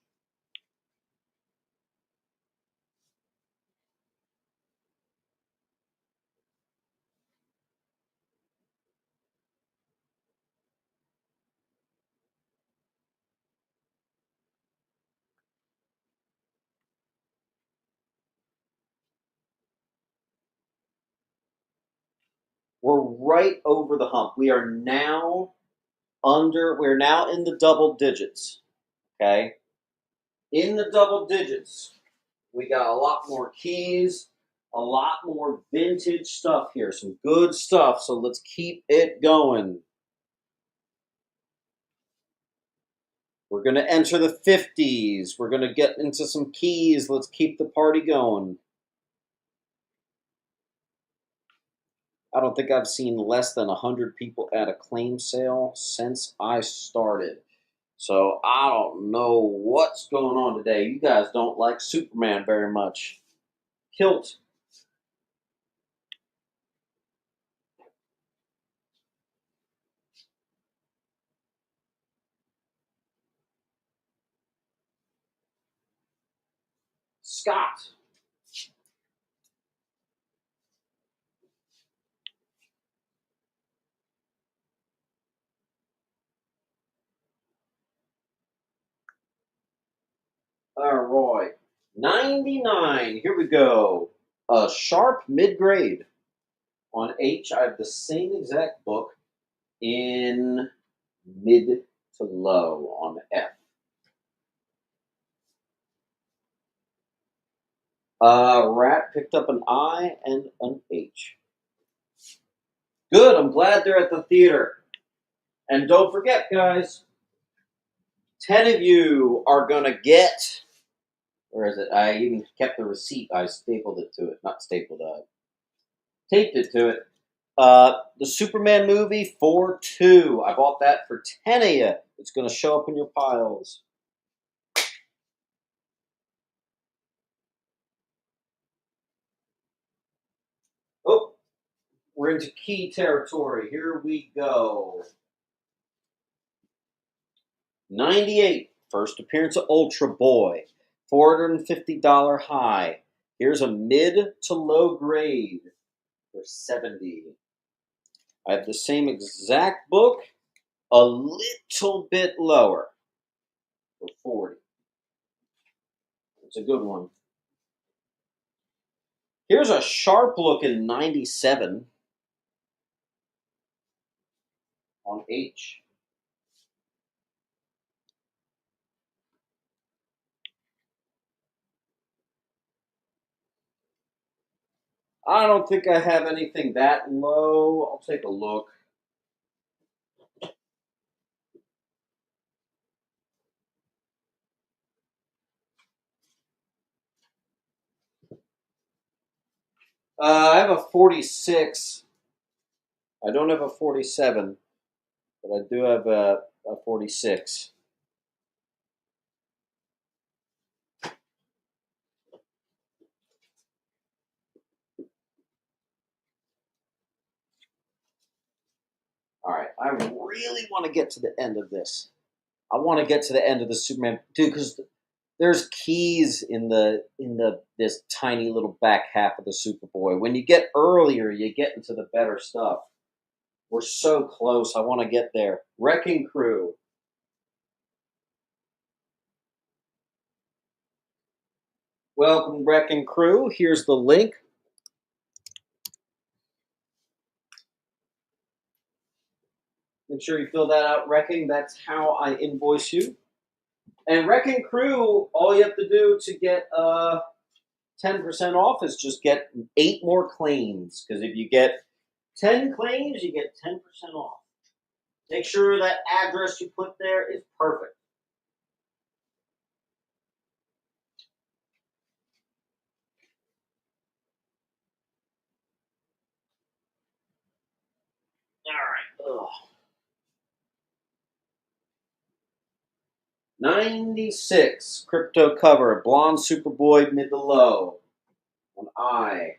We're right over the hump. We're now in the double digits. Okay? In the double digits. We got a lot more keys, a lot more vintage stuff here. Some good stuff. So let's keep it going. We're going to enter the 50s. We're going to get into some keys. Let's keep the party going. I don't think I've seen less than 100 people at a claim sale since I started. So I don't know what's going on today. You guys don't like Superman very much. Kilt. Scott. All right. 99. Here we go. A sharp mid-grade. On H, I have the same exact book in mid to low on F. Rat picked up an I and an H. Good. I'm glad they're at the theater. And don't forget, guys, 10 of you are going to get. Where is it? I even kept the receipt. I stapled it to it. Not stapled, taped it to it. The Superman movie for 2. I bought that for 10 of you. It's going to show up in your piles. Oh, we're into key territory. Here we go. 98. First appearance of Ultra Boy. $450 high. Here's a mid to low grade for 70. I have the same exact book, a little bit lower for 40. It's a good one. Here's a sharp looking 97 on H. I don't think I have anything that low. I'll take a look. I have a 46. I don't have a 47, but I do have a 46. All right, I really want to get to the end of this. I want to get to the end of the Superman, dude, because there's keys in this tiny little back half of the Superboy. When you get earlier, you get into the better stuff. We're so close. I want to get there. Wrecking Crew. Welcome, Wrecking Crew. Here's the link. Make sure you fill that out, Wrecking. That's how I invoice you. And Wrecking Crew, all you have to do to get 10% off is just get 8 more claims. Because if you get 10 claims, you get 10% off. Make sure that address you put there is perfect. All right. Ugh. 96 crypto cover, blonde Superboy mid to low. On I.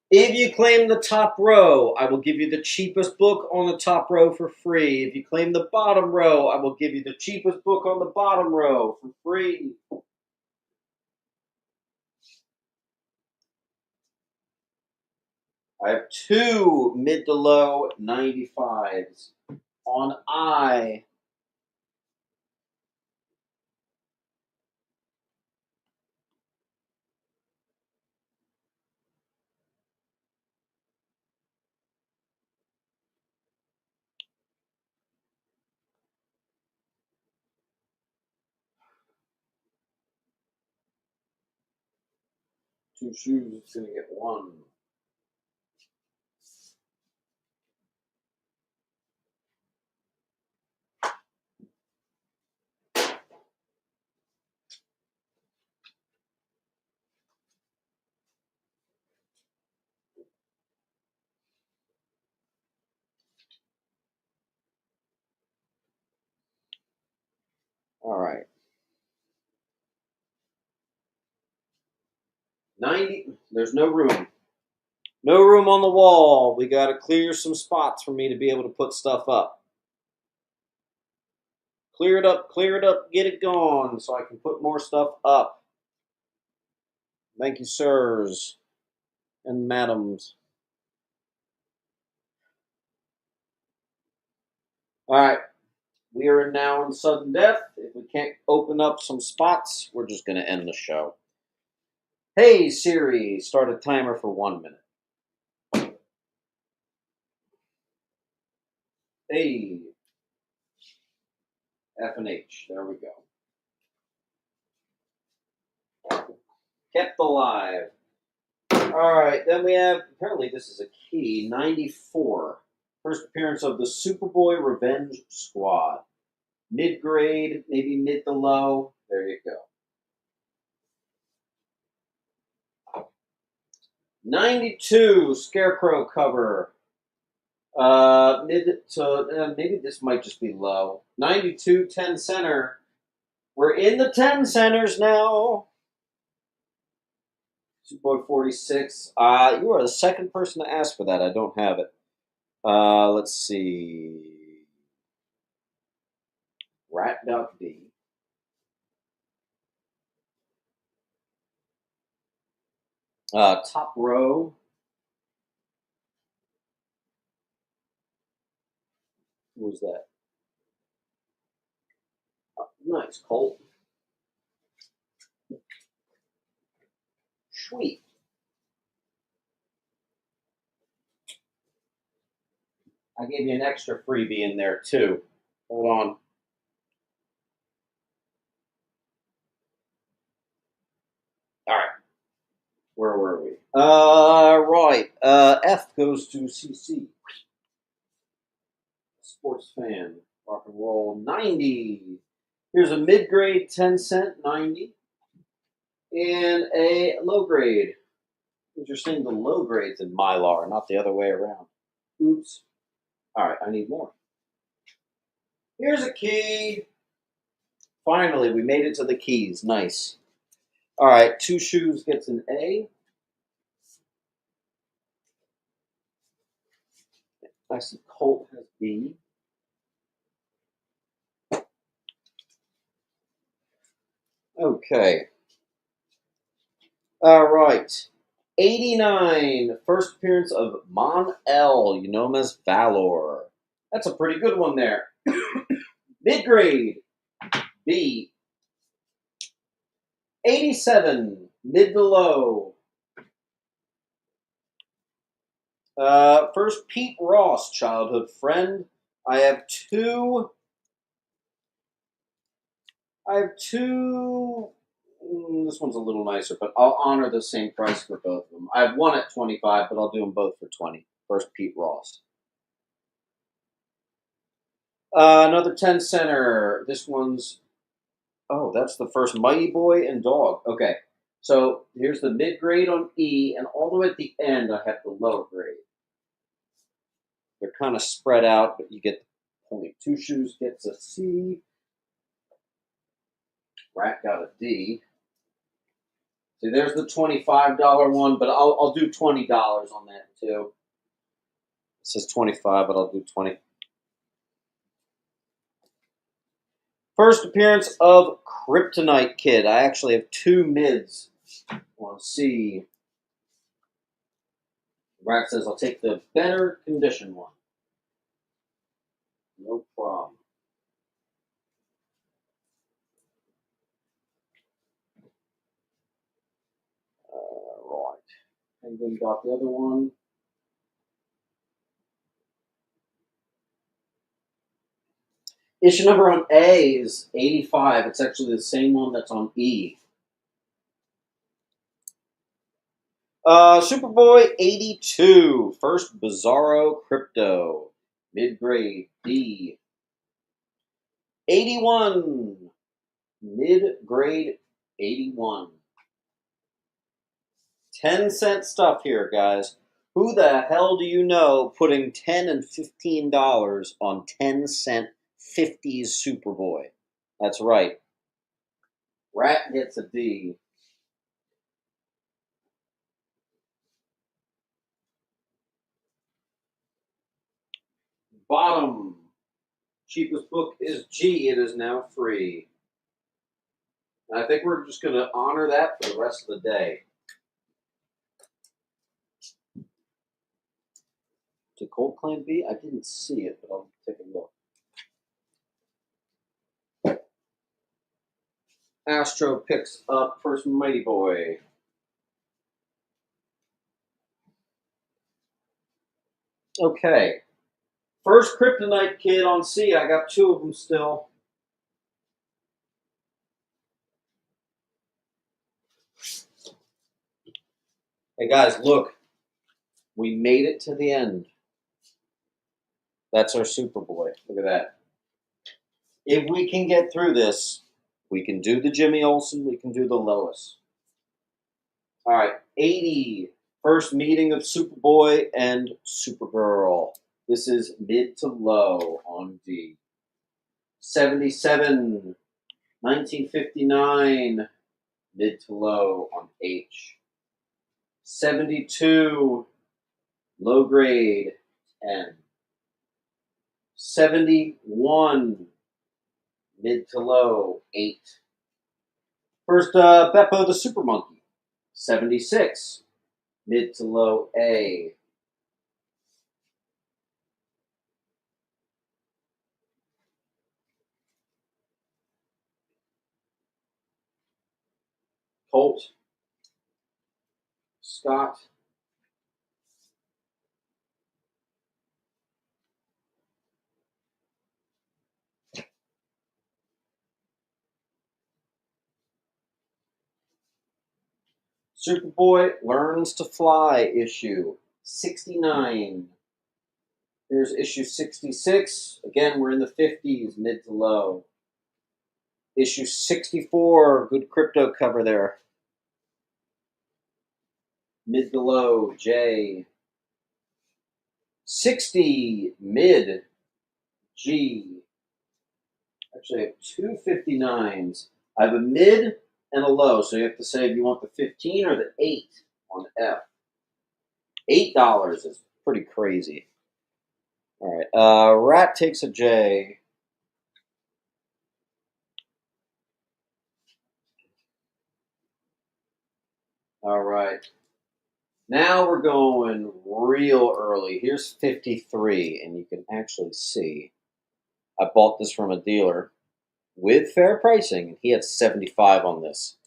If you claim the top row, I will give you the cheapest book on the top row for free. If you claim the bottom row, I will give you the cheapest book on the bottom row for free. I have 2 mid to low 95s. On I. Two shoes, it's going to get 1. All right. 90, there's no room. No room on the wall. We got to clear some spots for me to be able to put stuff up. Clear it up, get it gone so I can put more stuff up. Thank you, sirs and madams. All right. We are now in sudden death. If we can't open up some spots, we're just going to end the show. Hey, Siri, start a timer for 1 minute. Hey, F and H. There we go. Kept alive. All right, then we have, apparently this is a key, 94. First appearance of the Superboy Revenge Squad. Mid-grade, maybe mid to low. There you go. 92 Scarecrow cover. Mid to, maybe this might just be low. 92 10 center. We're in the 10 centers now. Superboy 46. You are the second person to ask for that. I don't have it. Let's see. Rat Duck D. Top row. Who was that? Nice, Colt. Sweet. I gave you an extra freebie in there, too. Hold on. All right. Where were we? Right. F goes to CC. Sports fan. Rock and roll. 90. Here's a mid-grade 10-cent 90. And a low-grade. Interesting, the low grades in Mylar, not the other way around. Oops. All right, I need more. Here's a key. Finally, we made it to the keys. Nice. All right, 2 shoes gets an A. I see Colt has B. Okay. All right. 89. First appearance of Mon L. You know him as Valor. That's a pretty good one there. Mid-grade. B. 87. Mid to low. First, Pete Ross, childhood friend. I have two. This one's a little nicer, but I'll honor the same price for both of them. I have one at 25, but I'll do them both for 20. First, Pete Ross. Another 10 center. This one's. Oh, that's the first Mighty Boy and Dog. Okay. So here's the mid grade on E, and all the way at the end, I have the lower grade. They're kind of spread out, but you get only two shoes gets a C. Rat got a D. See, there's the $25 one, but I'll do $20 on that too. It says 25, but I'll do 20. First appearance of Kryptonite Kid. I actually have two mids on C. Rat says I'll take the better condition one. No problem. Right. And then got the other one. Issue number on A is 85. It's actually the same one that's on E. Superboy 82. First Bizarro Crypto. Mid-grade D. 81. Mid-grade 81. 10-cent stuff here, guys. Who the hell do you know putting $10 and $15 on 10-cent 50s Superboy? That's right. Rat gets a D. Bottom. Cheapest book is G. It is now free. And I think we're just going to honor that for the rest of the day. To Cold Claim B? I didn't see it, but I'll take a look. Astro picks up first Mighty Boy. Okay. First Kryptonite Kid on C. I got two of them still. Hey guys, look. We made it to the end. That's our Superboy. Look at that. If we can get through this, we can do the Jimmy Olsen, we can do the Lois. All right, 80. First meeting of Superboy and Supergirl. This is mid to low on D. 77. 1959. Mid to low on H. 72. Low grade 10. 71. Mid to low 8. First, Beppo the Super Monkey. 76. Mid to low A. Colt. Scott. Superboy Learns to Fly issue 69. Here's issue 66. Again, we're in the 50s, mid to low. Issue 64, good crypto cover there. Mid to low, J. 60, mid, G. Actually, I have two 59s. I have a mid and a low, so you have to say if you want the 15 or the 8 on F. $8 is pretty crazy. All right, Rat takes a J. All right. Now we're going real early. Here's 53, and you can actually see I bought this from a dealer with fair pricing. He had 75 on this.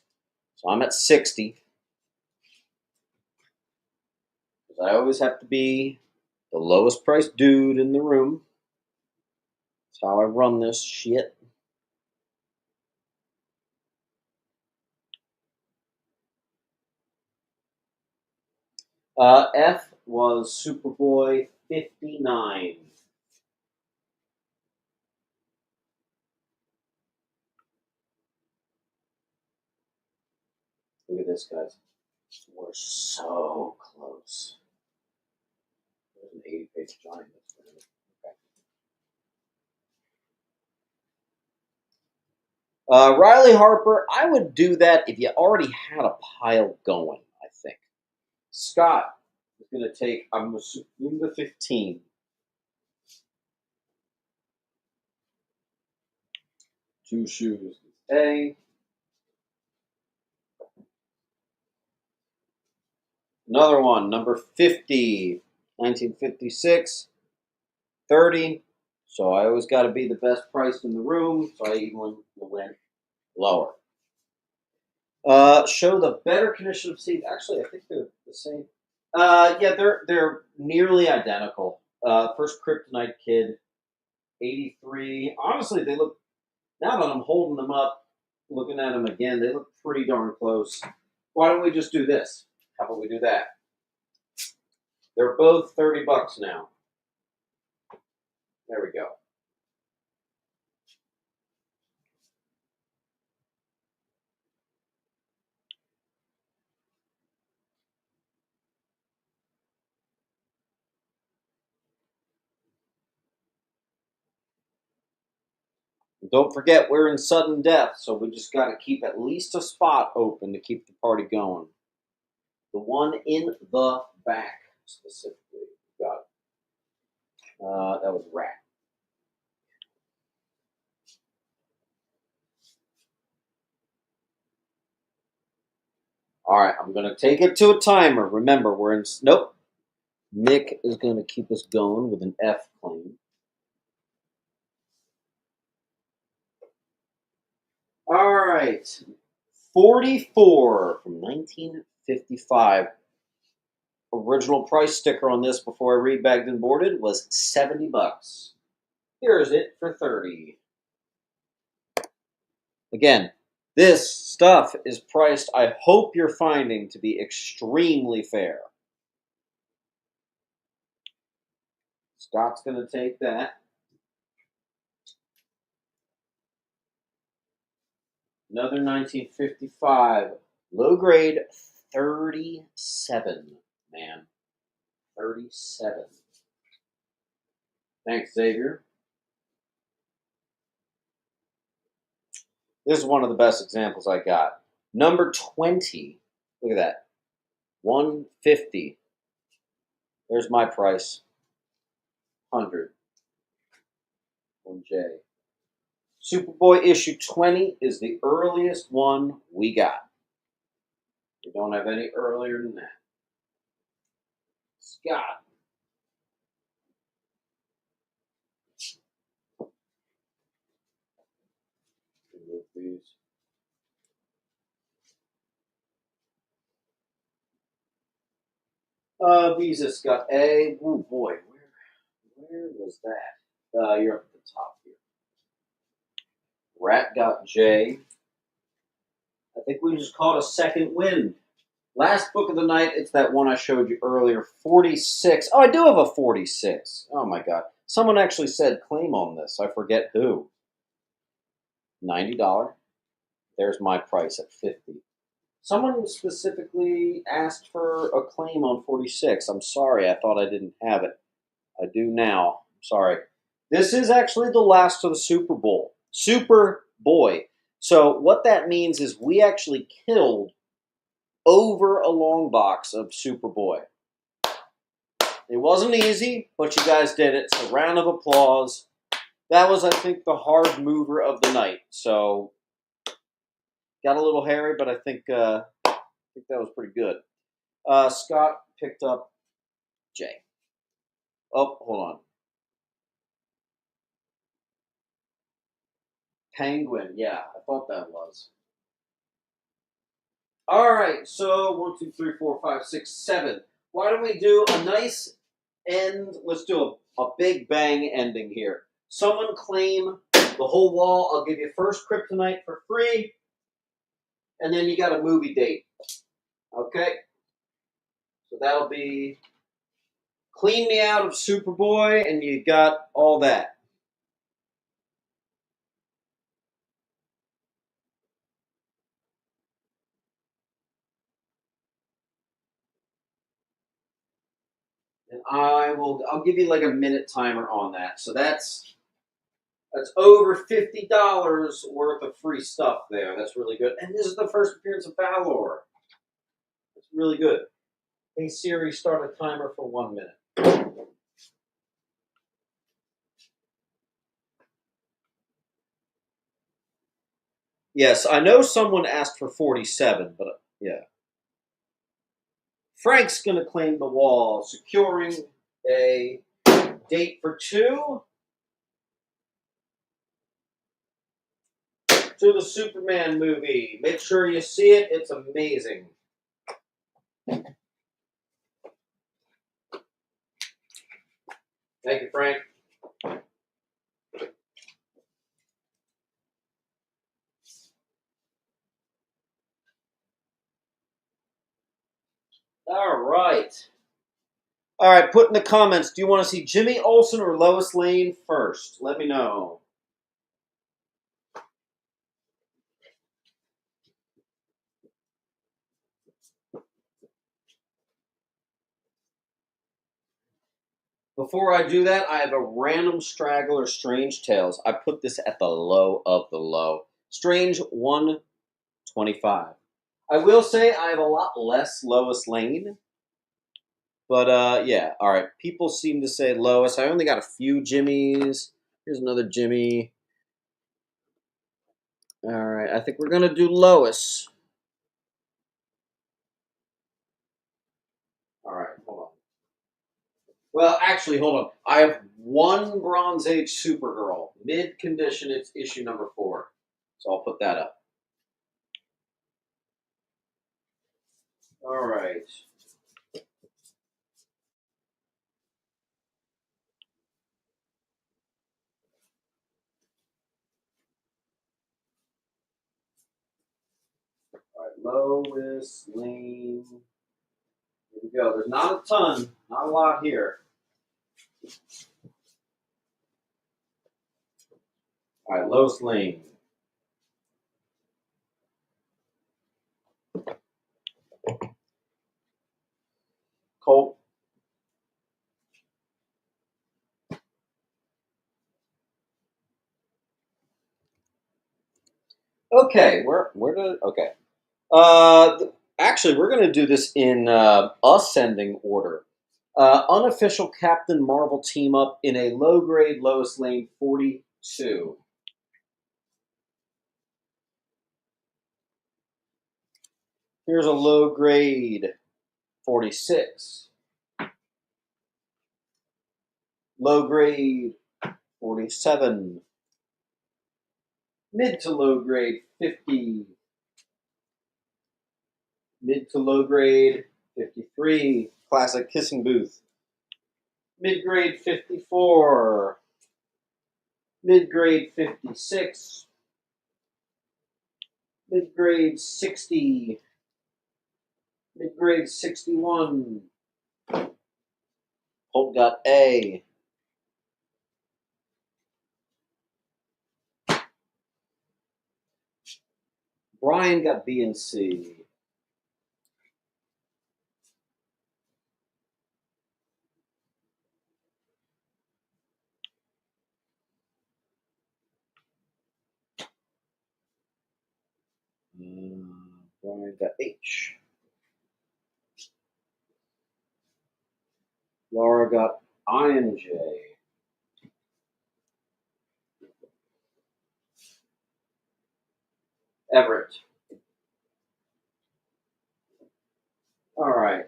So I'm at 60. Because I always have to be the lowest priced dude in the room. That's how I run this shit. F was Superboy 59. Look at this, guys. We're so close. There's an 80-page giant. Okay. Riley Harper, I would do that if you already had a pile going, I think. Scott is going to take, I'm assuming, the 15. Two shoes. A. Another one, number 50, 1956, 30. So I always got to be the best price in the room, so I even went lower. Show the better condition of seat. Actually, I think they're the same. Yeah, they're nearly identical. First Kryptonite Kid, 83. Honestly, they look, now that I'm holding them up, looking at them again, they look pretty darn close. Why don't we just do this? How about we do that? They're both $30 now. There we go. Don't forget, we're in sudden death, so we just got to keep at least a spot open to keep the party going. The one in the back, specifically. Got it. That was Rat. All right, I'm going to take it to a timer. Remember, we're in... Nope. Nick is going to keep us going with an F claim. All right. 44 from 1955. Original price sticker on this before I rebagged and boarded was $70. Here's it for 30. Again, this stuff is priced, I hope you're finding, to be extremely fair. Scott's going to take that. Another 1955. Low grade 37, man. 37. Thanks, Xavier. This is one of the best examples I got. Number 20. Look at that. 150. There's my price. 100. 1J. Superboy issue 20 is the earliest one we got. We don't have any earlier than that. Scott. Remove these. Visa Scott A. Oh boy, where was that? You're up at the top here. Rat got J. I think we just caught a second win. Last book of the night, it's that one I showed you earlier, 46. Oh, I do have a 46. Oh my god. Someone actually said claim on this. I forget who. $90. There's my price at 50. Someone specifically asked for a claim on 46. I'm sorry, I thought I didn't have it. I do now. I'm sorry. This is actually the last of the Super Bowl. Super Boy. So what that means is we actually killed over a long box of Superboy. It wasn't easy, but you guys did it. So round of applause. That was, I think, the hard mover of the night. So got a little hairy, but I think that was pretty good. Scott picked up J. Oh, hold on. Penguin. Yeah, I thought that was. All right, so 1, 2, 3, 4, 5, 6, 7. Why don't we do a nice end? Let's do a big bang ending here. Someone claim the whole wall. I'll give you first kryptonite for free, and then you got a movie date. Okay? So that'll be clean me out of Superboy, and you got all that. And I'll give you like a minute timer on that. So that's over $50 worth of free stuff there. That's really good. And this is the first appearance of Valor. That's really good. Hey Siri, start a timer for 1 minute. Yes, I know someone asked for 47, but yeah. Frank's going to claim the wall, securing a date for 2 to the Superman movie. Make sure you see it. It's amazing. Thank you, Frank. All right. All right, put in the comments, do you want to see Jimmy Olsen or Lois Lane first? Let me know. Before I do that, I have a random straggler Strange Tales. I put this at the low of the low. Strange 125. I will say I have a lot less Lois Lane. But yeah, all right. People seem to say Lois. I only got a few Jimmys. Here's another Jimmy. All right, I think we're going to do Lois. All right, hold on. Well, actually, hold on. I have one Bronze Age Supergirl. Mid condition, it's issue number 4. So I'll put that up. All right. All right, Lois Lane. Here we go. There's not a ton, not a lot here. All right, Lois Lane. Colt. Okay, okay. Actually, we're going to do this in ascending order. Unofficial Captain Marvel team up in a low grade Lois Lane 42. Here's a low grade 46. Low grade 47. Mid to low grade 50. Mid to low grade 53. Classic Kissing Booth. Mid grade 54. Mid grade 56. Mid grade 60. Mid grade 61. Holt got A. Brian got B and C. Brian got H. Laura got I and J. Everett. All right.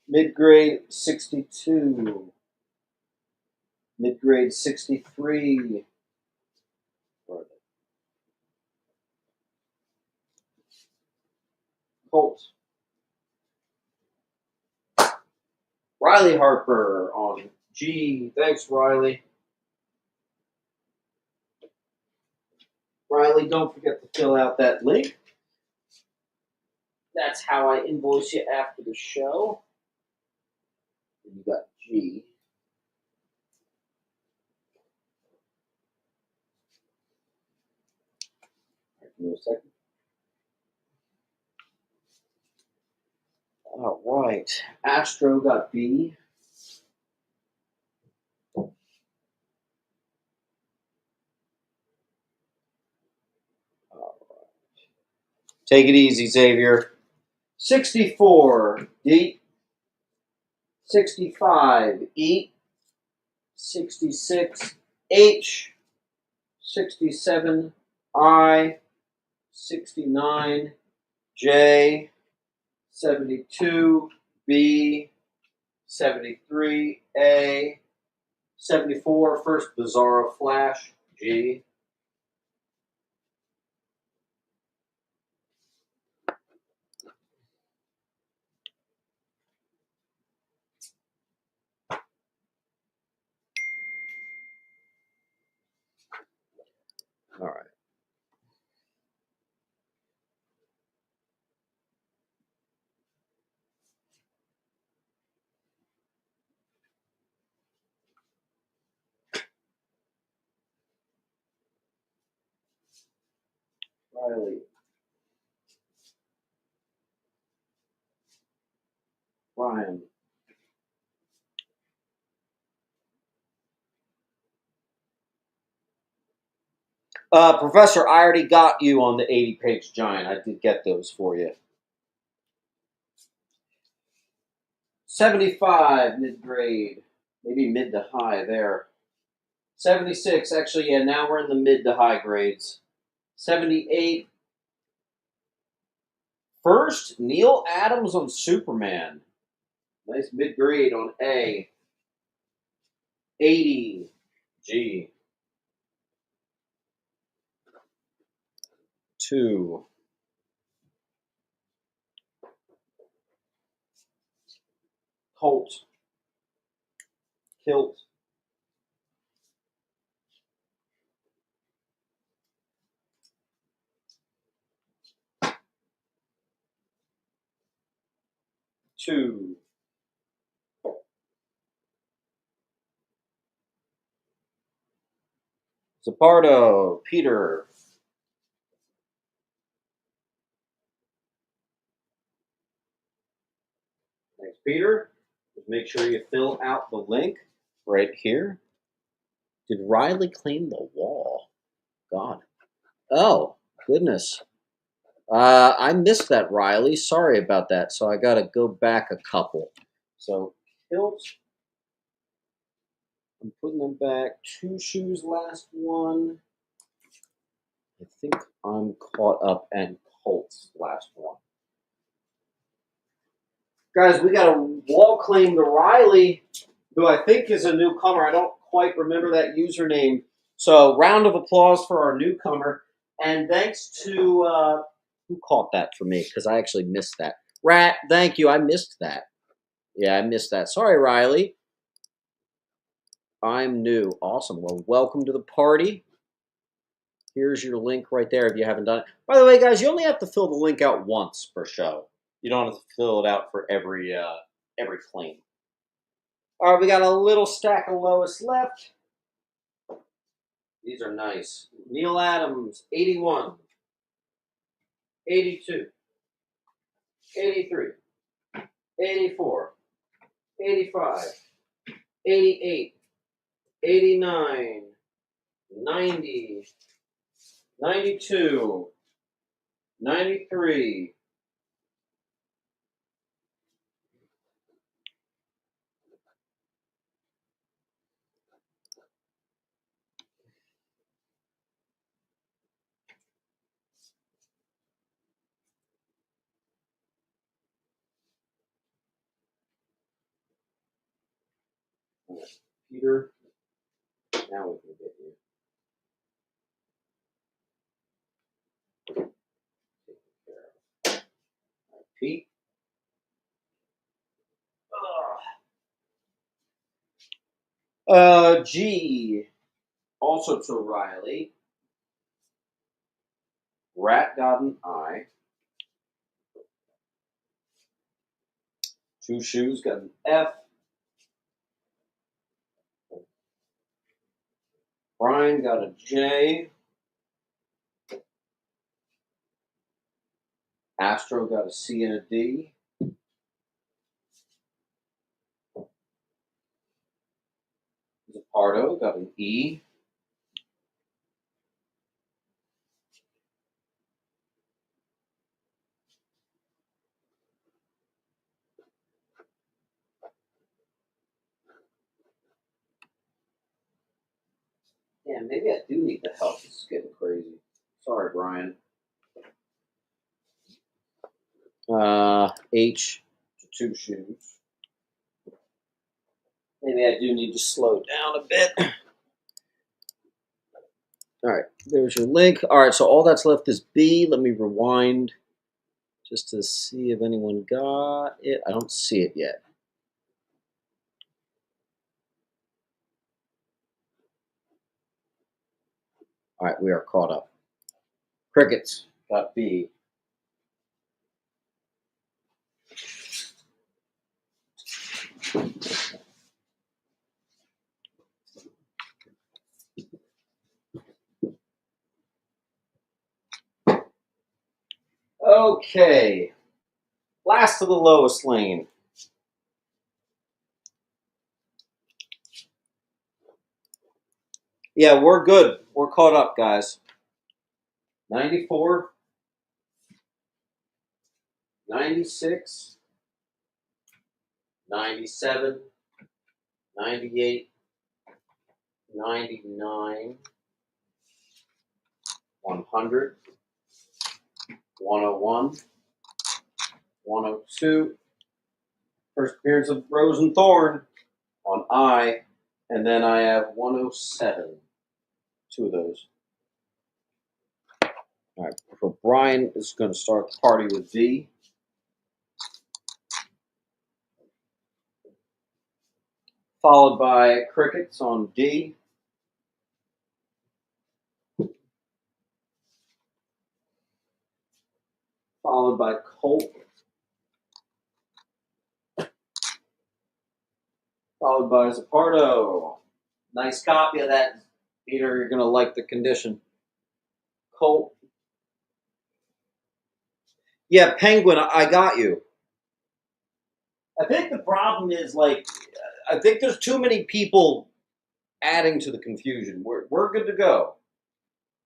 Mid grade 62. Mid grade 63. Colt. Riley Harper on G. Thanks, Riley. Riley, don't forget to fill out that link. That's how I invoice you after the show. And you got G. Give me a second. All right. Astro got B. Take it easy, Xavier. 64, D. 65, E. 66, H. 67, I. 69, J. 72, B. 73, A. 74, first Bizarro Flash, G. All right. Riley. Brian. Professor, I already got you on the 80-page giant. I did get those for you. 75, mid-grade. Maybe mid to high there. 76, actually, yeah, now we're in the mid to high grades. 78, first Neil Adams on Superman. Nice mid-grade on A. 80, G. 2. Colt. Kilt. 2. Zapardo. Peter. Thanks, Peter. Just make sure you fill out the link right here. Did Riley claim the wall? God. Oh, goodness. I missed that, Riley. Sorry about that. So I got to go back a couple. So, Kilt. I'm putting them back. 2 shoes, last one. I think I'm caught up, and Colts, last one. Guys, we got a wall claim to Riley, who I think is a newcomer. I don't quite remember that username. So, round of applause for our newcomer. And thanks to, who caught that for me? Because I actually missed that. Rat, thank you. I missed that. Yeah, I missed that. Sorry, Riley. I'm new. Awesome. Well, welcome to the party. Here's your link right there if you haven't done it. By the way, guys, you only have to fill the link out once per show. You don't have to fill it out for every claim. All right, we got a little stack of Lois left. These are nice. Neil Adams, 81, 82, 83, 84, 85, 88, 89, 90, 92, 93, 1. Peter, now we can get you. Pete. G. Also to Riley. Rat got an I. Two Shoes got an F. Brian got a J. Astro got a C and a D. Zapardo got an E. Yeah, maybe I do need the help. This is getting crazy. Sorry, Brian. H to Two Shoes. Maybe I do need to slow down a bit. All right, there's your link. All right, so all that's left is B. Let me rewind just to see if anyone got it. I don't see it yet. All right, we are caught up. Crickets got B. Okay, last of the Lois lane. Yeah, we're good. We're caught up, guys. 94, 96, 97, 98, 99, 100, 101, 102. First appearance of Rose and Thorn on I, and then I have 107. Two of those. All right, so Brian is going to start the party with V. Followed by Crickets on D. Followed by Colt. Followed by Zapardo. Nice copy of that, Peter. You're going to like the condition. Colt. Yeah, Penguin, I got you. I think the problem is, like, I think there's too many people adding to the confusion. We're good to go.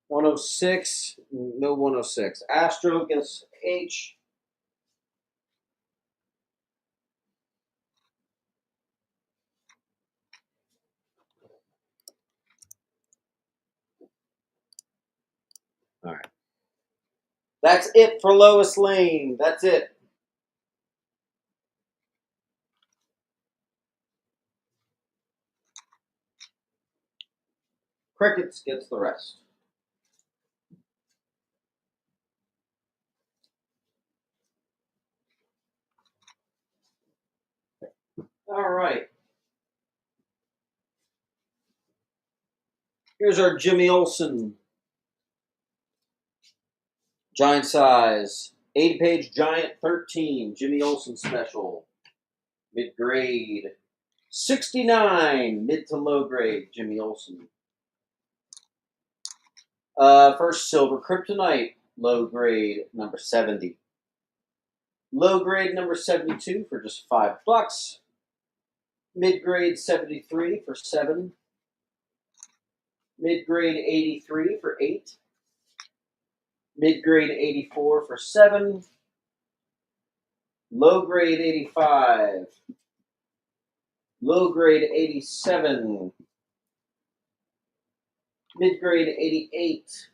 106, no 106. Astro gets H. All right. That's it for Lois Lane. That's it. Crickets gets the rest. All right. Here's our Jimmy Olsen. Giant size. 80-page giant 13. Jimmy Olsen special. Mid-grade. 69. Mid to low grade. Jimmy Olsen. First silver kryptonite. Low grade number 70. Low grade number 72 for just $5. Mid grade 73 for 7. Mid grade 83 for 8. Mid grade 84 for 7. Low grade 85. Low grade 87. Mid grade 88.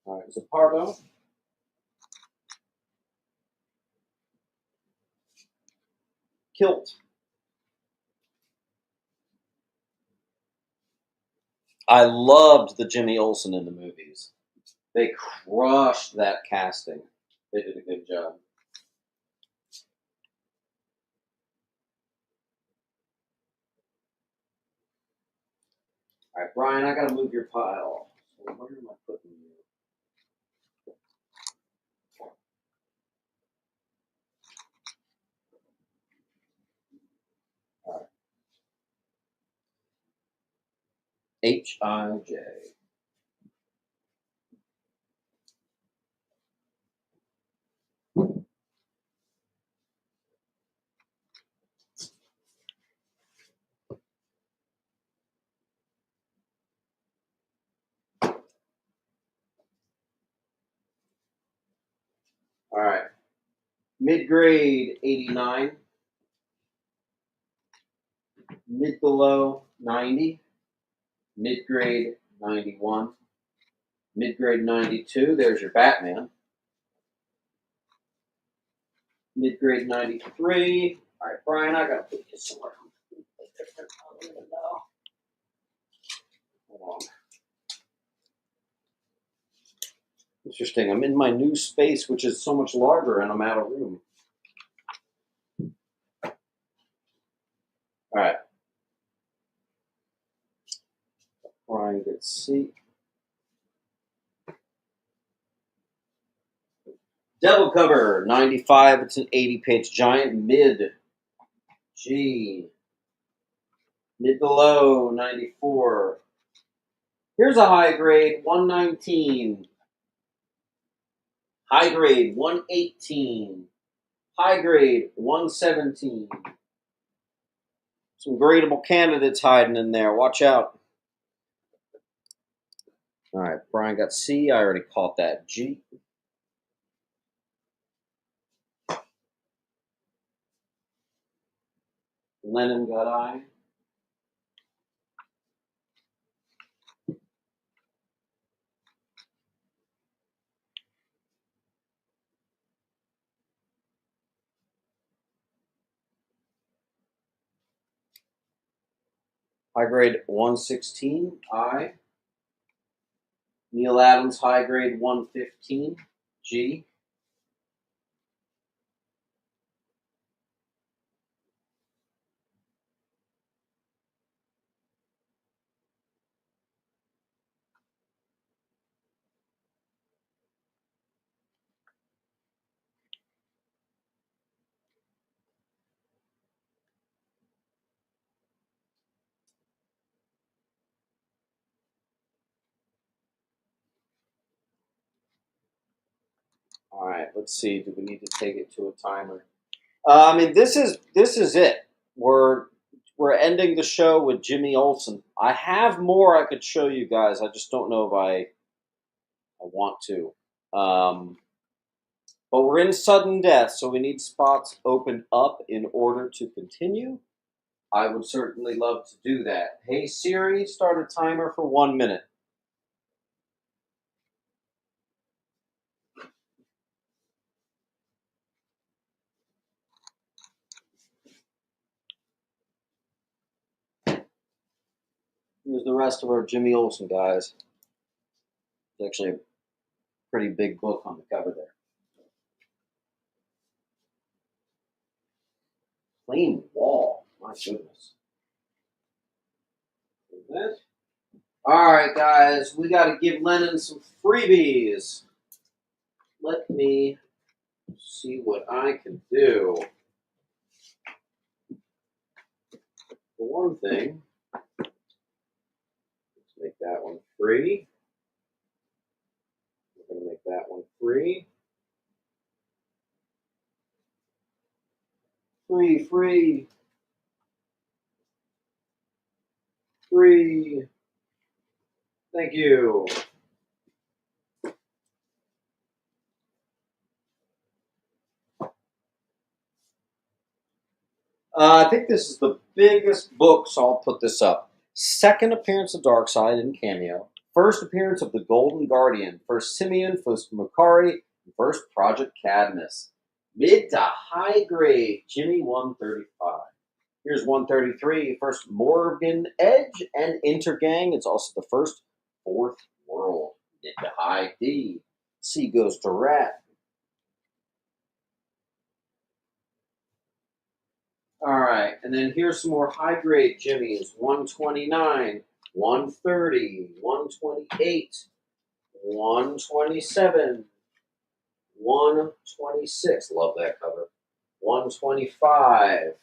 All right, Zapardo. Kilt. I loved the Jimmy Olsen in the movies. They crushed that casting. They did a good job. All right, Brian, I got to move your pile. So where am I putting you? All right. H-I-J. All right. Mid-grade, 89. Mid to low, 90. Mid-grade, 91. Mid-grade, 92. There's your Batman. Mid-grade, 93. All right, Brian, I got to put this somewhere. Hold on. Interesting. I'm in my new space, which is so much larger, and I'm out of room. All right. Brian gets C. Devil cover, 95. It's an 80-page giant. Mid, G. Mid to low, 94. Here's a high grade, 119. High grade, 118. High grade, 117. Some gradable candidates hiding in there. Watch out. All right, Brian got C. I already caught that. G. Lennon got I. High grade 116, I. Neil Adams, high grade 115, G. All right, let's see. Do we need to take it to a timer? I mean, this is it. We're ending the show with Jimmy Olsen. I have more I could show you guys. I just don't know if I want to. But we're in sudden death, so we need spots opened up in order to continue. I would certainly love to do that. Hey Siri, start a timer for 1 minute. Here's the rest of our Jimmy Olsen guys. It's actually a pretty big book on the cover there. Plain wall. My goodness. All right, guys, we got to give Lennon some freebies. Let me see what I can do. For one thing, let's make that one free. We're going to make that one free. Free, free. Free. Thank you. I think this is the biggest book, so I'll put this up. Second appearance of Darkseid in Cameo. First appearance of the Golden Guardian. First Simeon, first Makari, and first Project Cadmus. Mid to high grade, Jimmy 135. Here's 133. First Morgan Edge and Intergang. It's also the first Fourth World. Into high D. C goes to Rat. All right, and then here's some more high grade Jimmys. 129, 130, 128, 127, 126. Love that cover. 125.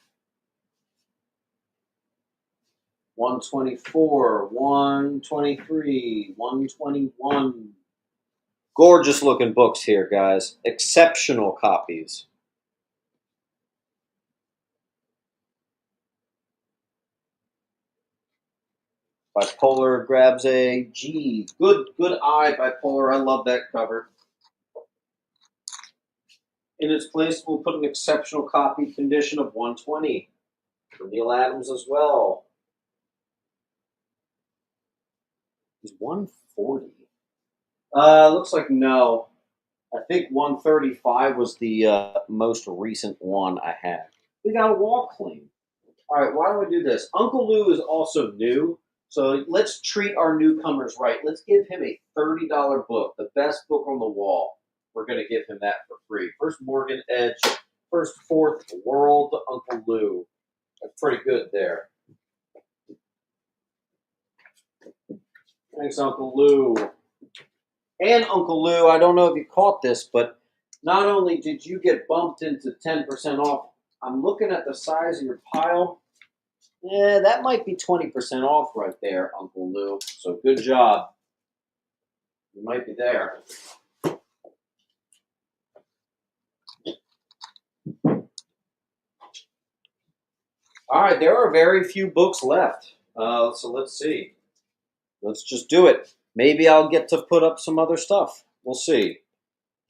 124, 123, 121. Gorgeous looking books here, guys. Exceptional copies. Bipolar grabs a G. Good eye, Bipolar. I love that cover. In its place, we'll put an exceptional copy condition of 120 for Neil Adams as well. Is 140? Looks like no. I think 135 was the most recent one I had. We got a wall claim. All right, why don't we do this? Uncle Lou is also new, so let's treat our newcomers right. Let's give him a $30 book, the best book on the wall. We're going to give him that for free. First Morgan Edge, first Fourth World, Uncle Lou. That's pretty good there. Thanks, Uncle Lou. And Uncle Lou, I don't know if you caught this, but not only did you get bumped into 10% off, I'm looking at the size of your pile. Yeah, that might be 20% off right there, Uncle Lou. So good job. You might be there. All right, there are very few books left. So let's see. Let's just do it. Maybe I'll get to put up some other stuff. We'll see.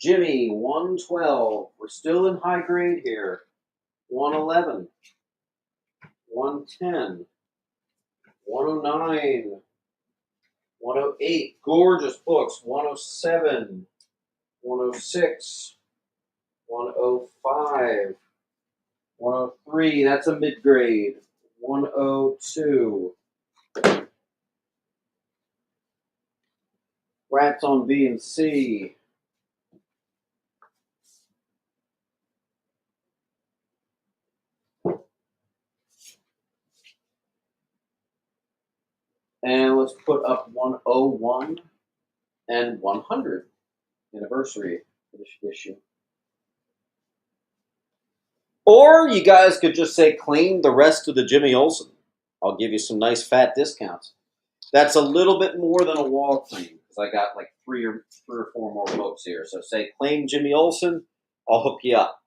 Jimmy, 112. We're still in high grade here. 111. 110. 109. 108. Gorgeous books. 107. 106. 105. 103. That's a mid grade. 102. Rats on B and C. And let's put up 101 and 100 anniversary for this issue. Or you guys could just say claim the rest of the Jimmy Olsen. I'll give you some nice fat discounts. That's a little bit more than a wall claim because I got like three or four more books here. So say claim Jimmy Olsen, I'll hook you up.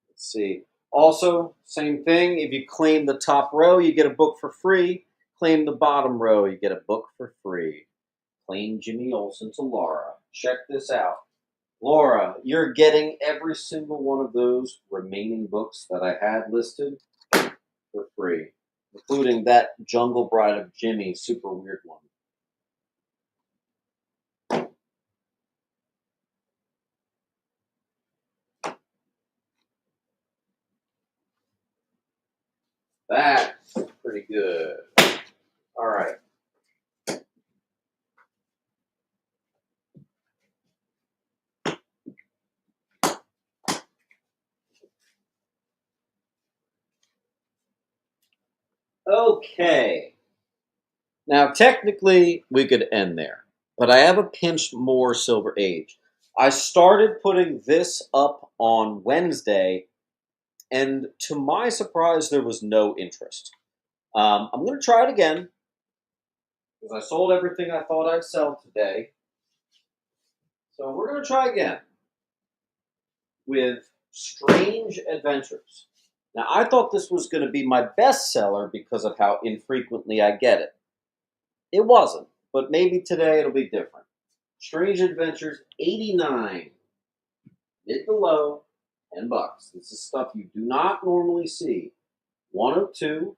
Let's see. Also, same thing. If you claim the top row, you get a book for free. Claim the bottom row, you get a book for free. Claim Jimmy Olsen to Laura. Check this out. Laura, you're getting every single one of those remaining books that I had listed for free, including that Jungle Bride of Jimmy, super weird one. That's pretty good. All right. Okay. Now, technically, we could end there, but I have a pinch more Silver Age. I started putting this up on Wednesday, and to my surprise, there was no interest. I'm going to try it again because I sold everything I thought I'd sell today. So we're going to try again with Strange Adventures. Now, I thought this was going to be my bestseller because of how infrequently I get it. It wasn't, but maybe today it'll be different. Strange Adventures 89. Mid to low, $10. This is stuff you do not normally see. 102,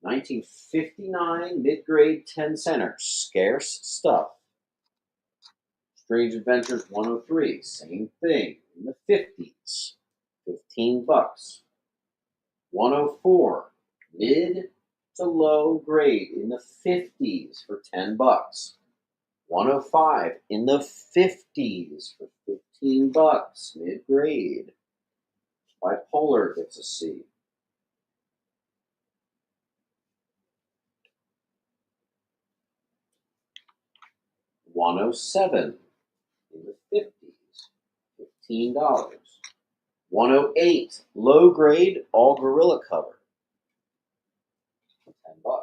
1959, mid-grade 10 center. Scarce stuff. Strange Adventures 103, same thing, in the 50s. $15. 104, mid to low grade in the 50s for $10. 105 in the 50s for $15, mid grade. Bipolar gets a C. 107 in the 50s, $15. 108 low grade, all gorilla cover, $10.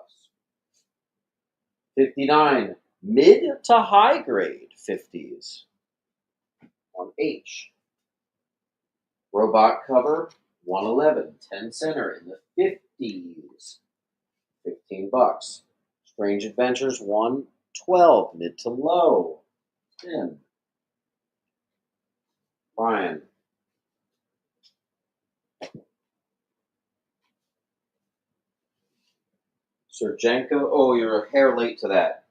59 mid to high grade 50s on H. Robot cover 111, 10 center in the 50s, $15. Strange Adventures 112, mid to low, 10. Brian. Sergenko, oh, you're a hair late to that.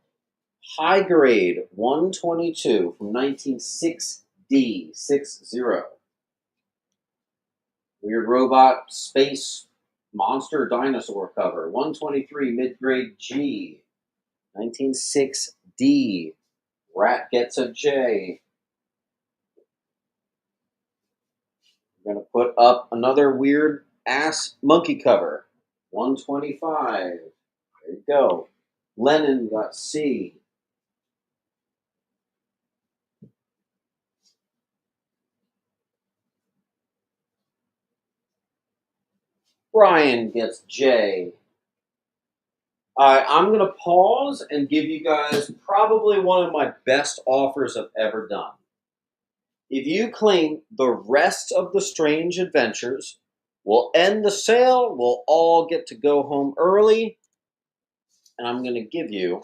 High grade 122 from 1960, 60. Weird Robot Space Monster Dinosaur cover 123 mid grade G, 1906D. Rat gets a J. We're going to put up another weird ass monkey cover 125. There you go. Lennon got C. Brian gets J. Alright, I'm going to pause and give you guys probably one of my best offers I've ever done. If you claim the rest of the Strange Adventures, we'll end the sale, we'll all get to go home early, and I'm going to give you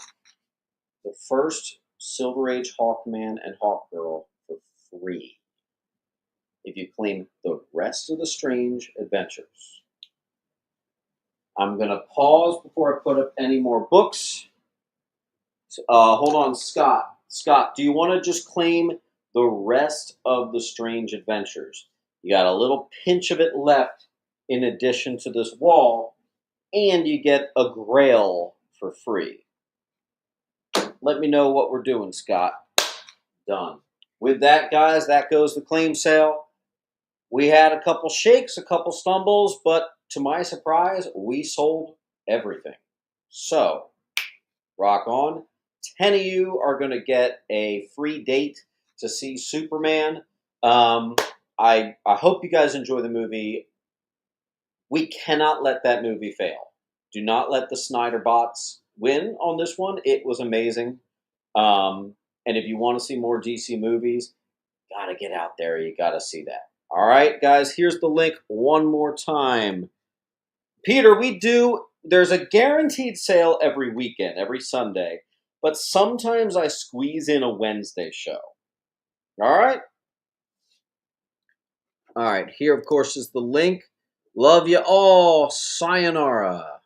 the first Silver Age Hawkman and Hawkgirl for free. If you claim the rest of the Strange Adventures. I'm going to pause before I put up any more books. Hold on, Scott. Scott, do you want to just claim the rest of the Strange Adventures? You got a little pinch of it left in addition to this wall, and you get a Grail for free. Let me know what we're doing, Scott. Done. With that, guys, that goes the claim sale. We had a couple shakes, a couple stumbles, but to my surprise, we sold everything. So, rock on. 10 of you are going to get a free date to see Superman. I hope you guys enjoy the movie. We cannot let that movie fail. Do not let the Snyder bots win on this one. It was amazing. And if you want to see more DC movies, got to get out there. You got to see that. All right, guys, here's the link one more time. Peter, there's a guaranteed sale every weekend, every Sunday, but sometimes I squeeze in a Wednesday show. All right? All right, here, of course, is the link. Love you all. Sayonara.